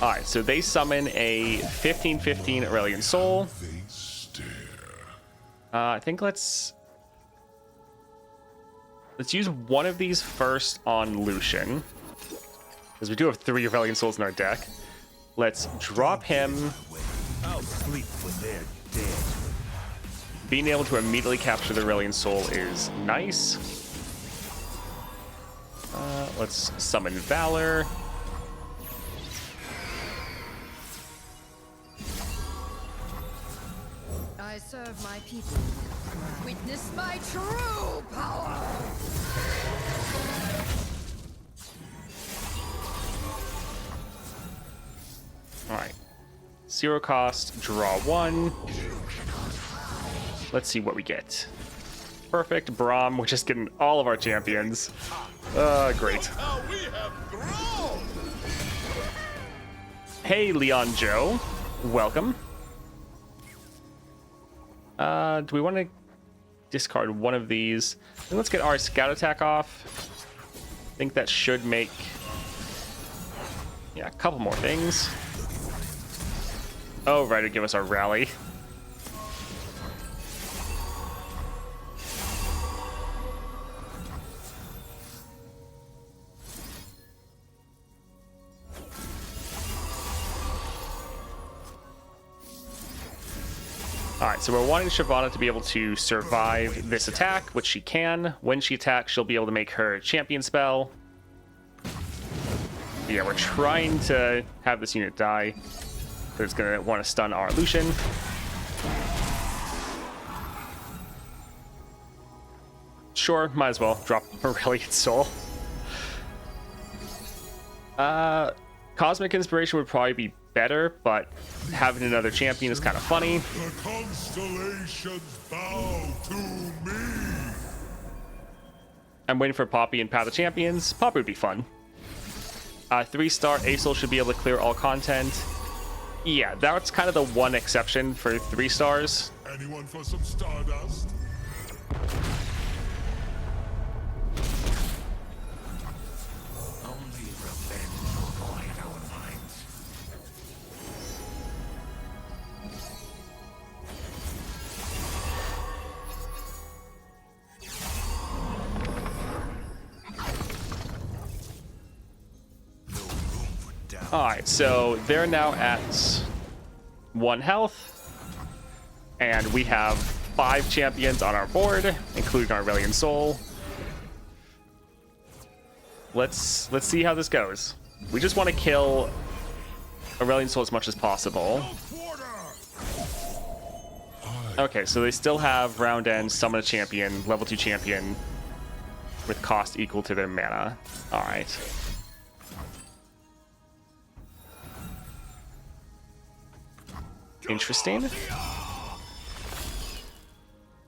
Alright, so they summon a 15/15 Aurelion Soul. I think let's use one of these first on Lucian. Because we do have 3 Aurelion Souls in our deck. Let's drop him. I'll sleep when they're dead. Being able to immediately capture the Aurelion Soul is nice. Let's summon Valor. I serve my people. Witness my true power. Alright. 0 cost, draw 1. Let's see what we get. Perfect. Braum, we're just getting all of our champions. Great. Hey, Leon Joe. Welcome. Do we want to discard one of these? And let's get our Scout Attack off. I think that should make... yeah, a couple more things. Oh, right, to give us our rally. Alright, so we're wanting Shyvana to be able to survive this attack, which she can. When she attacks, she'll be able to make her champion spell. Yeah, we're trying to have this unit die. So it's going to want to stun our Lucian. Sure, might as well drop Aurelian Soul. Cosmic Inspiration would probably be better, but having another champion is kind of funny. The constellations bow to me. I'm waiting for Poppy and Path of Champions. Poppy would be fun. 3-star ASol should be able to clear all content. Yeah, that's kind of the one exception for 3 stars. Anyone for some Stardust? Only revenge will void our minds. Alright, so they're now at 1 health. And we have 5 champions on our board, including our Aurelian Soul. Let's see how this goes. We just want to kill Aurelian Soul as much as possible. Okay, so they still have round end, summon a champion, level 2 champion with cost equal to their mana. Alright. Interesting.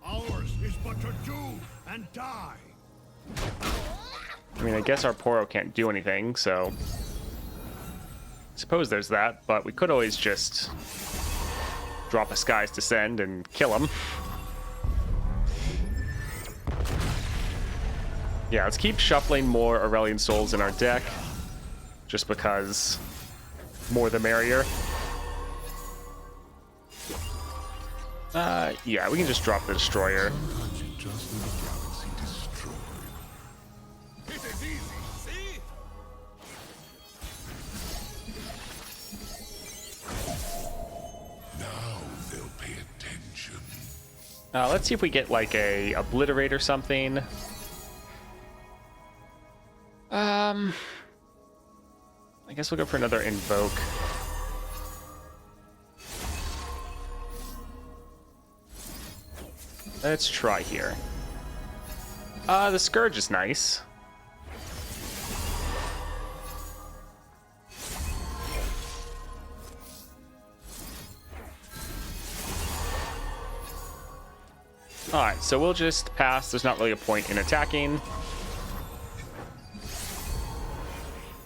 Ours is but to do and die. I mean, I guess our Poro can't do anything, so suppose there's that, but we could always just drop a Sky's Descend and kill him. Yeah, let's keep shuffling more Aurelian Souls in our deck, just because more the merrier. Yeah, we can just drop the Destroyer. Sometimes you just need a galaxy destroyed. It is easy, see? Now they'll pay attention. Let's see if we get like a Obliterate or something. I guess we'll go for another Invoke. Let's try here. The Scourge is nice. Alright, so we'll just pass. There's not really a point in attacking.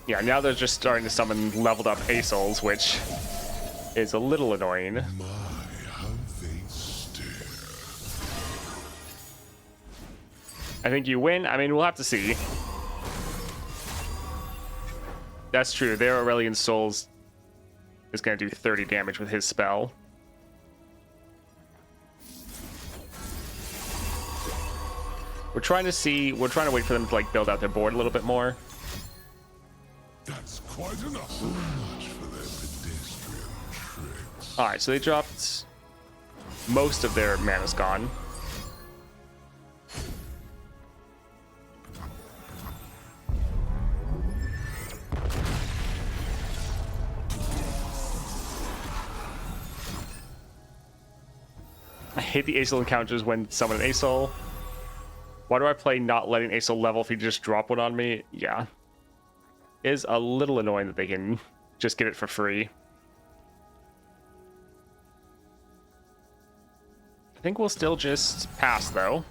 Yeah, now they're just starting to summon leveled up ASOLs, which is a little annoying. My, how they stare. I think you win. I mean, we'll have to see. That's true. Their Aurelian Souls is going to do 30 damage with his spell. We're trying to wait for them to like build out their board a little bit more. That's quite enough. So much for their pedestrian tricks. All right, so they dropped most of their mana's gone. I hate the ASol encounters when summon an ASol. Why do I play not letting ASol level if you just drop one on me? Yeah. It is a little annoying that they can just get it for free. I think we'll still just pass, though.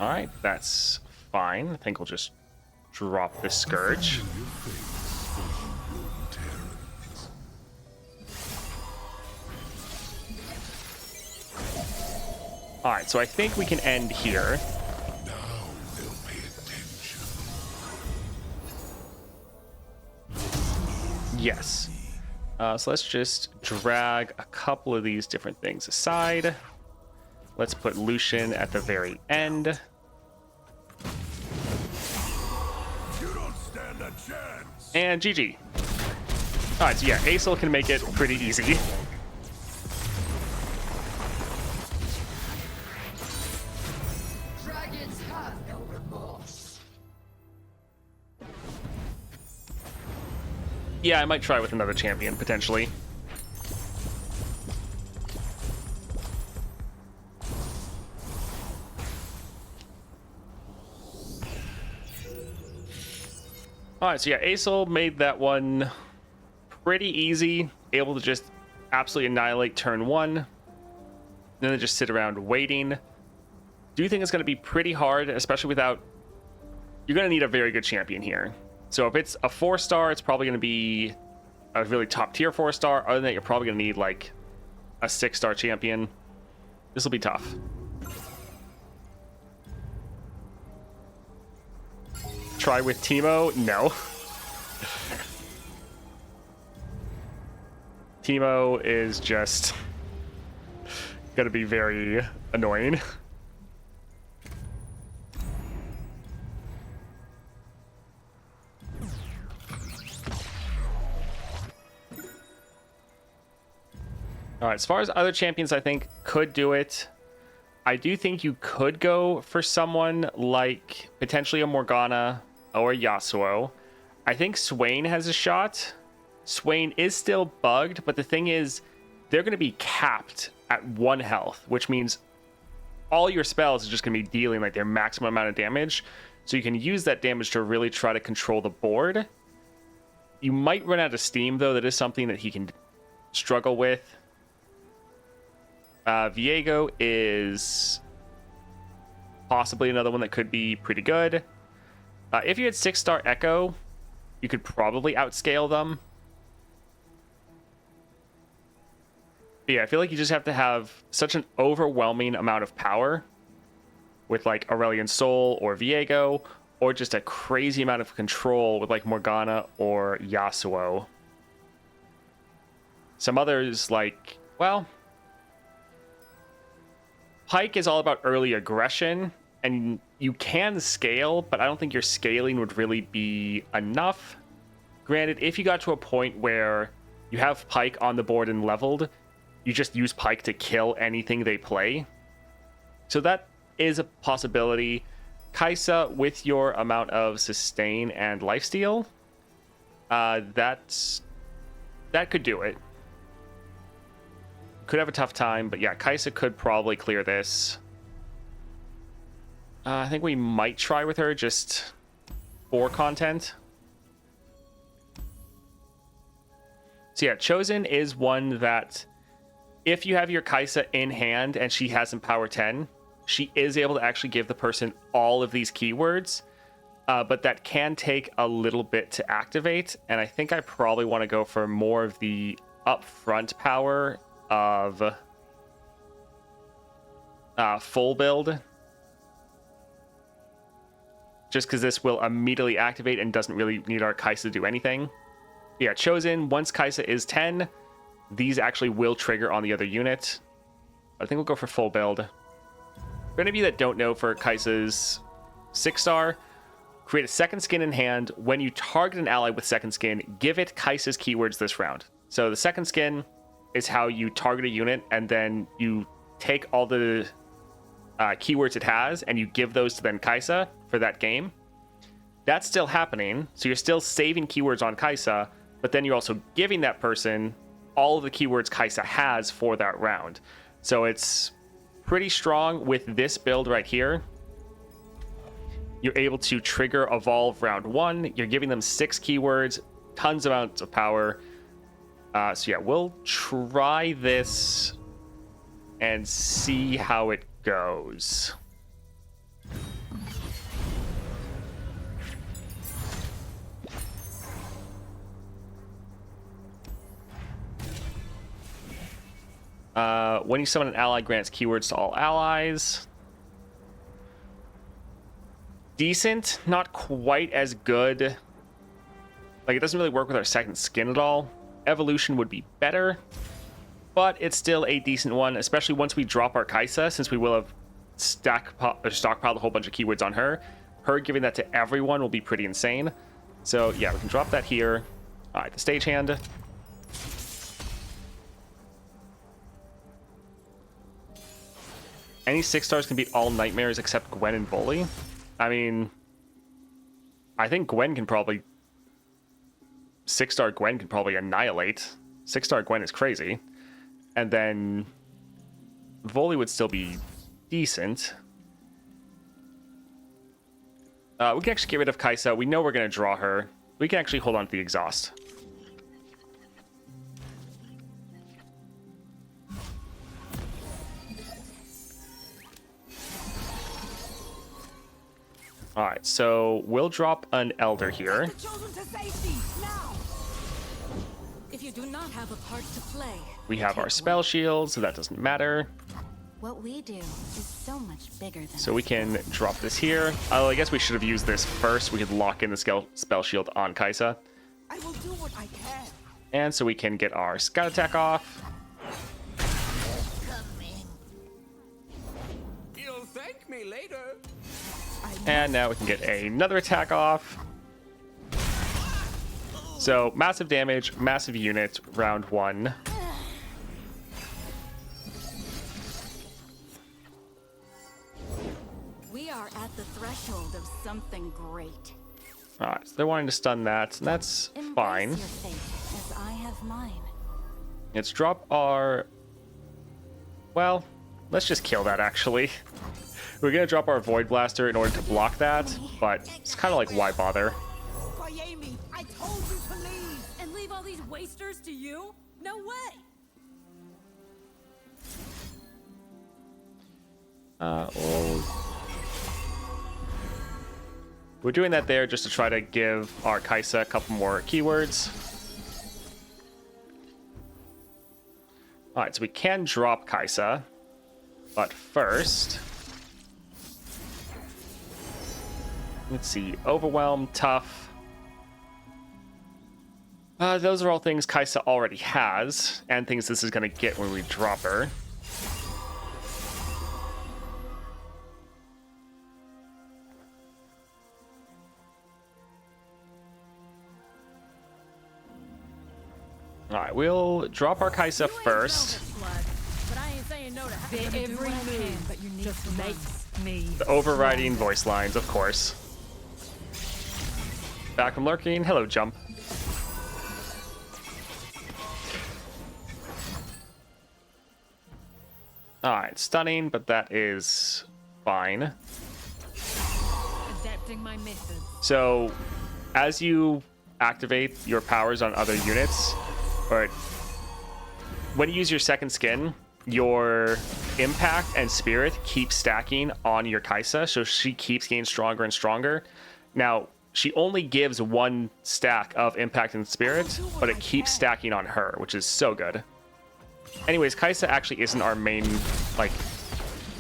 Alright, that's fine. I think we'll just drop the Scourge. Alright, so I think we can end here. Now they'll pay attention. Yes. So let's just drag a couple of these different things aside. Let's put Lucian at the very end. You don't stand a chance. And GG. Alright, so yeah, ASol can make it pretty easy. Dragons have no remorse. Yeah, I might try with another champion, potentially. Alright, so yeah, ASol made that one pretty easy. Able to just absolutely annihilate turn 1. Then they just sit around waiting. Do you think it's going to be pretty hard, especially without... You're going to need a very good champion here. So if it's a 4-star, it's probably going to be a really top tier 4-star. Other than that, you're probably going to need like a 6-star champion. This will be tough. Try with Teemo? No. Teemo is just gonna be very annoying. All right, as far as other champions I think could do it, I do think you could go for someone like potentially a Morgana or a Yasuo. I think Swain has a shot. Swain is still bugged, but the thing is, they're going to be capped at 1 health, which means all your spells are just going to be dealing like their maximum amount of damage. So you can use that damage to really try to control the board. You might run out of steam, though. That is something that he can struggle with. Viego is possibly another one that could be pretty good. If you had 6-star Echo, you could probably outscale them. But yeah, I feel like you just have to have such an overwhelming amount of power with like Aurelion Sol or Viego, or just a crazy amount of control with like Morgana or Yasuo. Some others like, well, Pyke is all about early aggression, and you can scale, but I don't think your scaling would really be enough. Granted, if you got to a point where you have Pyke on the board and leveled, you just use Pyke to kill anything they play. So that is a possibility. Kai'Sa, with your amount of sustain and lifesteal, that could do it. Could have a tough time, but yeah, Kai'Sa could probably clear this. I think we might try with her just for content. So yeah, Chosen is one that if you have your Kai'Sa in hand and she has some power 10, she is able to actually give the person all of these keywords, but that can take a little bit to activate. And I think I probably want to go for more of the upfront power of full build, just because this will immediately activate and doesn't really need our Kai'Sa to do anything. Yeah, Chosen, once Kai'Sa is 10, these actually will trigger on the other unit. I think we'll go for full build. For any of you that don't know, for Kai'Sa's 6-star, create a second skin in hand. When you target an ally with second skin, give it Kai'Sa's keywords this round. So the second skin is how you target a unit, and then you take all the keywords it has, and you give those to then Kai'Sa for that game. That's still happening, so you're still saving keywords on Kai'Sa, but then you're also giving that person all of the keywords Kai'Sa has for that round. So it's pretty strong with this build right here. You're able to trigger Evolve round 1. You're giving them 6 keywords, tons of amounts of power. So yeah, we'll try this and see how it goes. When you summon an ally, grants keywords to all allies. Decent, not quite as good Like, it doesn't really work with our second skin at all. Evolution would be better, but it's still a decent one, especially once we drop our Kaisa, since we will have stockpiled a whole bunch of keywords on her. Her giving that to everyone will be pretty insane. So yeah, we can drop that here. All right, the stagehand. Any 6-stars can beat all nightmares except Gwen and Bully. I mean, I think Gwen can probably... 6-star Gwen can probably annihilate. 6-star Gwen is crazy. And then Volley would still be decent. We can actually get rid of Kaisa. We know we're going to draw her. We can actually hold on to the exhaust. All right, so we'll drop an Elder here. If you do not have a part to play, We have our spell shield, so that doesn't matter. What we do is so much bigger than So we can drop this here. Oh, I guess we should have used this first. We could lock in the spell shield on Kaisa. I will do what I can. And so we can get our scout attack off. You'll thank me later. And now we can get another attack off. So massive damage, massive unit, round 1. we are at the threshold of something great. Alright, so they're wanting to stun that, and that's fine. Embrace your fate, as I have mine. Let's drop our... Well, let's just kill that, actually. We're going to drop our Void Blaster in order to block that, but it's kind of like, why bother? Amy, I told you to leave. And leave all these wasters to you? No way! We're doing that there just to try to give our Kaisa a couple more keywords. Alright, so we can drop Kaisa, but first... Let's see, Overwhelm, Tough. Those are all things Kaisa already has, and things this is going to get when we drop her. Alright, we'll drop our Kaisa first. But I ain't saying no to every move, but you need just makes me The overriding voice lines, of course. Back from lurking. Hello, Jump. Alright, stunning, but that is fine. adapting my methods. So, as you activate your powers on other units, or when you use your second skin, your impact and spirit keep stacking on your Kaisa, so she keeps getting stronger and stronger. Now, she only gives 1 stack of impact and spirit, but it keeps stacking on her, which is so good. Anyways, Kaisa actually isn't our main, like,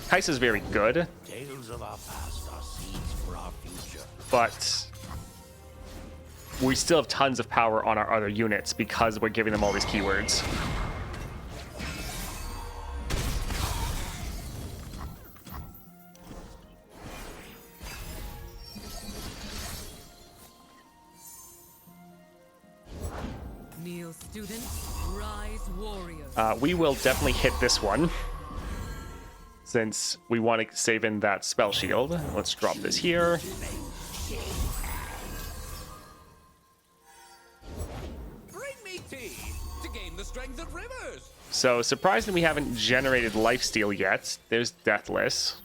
Kaisa's very good, Tales of our past are seeds for our future. but we still have tons of power on our other units because we're giving them all these keywords. Kneel, students. Rise, warriors. We will definitely hit this one, since we want to save in that spell shield. Let's drop this here. Bring me tea to gain the strength of rivers. So, surprisingly, we haven't generated lifesteal yet. There's Deathless.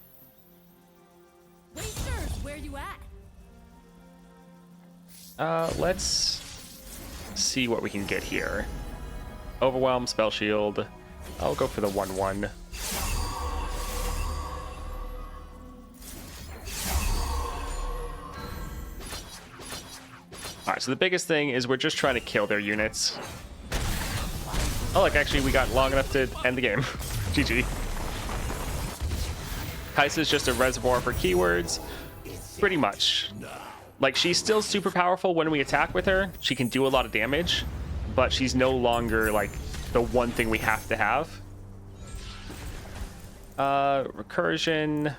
Wasters, where you at? Let's see what we can get here. Overwhelm, spell shield. I'll go for the 1/1. Alright, so the biggest thing is we're just trying to kill their units. Oh, look, actually, we got long enough to end the game. GG. Kaisa is just a reservoir for keywords. Pretty much. Like, she's still super powerful when we attack with her. She can do a lot of damage, but she's no longer, like, the one thing we have to have. Recursion.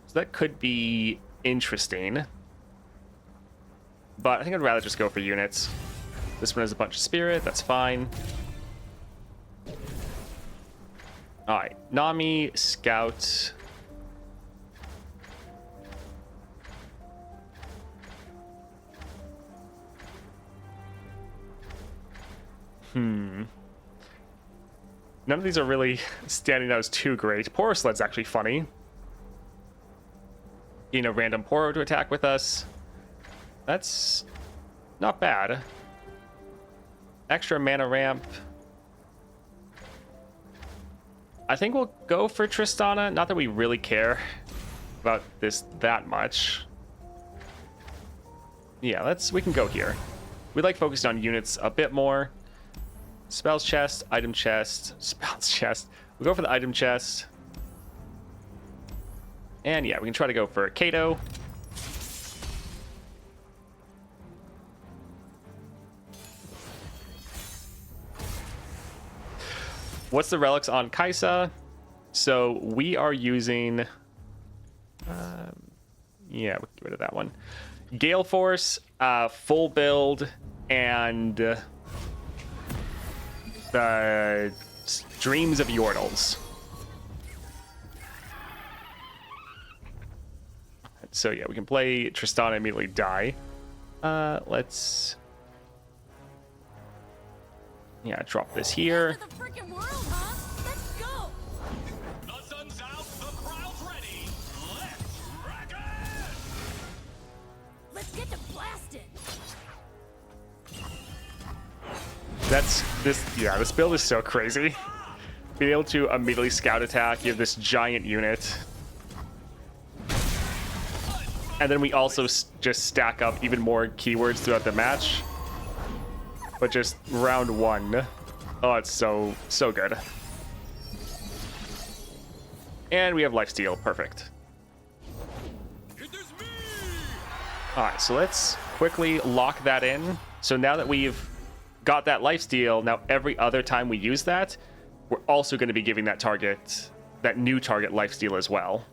So that could be interesting. But I think I'd rather just go for units. This one has a bunch of spirit. That's fine. Alright. Nami, Scout. None of these are really standing out as too great. Poro Sled's actually funny. You know, random Poro to attack with us. That's not bad. Extra mana ramp. I think we'll go for Tristana. Not that we really care about this that much. Yeah, we can go here. We like focusing on units a bit more. Spells chest, item chest, spells chest. We'll go for the item chest. And yeah, we can try to go for Kato. What's the relics on Kaisa? So we are using... yeah, we'll get rid of that one. Gale Force, full build, and... the Dreams of Yordles. So yeah, we can play Tristana, immediately die. Let's... yeah, drop this here. The freaking world, huh? Let's go. The sun's out, the crowd's ready. Let's wreck it! Let's get to blasting. This build is so crazy. Being able to immediately scout attack, you have this giant unit. And then we also just stack up even more keywords throughout the match. But just round one. Oh, it's so good. And we have lifesteal, perfect. Alright, so let's quickly lock that in. So now that we've got that lifesteal, now every other time we use that, we're also going to be giving that target, that new target lifesteal as well.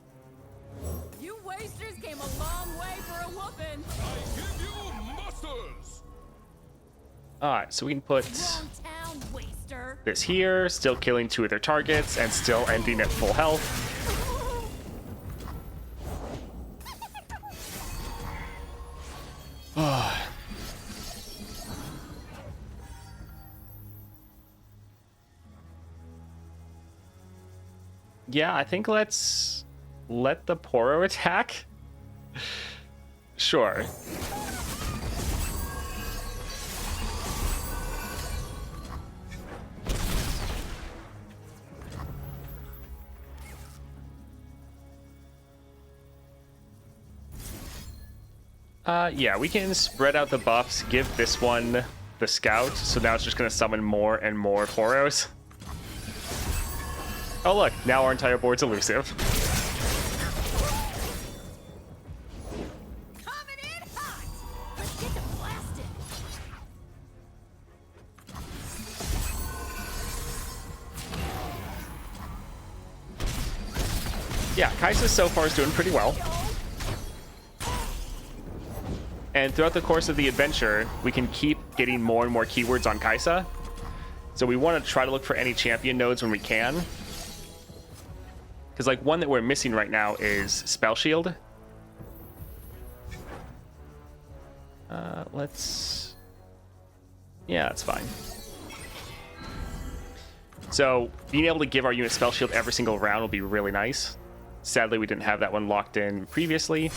You wasters came a long way for a whooping. I give you muscles. Alright, so we can put Wrong town, waster. this here, still killing 2 of their targets, and still ending at full health. Yeah, I think let's let the Poro attack. Sure. Yeah, we can spread out the buffs, give this one the scout, so now it's just going to summon more and more Poros. Oh look, now our entire board's elusive. Coming in hot. Let's get to blasting. Yeah, Kaisa so far is doing pretty well. And throughout the course of the adventure, we can keep getting more and more keywords on Kaisa. So we want to try to look for any champion nodes when we can. Because, like, one that we're missing right now is Spell Shield. Let's... yeah, that's fine. So, being able to give our unit Spell Shield every single round will be really nice. Sadly, we didn't have that one locked in previously.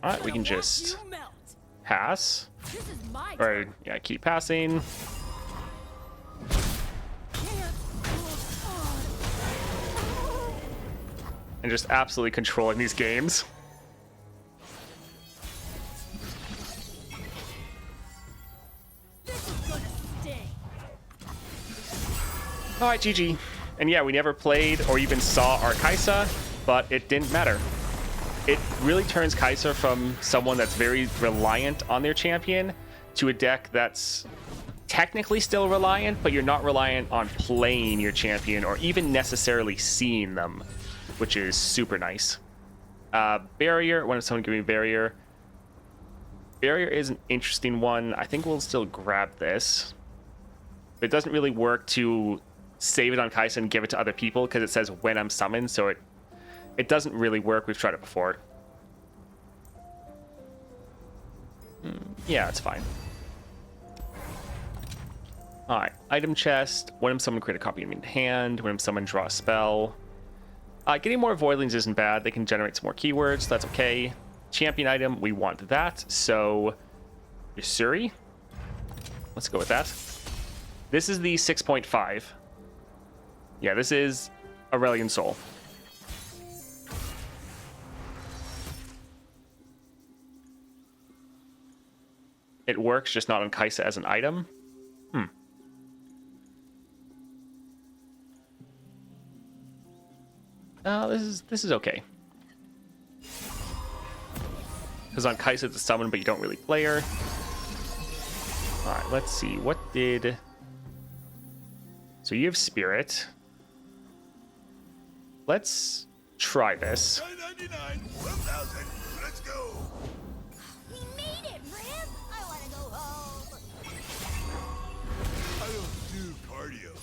Alright, we can just pass. Or, yeah, keep passing. And just absolutely controlling these games. All right, GG. And yeah, we never played or even saw our Kai'Sa, but it didn't matter. It really turns Kai'Sa from someone that's very reliant on their champion to a deck that's technically still reliant, but you're not reliant on playing your champion or even necessarily seeing them, which is super nice. Barrier, when does someone give me barrier? Barrier is an interesting one. I think we'll still grab this. It doesn't really work to save it on Kai'Sa and give it to other people because it says when I'm summoned, so it doesn't really work. We've tried it before. Yeah, it's fine. Alright, item chest. When I'm summoned, create a copy in hand. When I'm summoned, draw a spell. Getting more voidlings isn't bad. They can generate some more keywords, so that's okay. Champion item, we want that. So, Yusuri. Let's go with that. This is the 6.5. Yeah, this is Aurelian Soul. It works, just not on Kai'Sa as an item. This is okay. Because on Kai'Sa it's a summon, but you don't really play her. Alright, let's see. What did... So you have Spirit. Let's try this. 999, 1,000, let's go. We made it, Rim! I wanna go home. I don't do cardio.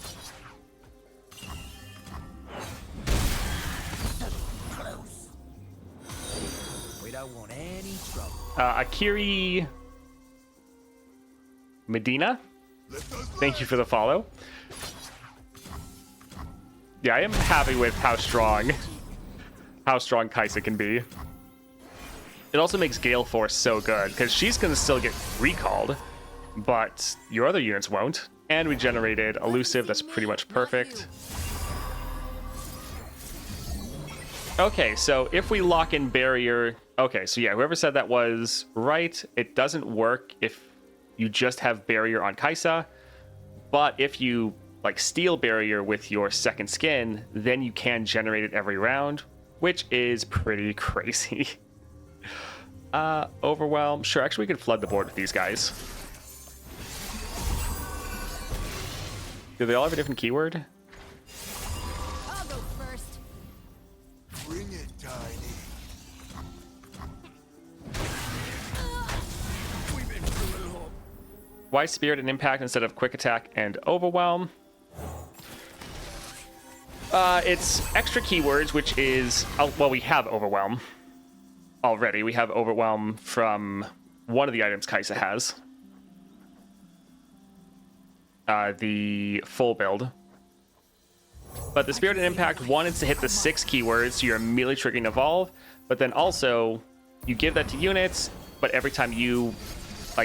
Close. We don't want any trouble. Akiri Medina, thank you for the follow. Yeah, I am happy with how strong Kai'Sa can be. It also makes Gale Force so good, because she's going to still get recalled, but your other units won't. And we generated Elusive, that's pretty much perfect. Okay, so if we lock in Barrier... Okay, so yeah, whoever said that was right. It doesn't work if you just have Barrier on Kai'Sa, but if you steal Barrier with your second skin, then you can generate it every round, which is pretty crazy. Overwhelm. Sure, actually we could flood the board with these guys. Do they all have a different keyword? I'll go first. Bring it, Tiny. Why Spirit and Impact instead of Quick Attack and Overwhelm? It's extra keywords, which is... well, we have Overwhelm already. We have Overwhelm from one of the items Kai'Sa has. The full build. But the Spirit and Impact wanted to hit the 6 keywords, so you're immediately triggering Evolve. But then also, you give that to units, but every time you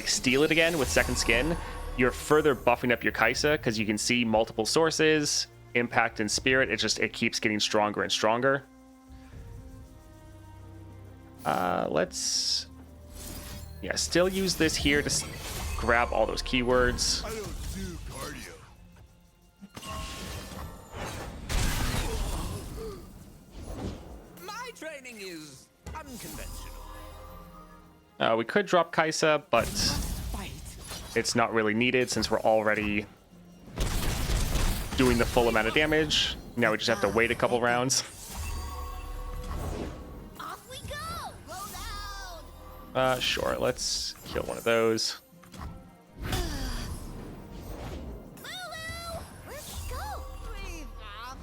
steal it again with second skin, you're further buffing up your Kai'Sa because you can see multiple sources, Impact and Spirit. It keeps getting stronger and stronger. Let's still use this here to grab all those keywords. I don't do cardio. My training is unconventional. We could drop Kai'Sa, but it's not really needed since we're already doing the full amount of damage. Now we just have to wait a couple rounds. Off we go! Roll down! Sure, let's kill one of those. Lulu! Where'd she go? Please, Mom.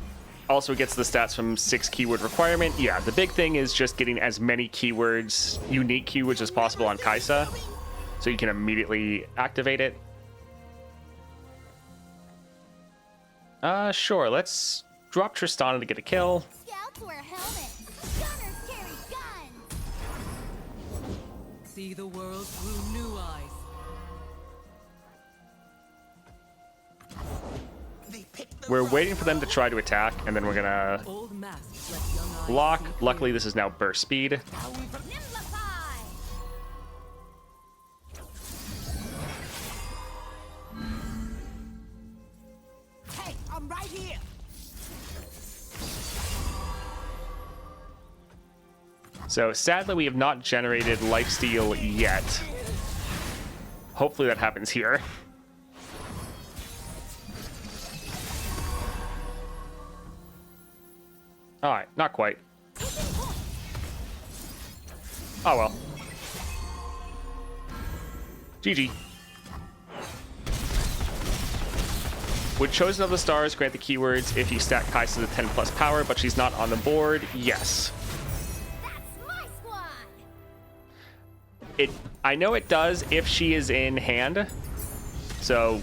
Also, it gets the stats from 6 keyword requirement. Yeah, the big thing is just getting as many keywords, unique keywords as possible on Kai'Sa, so you can immediately activate it. Sure, let's drop Tristana to get a kill. Scouts wear helmets. Gunners carry guns. See the world through new eyes. We're waiting for them to try to attack, and then we're gonna Old masks let young eyes block. see Luckily, this is now burst speed. Nimblify! Hey, I'll I'm right here. So sadly, we have not generated lifesteal yet. Hopefully that happens here. All right, not quite. Oh well. GG. Would Chosen of the Stars grant the keywords if you stack Kaisa to 10 plus power, but she's not on the board? Yes. That's my squad. I know it does if she is in hand. So,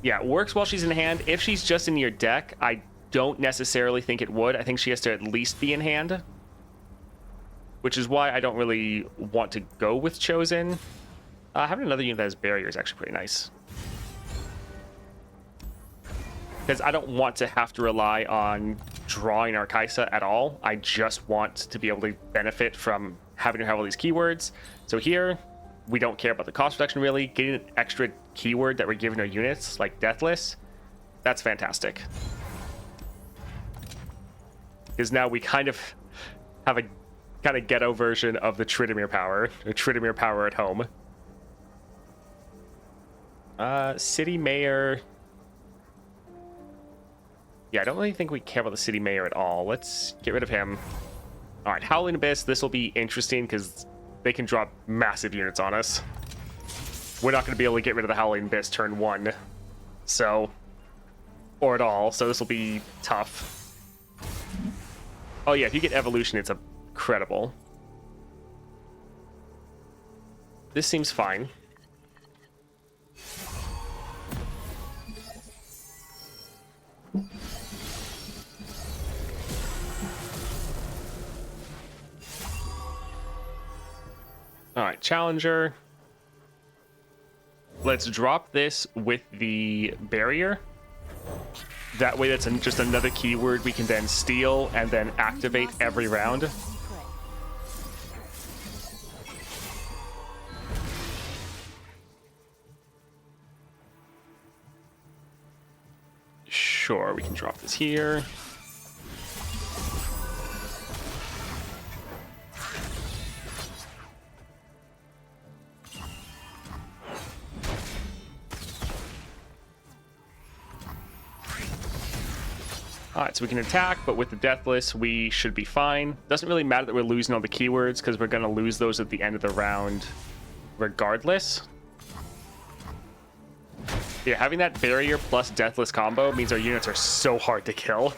yeah, it works while she's in hand. If she's just in your deck, I don't necessarily think it would. I think she has to at least be in hand, which is why I don't really want to go with Chosen. Having another unit that has barrier is actually pretty nice, because I don't want to have to rely on drawing our Kaisa at all. I just want to be able to benefit from having to have all these keywords. So here, we don't care about the cost reduction really. Getting an extra keyword that we're giving our units, like Deathless, that's fantastic. Because now we kind of have a kind of ghetto version of the Tridimir power, or Tridimir power at home. City Mayor. Yeah, I don't really think we care about the City Mayor at all. Let's get rid of him. All right, Howling Abyss. This will be interesting because they can drop massive units on us. We're not going to be able to get rid of the Howling Abyss turn 1. So, or at all. So this will be tough. Oh yeah, if you get Evolution, it's incredible. This seems fine. All right, Challenger. Let's drop this with the barrier. That way that's just another keyword we can then steal and then activate every round. Sure, we can drop this here. Alright, so we can attack, but with the Deathless, we should be fine. Doesn't really matter that we're losing all the keywords, because we're going to lose those at the end of the round regardless. Yeah, having that barrier plus Deathless combo means our units are so hard to kill.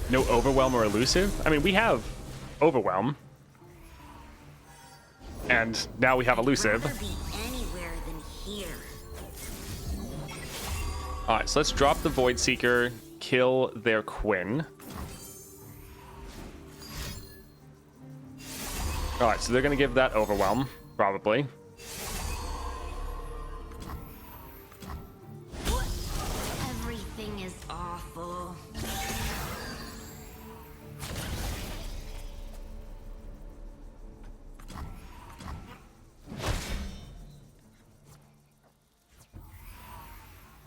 No Overwhelm or Elusive? I mean, we have Overwhelm. And now we have Elusive. Alright, so let's drop the Void Seeker, kill their Quinn. Alright, so they're going to give that Overwhelm, probably. Everything is awful.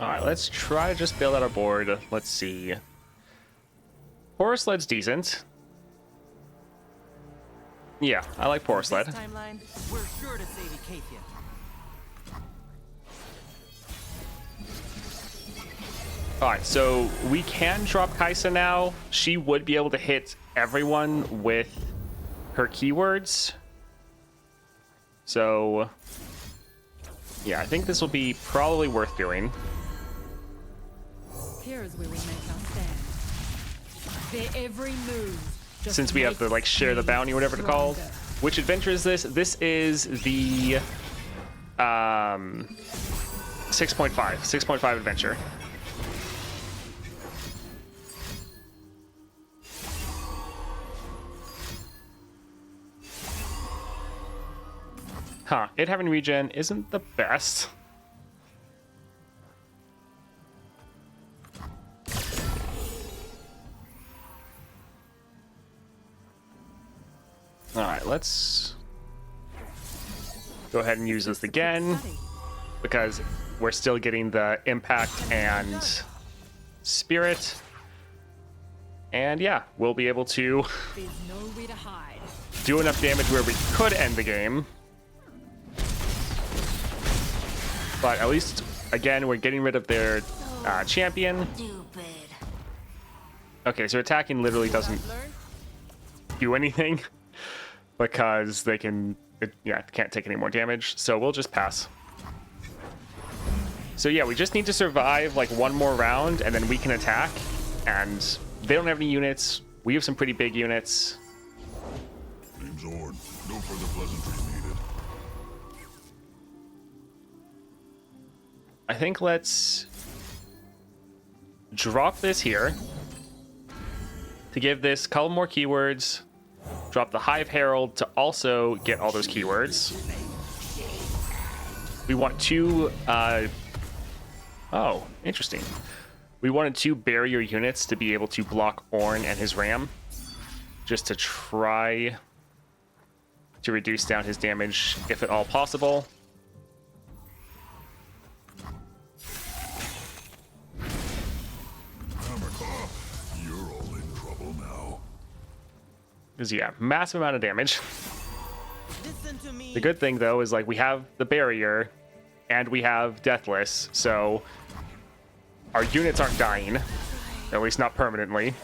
Alright, let's try to just build out our board. Let's see. Horror Sled's decent. Yeah, I like Horror Sled. This timeline, we're sure to save Acacia. Alright, so we can drop Kaisa now. She would be able to hit everyone with her keywords. So, yeah, I think this will be probably worth doing. Here's where we make our stand. Their every move. Since we have to like share the bounty or whatever it's called. Which adventure is this? This is the 6.5 adventure. Huh, it having regen isn't the best. All right, let's go ahead and use this again because we're still getting the impact and spirit. And yeah, we'll be able to There's no way to hide. do enough damage where we could end the game. But at least, again, we're getting rid of their champion. Stupid. Okay, so attacking literally doesn't do anything because they can't take any more damage. So we'll just pass. So yeah, we just need to survive like one more round and then we can attack. And they don't have any units. We have some pretty big units. Name's Ord. No further pleasantries needed. I think let's drop this here to give this a couple more keywords. Drop the Hive Herald to also get all those keywords. We want two... oh, interesting. We wanted 2 barrier units to be able to block Ornn and his ram, just to try to reduce down his damage if at all possible. You're all in trouble now. Because yeah, massive amount of damage. Listen to me. The good thing though is like we have the barrier and we have Deathless, so our units aren't dying, at least not permanently.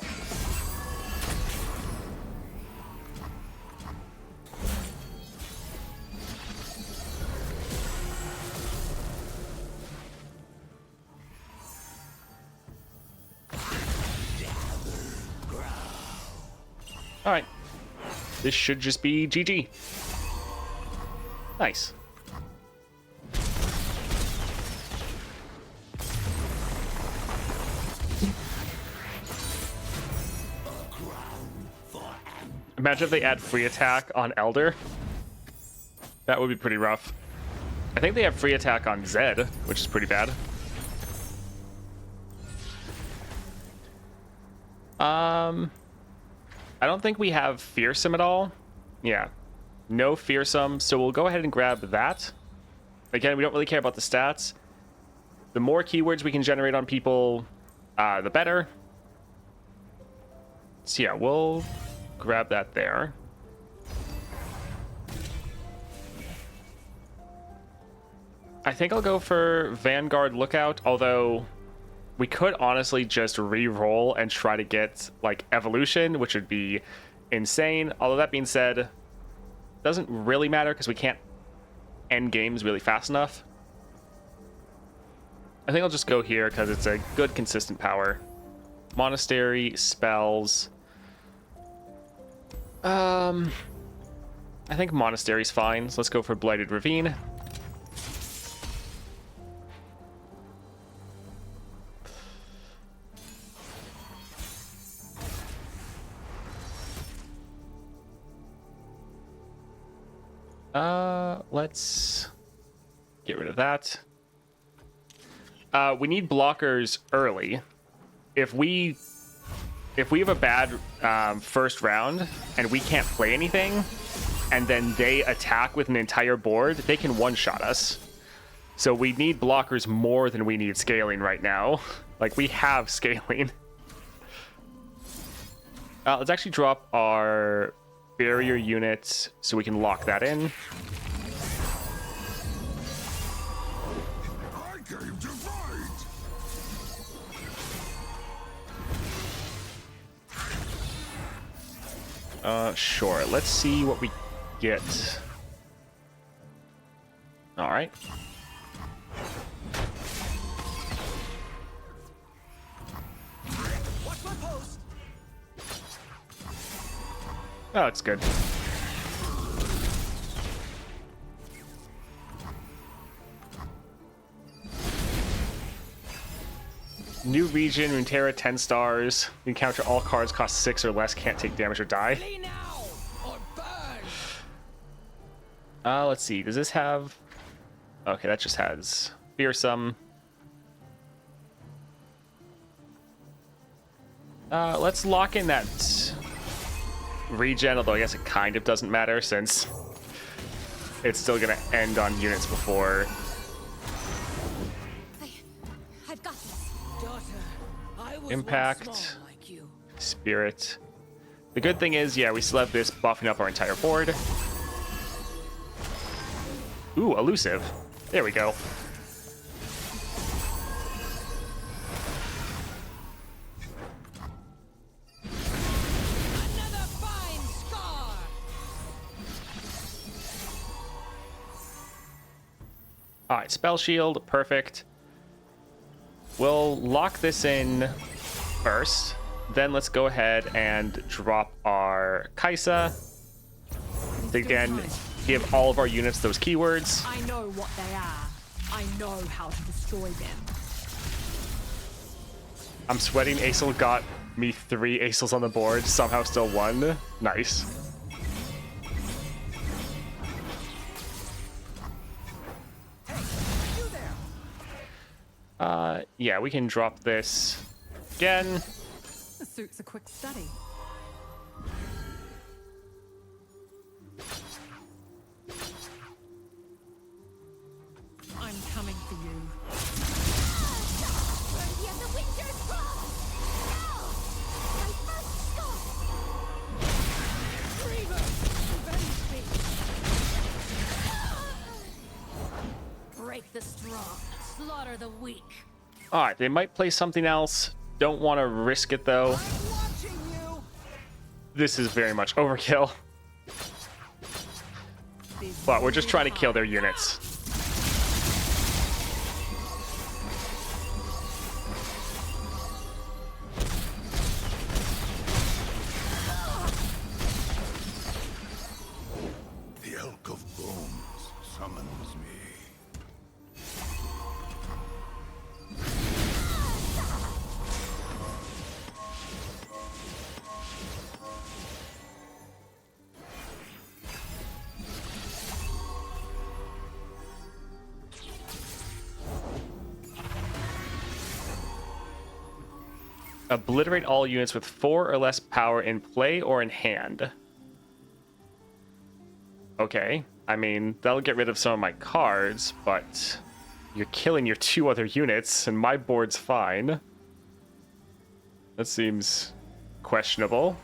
All right, this should just be GG. Nice. Imagine if they add free attack on Elder. That would be pretty rough. I think they have free attack on Zed, which is pretty bad. I don't think we have Fearsome at all. Yeah, no Fearsome, so we'll go ahead and grab that. Again, we don't really care about the stats. The more keywords we can generate on people, the better. So yeah, we'll grab that there. I think I'll go for Vanguard Lookout, although we could honestly just re-roll and try to get like Evolution, which would be insane. Although that being said, doesn't really matter because we can't end games really fast enough. I think I'll just go here because it's a good consistent power. Monastery, spells. I think Monastery's fine, so let's go for Blighted Ravine. Let's get rid of that. We need blockers early. If we have a bad first round and we can't play anything, and then they attack with an entire board, they can one-shot us. So we need blockers more than we need scaling right now. Like, we have scaling. Let's actually drop our barrier unit so we can lock that in. I came to fight. Sure. Let's see what we get. All right. Watch my post. Oh, it's good. New region, Runeterra, 10 stars. You encounter all cards cost 6 or less, can't take damage or die. Play now or burn. Let's see. Does this have... Okay, that just has Fearsome. Let's lock in that regen, although I guess it kind of doesn't matter since it's still gonna end on units before. I've got this. Daughter, I was Impact. once small like you. Spirit. The good thing is, yeah, we still have this buffing up our entire board. Ooh, elusive. There we go. Another fine scar. All right, spell shield, perfect. We'll lock this in first. Then let's go ahead and drop our Kaisa. Again, give all of our units those keywords. I know what they are. I know how to destroy them. I'm sweating. ASol got me 3 ASOLs on the board, somehow still won. Nice. Yeah, we can drop this again. The suit's a quick study. I'm coming for you. Guardian the Winter's Cross! Now! My first stop! Reaver, avenge me. Break the strong, slaughter the weak. All right, they might play something else. Don't want to risk it though. This is very much overkill. But we're just trying to kill their units. The Elk of Bones summons me. Obliterate all units with 4 or less power in play or in hand. Okay, I mean, that'll get rid of some of my cards, but you're killing your 2 other units, and my board's fine. That seems questionable.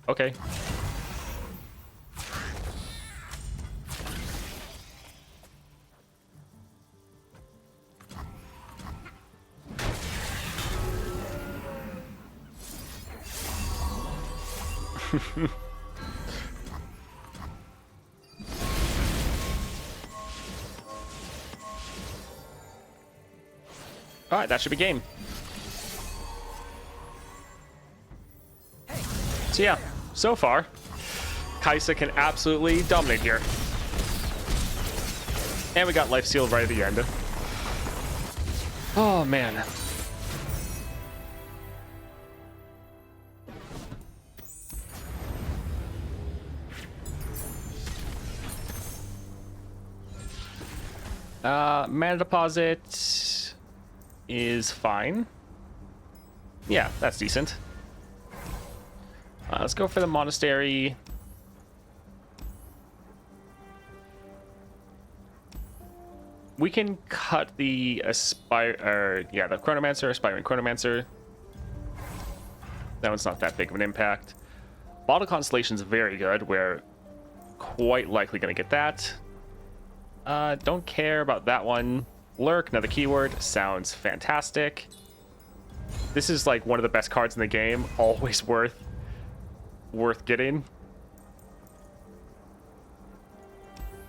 Okay. All right, that should be game. So yeah, so far, Kaisa can absolutely dominate here. And we got life steal right at the end. Oh man. Mana deposit is fine. Yeah, that's decent. Let's go for the monastery. We can cut the the Chronomancer, Aspiring Chronomancer. That one's not that big of an impact. Bottle Constellation's very good. We're quite likely going to get that. Don't care about that one. Lurk, another keyword. Sounds fantastic. This is like one of the best cards in the game. Always worth getting.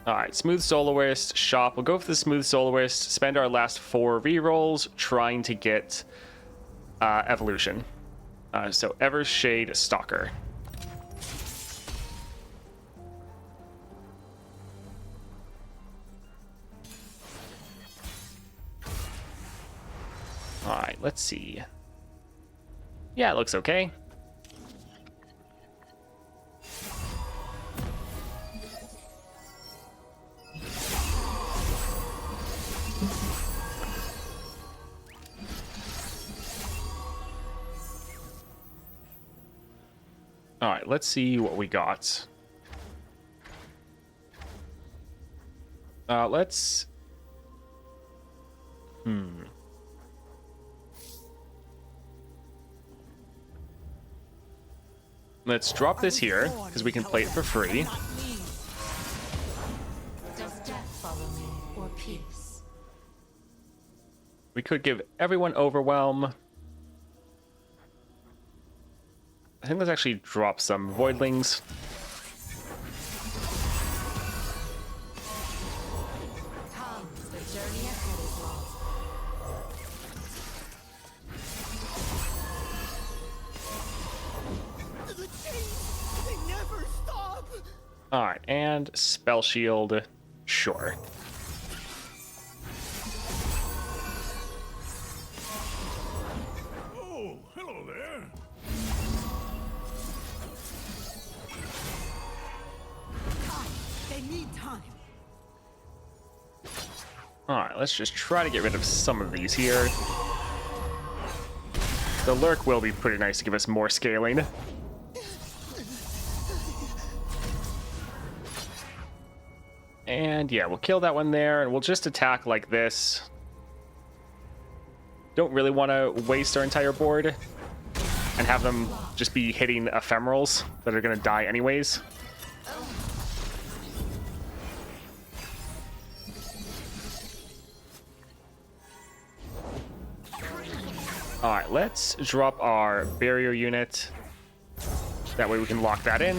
All right, Smooth Soloist, Shop. We'll go for the Smooth Soloist. Spend our last 4 rerolls trying to get Evolution. So Evershade Stalker. All right, let's see. Yeah, it looks okay. All right, let's see what we got. Let's... Let's drop this here, because we can play it for free. Does death follow me, or peace? We could give everyone Overwhelm. I think let's actually drop some Voidlings. Come, the journey ahead is long. The chains, they never stop. All right, and Spell Shield, sure. Oh, hello there. They need time. All right, let's just try to get rid of some of these here. The Lurk will be pretty nice to give us more scaling. And yeah, we'll kill that one there, and we'll just attack like this. Don't really want to waste our entire board and have them just be hitting ephemerals that are going to die anyways. All right, let's drop our barrier unit. That way we can lock that in.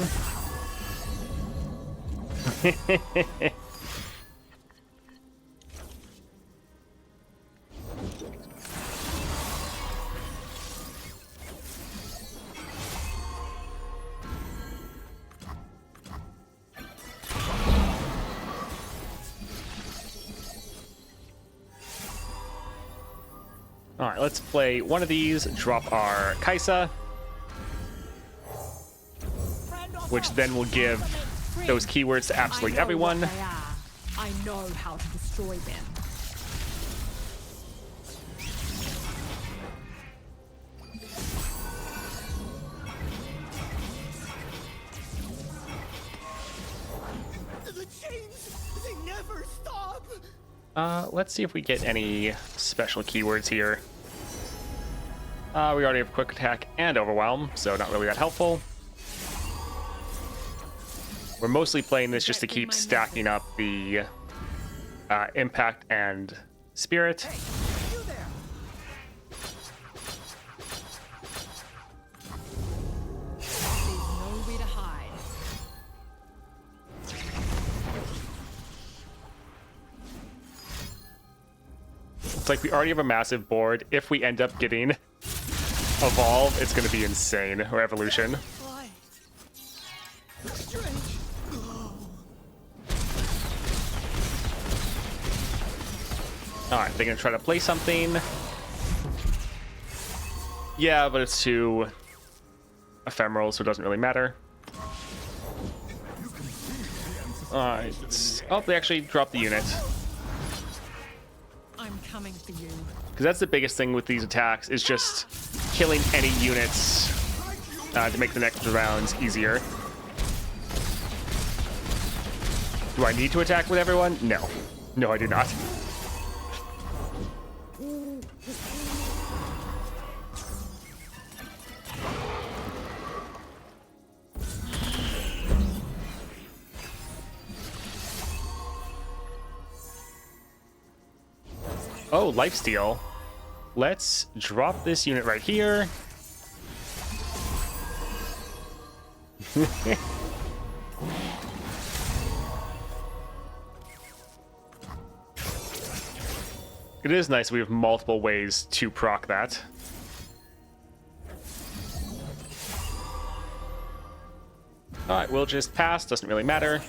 All right, let's play one of these, drop our Kaisa, which then will give those keywords to absolutely everyone. I know how to destroy them. The chains, they never stop. Let's see if we get any special keywords here. We already have Quick Attack and Overwhelm, so not really that helpful. We're mostly playing this just to keep stacking up the Impact and Spirit. Hey, you there. There's nowhere to hide. It's like we already have a massive board. If we end up getting Evolve, it's going to be insane, or Evolution. Right. Strange. Alright, they're going to try to play something. Yeah, but it's too ephemeral, so it doesn't really matter. Alright. Oh, they actually dropped the unit. I'm coming for you. Because that's the biggest thing with these attacks, is just killing any units to make the next rounds easier. Do I need to attack with everyone? No. No, I do not. Oh, lifesteal. Let's drop this unit right here. It is nice we have multiple ways to proc that. Alright, we'll just pass, doesn't really matter.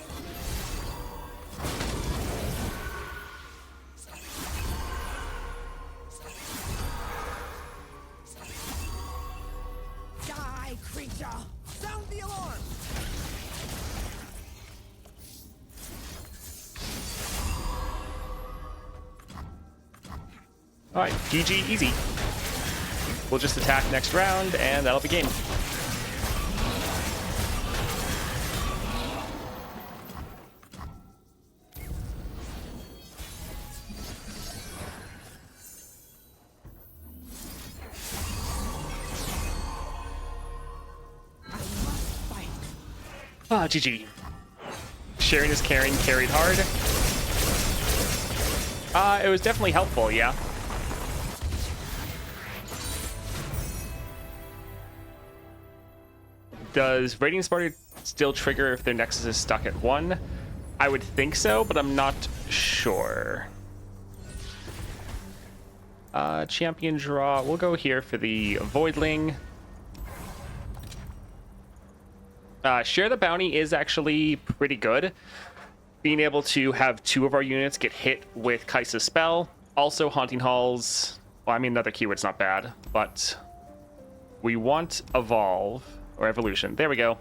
Die, creature. Sound the alarm. Alright, GG, easy. We'll just attack next round, and that'll be game. Ah, GG. Sharing is caring, carried hard. It was definitely helpful, yeah. Does Radiant Sparta still trigger if their Nexus is stuck at 1? I would think so, but I'm not sure. Champion draw. We'll go here for the Voidling. Share the Bounty is actually pretty good. Being able to have 2 of our units get hit with Kai'Sa's spell. Also, Haunting Halls. Well, I mean, another keyword's not bad, but we want Evolve or Evolution. There we go.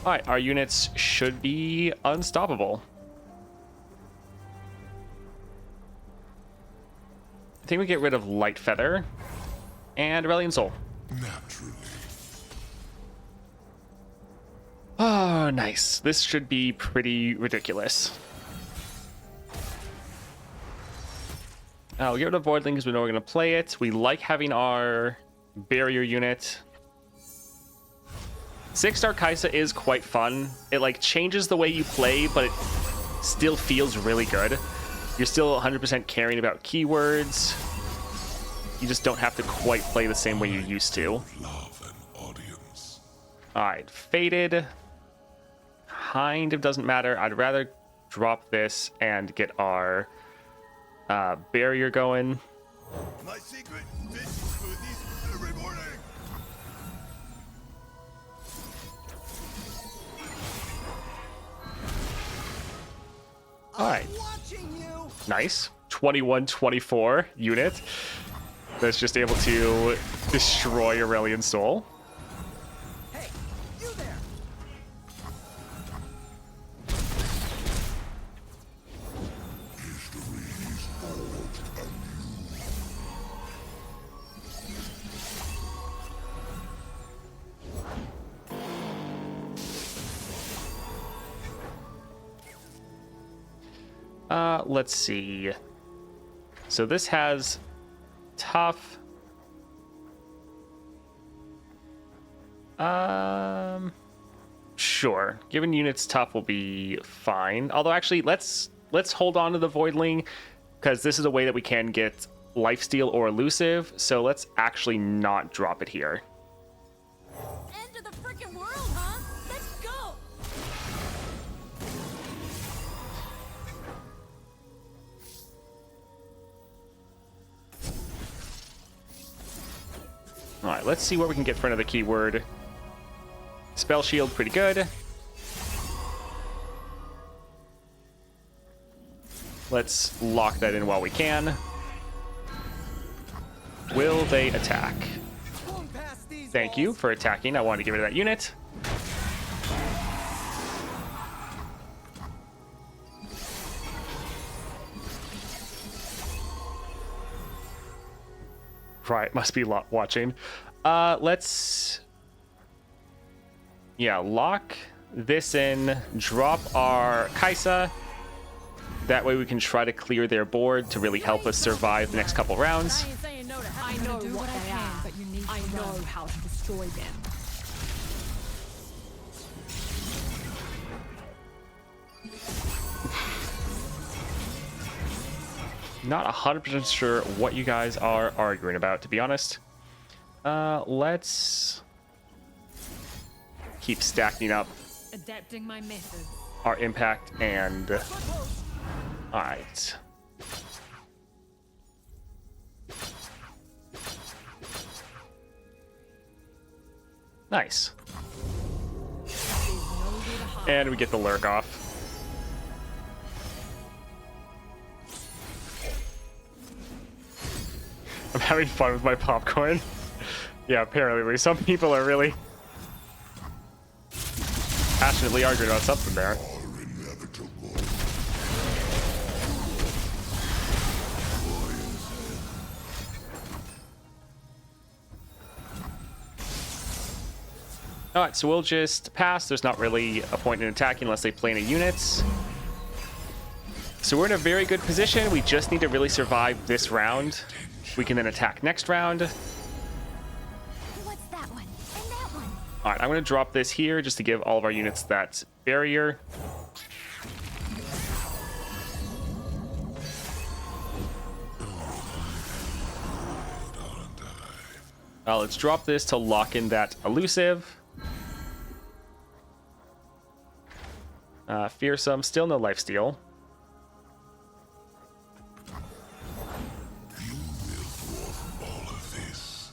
All right, our units should be unstoppable. I think we get rid of Light Feather and Aurelion Soul. Naturally. Oh, nice. This should be pretty ridiculous. We'll get rid of Voidling because we know we're going to play it. We like having our barrier unit. 6-star Kai'Sa is quite fun. It like changes the way you play, but it still feels really good. You're still 100% caring about keywords. You just don't have to quite play the same way you used to. Love an audience. All right, Faded. Kind of doesn't matter. I'd rather drop this and get our barrier going. My secret fish smoothies every morning. All right. Nice. 21-24 unit that's just able to destroy Aurelion Soul. Hey, you there! Let's see. So this has tough. Sure. Giving units tough will be fine. Although actually, let's hold on to the Voidling because this is a way that we can get lifesteal or elusive. So let's actually not drop it here. End of the freaking world, huh? Let's go! All right, let's see what we can get for another keyword. Spell shield, pretty good. Let's lock that in while we can. Will they attack? Thank you for attacking. I wanted to get rid of that unit. Right, must be watching. Let's... Yeah, lock this in, drop our Kai'Sa. That way we can try to clear their board to really help us survive the next couple rounds. I know what they are, but you need I know how to destroy them. Not 100% sure what you guys are arguing about, to be honest. Let's keep stacking up Adapting my methods. our impact and... Alright. Nice. And we get the lurk off. I'm having fun with my popcorn. Yeah, apparently. Some people are really passionately arguing about something there. Alright, so we'll just pass. There's not really a point in attacking unless they play any units. So we're in a very good position. We just need to really survive this round. We can then attack next round. What's that one? And that one? All right, I'm going to drop this here just to give all of our units that barrier. Let's drop this to lock in that elusive. Fearsome, still no lifesteal. You will dwarf all of this.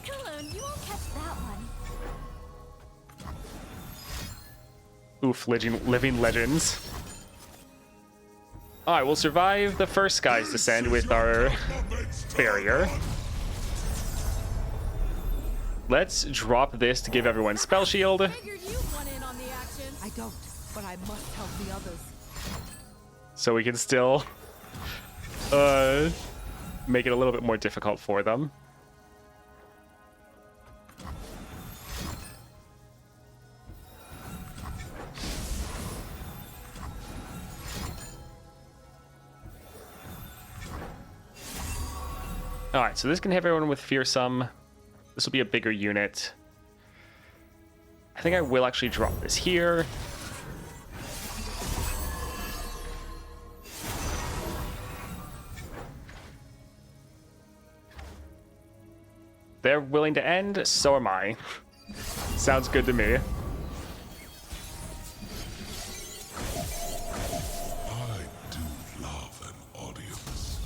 Cologne, you won't catch that one. Oof, living legends. Alright, we'll survive the first Sky's Descent with our barrier. Let's drop this to give everyone spell shield. Figured you want in on the action. I don't, but I must help the others. So we can still make it a little bit more difficult for them. Alright, so this can have everyone with Fearsome. This will be a bigger unit. I think I will actually drop this here. They're willing to end, so am I. Sounds good to me. I do love an audience.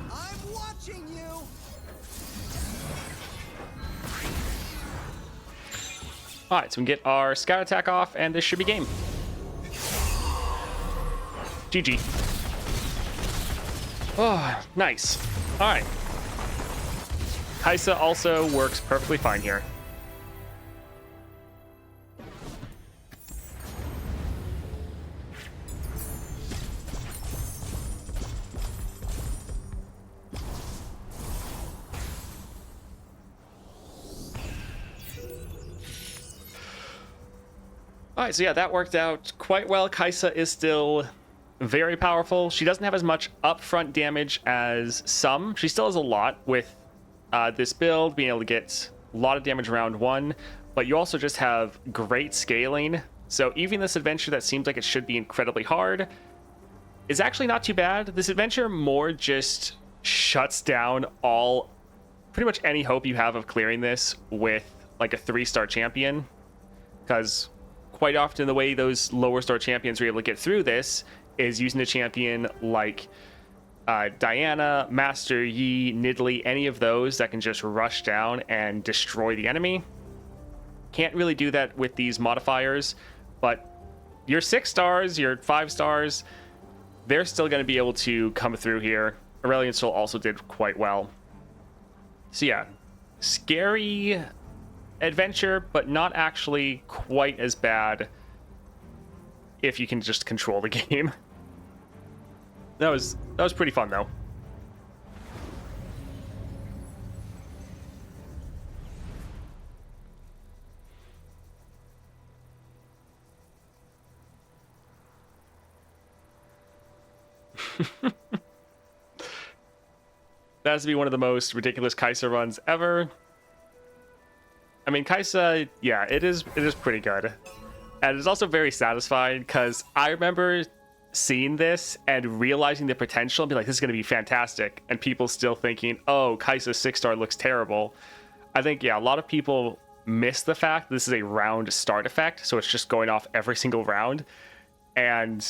I'm watching you. Alright, so we can get our scout attack off, and this should be game. GG. Oh, nice. Alright. Kaisa also works perfectly fine here. Alright, so yeah, that worked out quite well. Kaisa is still very powerful. She doesn't have as much upfront damage as some. She still has a lot with this build, being able to get a lot of damage round one, but you also just have great scaling. So even this adventure that seems like it should be incredibly hard is actually not too bad. This adventure more just shuts down pretty much any hope you have of clearing this with like a 3-star champion, because quite often the way those lower star champions are able to get through this is using a champion like Diana, Master Yi, Nidalee, any of those that can just rush down and destroy the enemy. Can't really do that with these modifiers, but your 6 stars, your 5 stars, they're still going to be able to come through here. Aurelion Sol also did quite well. So yeah, scary adventure, but not actually quite as bad if you can just control the game. That was pretty fun though. That has to be one of the most ridiculous Kaisa runs ever. I mean, Kaisa, yeah, it is pretty good. And it's also very satisfying because I remember seeing this and realizing the potential and be like, this is going to be fantastic. And people still thinking, oh, Kaisa 6-star looks terrible. I think, yeah, a lot of people miss the fact this is a round start effect. So it's just going off every single round. And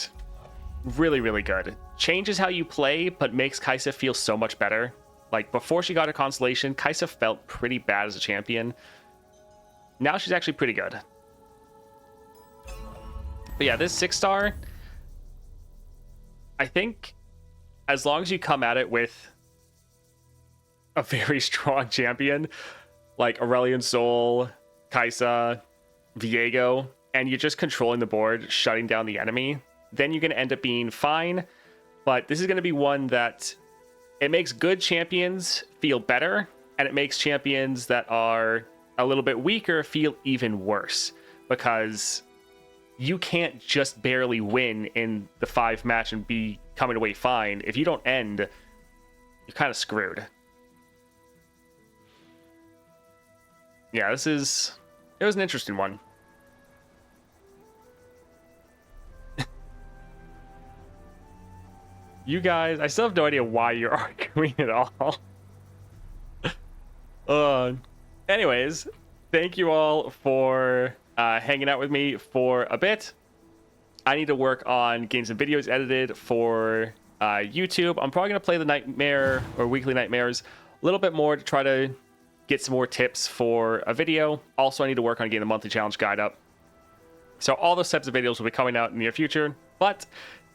really, really good. Changes how you play, but makes Kaisa feel so much better. Like, before she got her constellation, Kaisa felt pretty bad as a champion. Now she's actually pretty good. But yeah, this 6-star, I think as long as you come at it with a very strong champion, like Aurelion Sol, Kaisa, Viego, and you're just controlling the board, shutting down the enemy, then you're going to end up being fine. But this is going to be one that it makes good champions feel better, and it makes champions that are a little bit weaker feel even worse, because you can't just barely win in the 5 match and be coming away fine. If you don't end, you're kind of screwed. Yeah, this is It was an interesting one. You guys, I still have no idea why you're arguing at all. Anyways, thank you all for hanging out with me for a bit. I need to work on getting some videos edited for YouTube. I'm probably going to play the Nightmare or Weekly Nightmares a little bit more to try to get some more tips for a video. Also, I need to work on getting the monthly challenge guide up. So all those types of videos will be coming out in the near future. But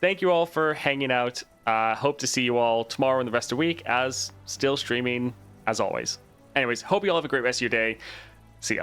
thank you all for hanging out. Hope to see you all tomorrow and the rest of the week, as still streaming as always. Anyways, hope you all have a great rest of your day. See ya.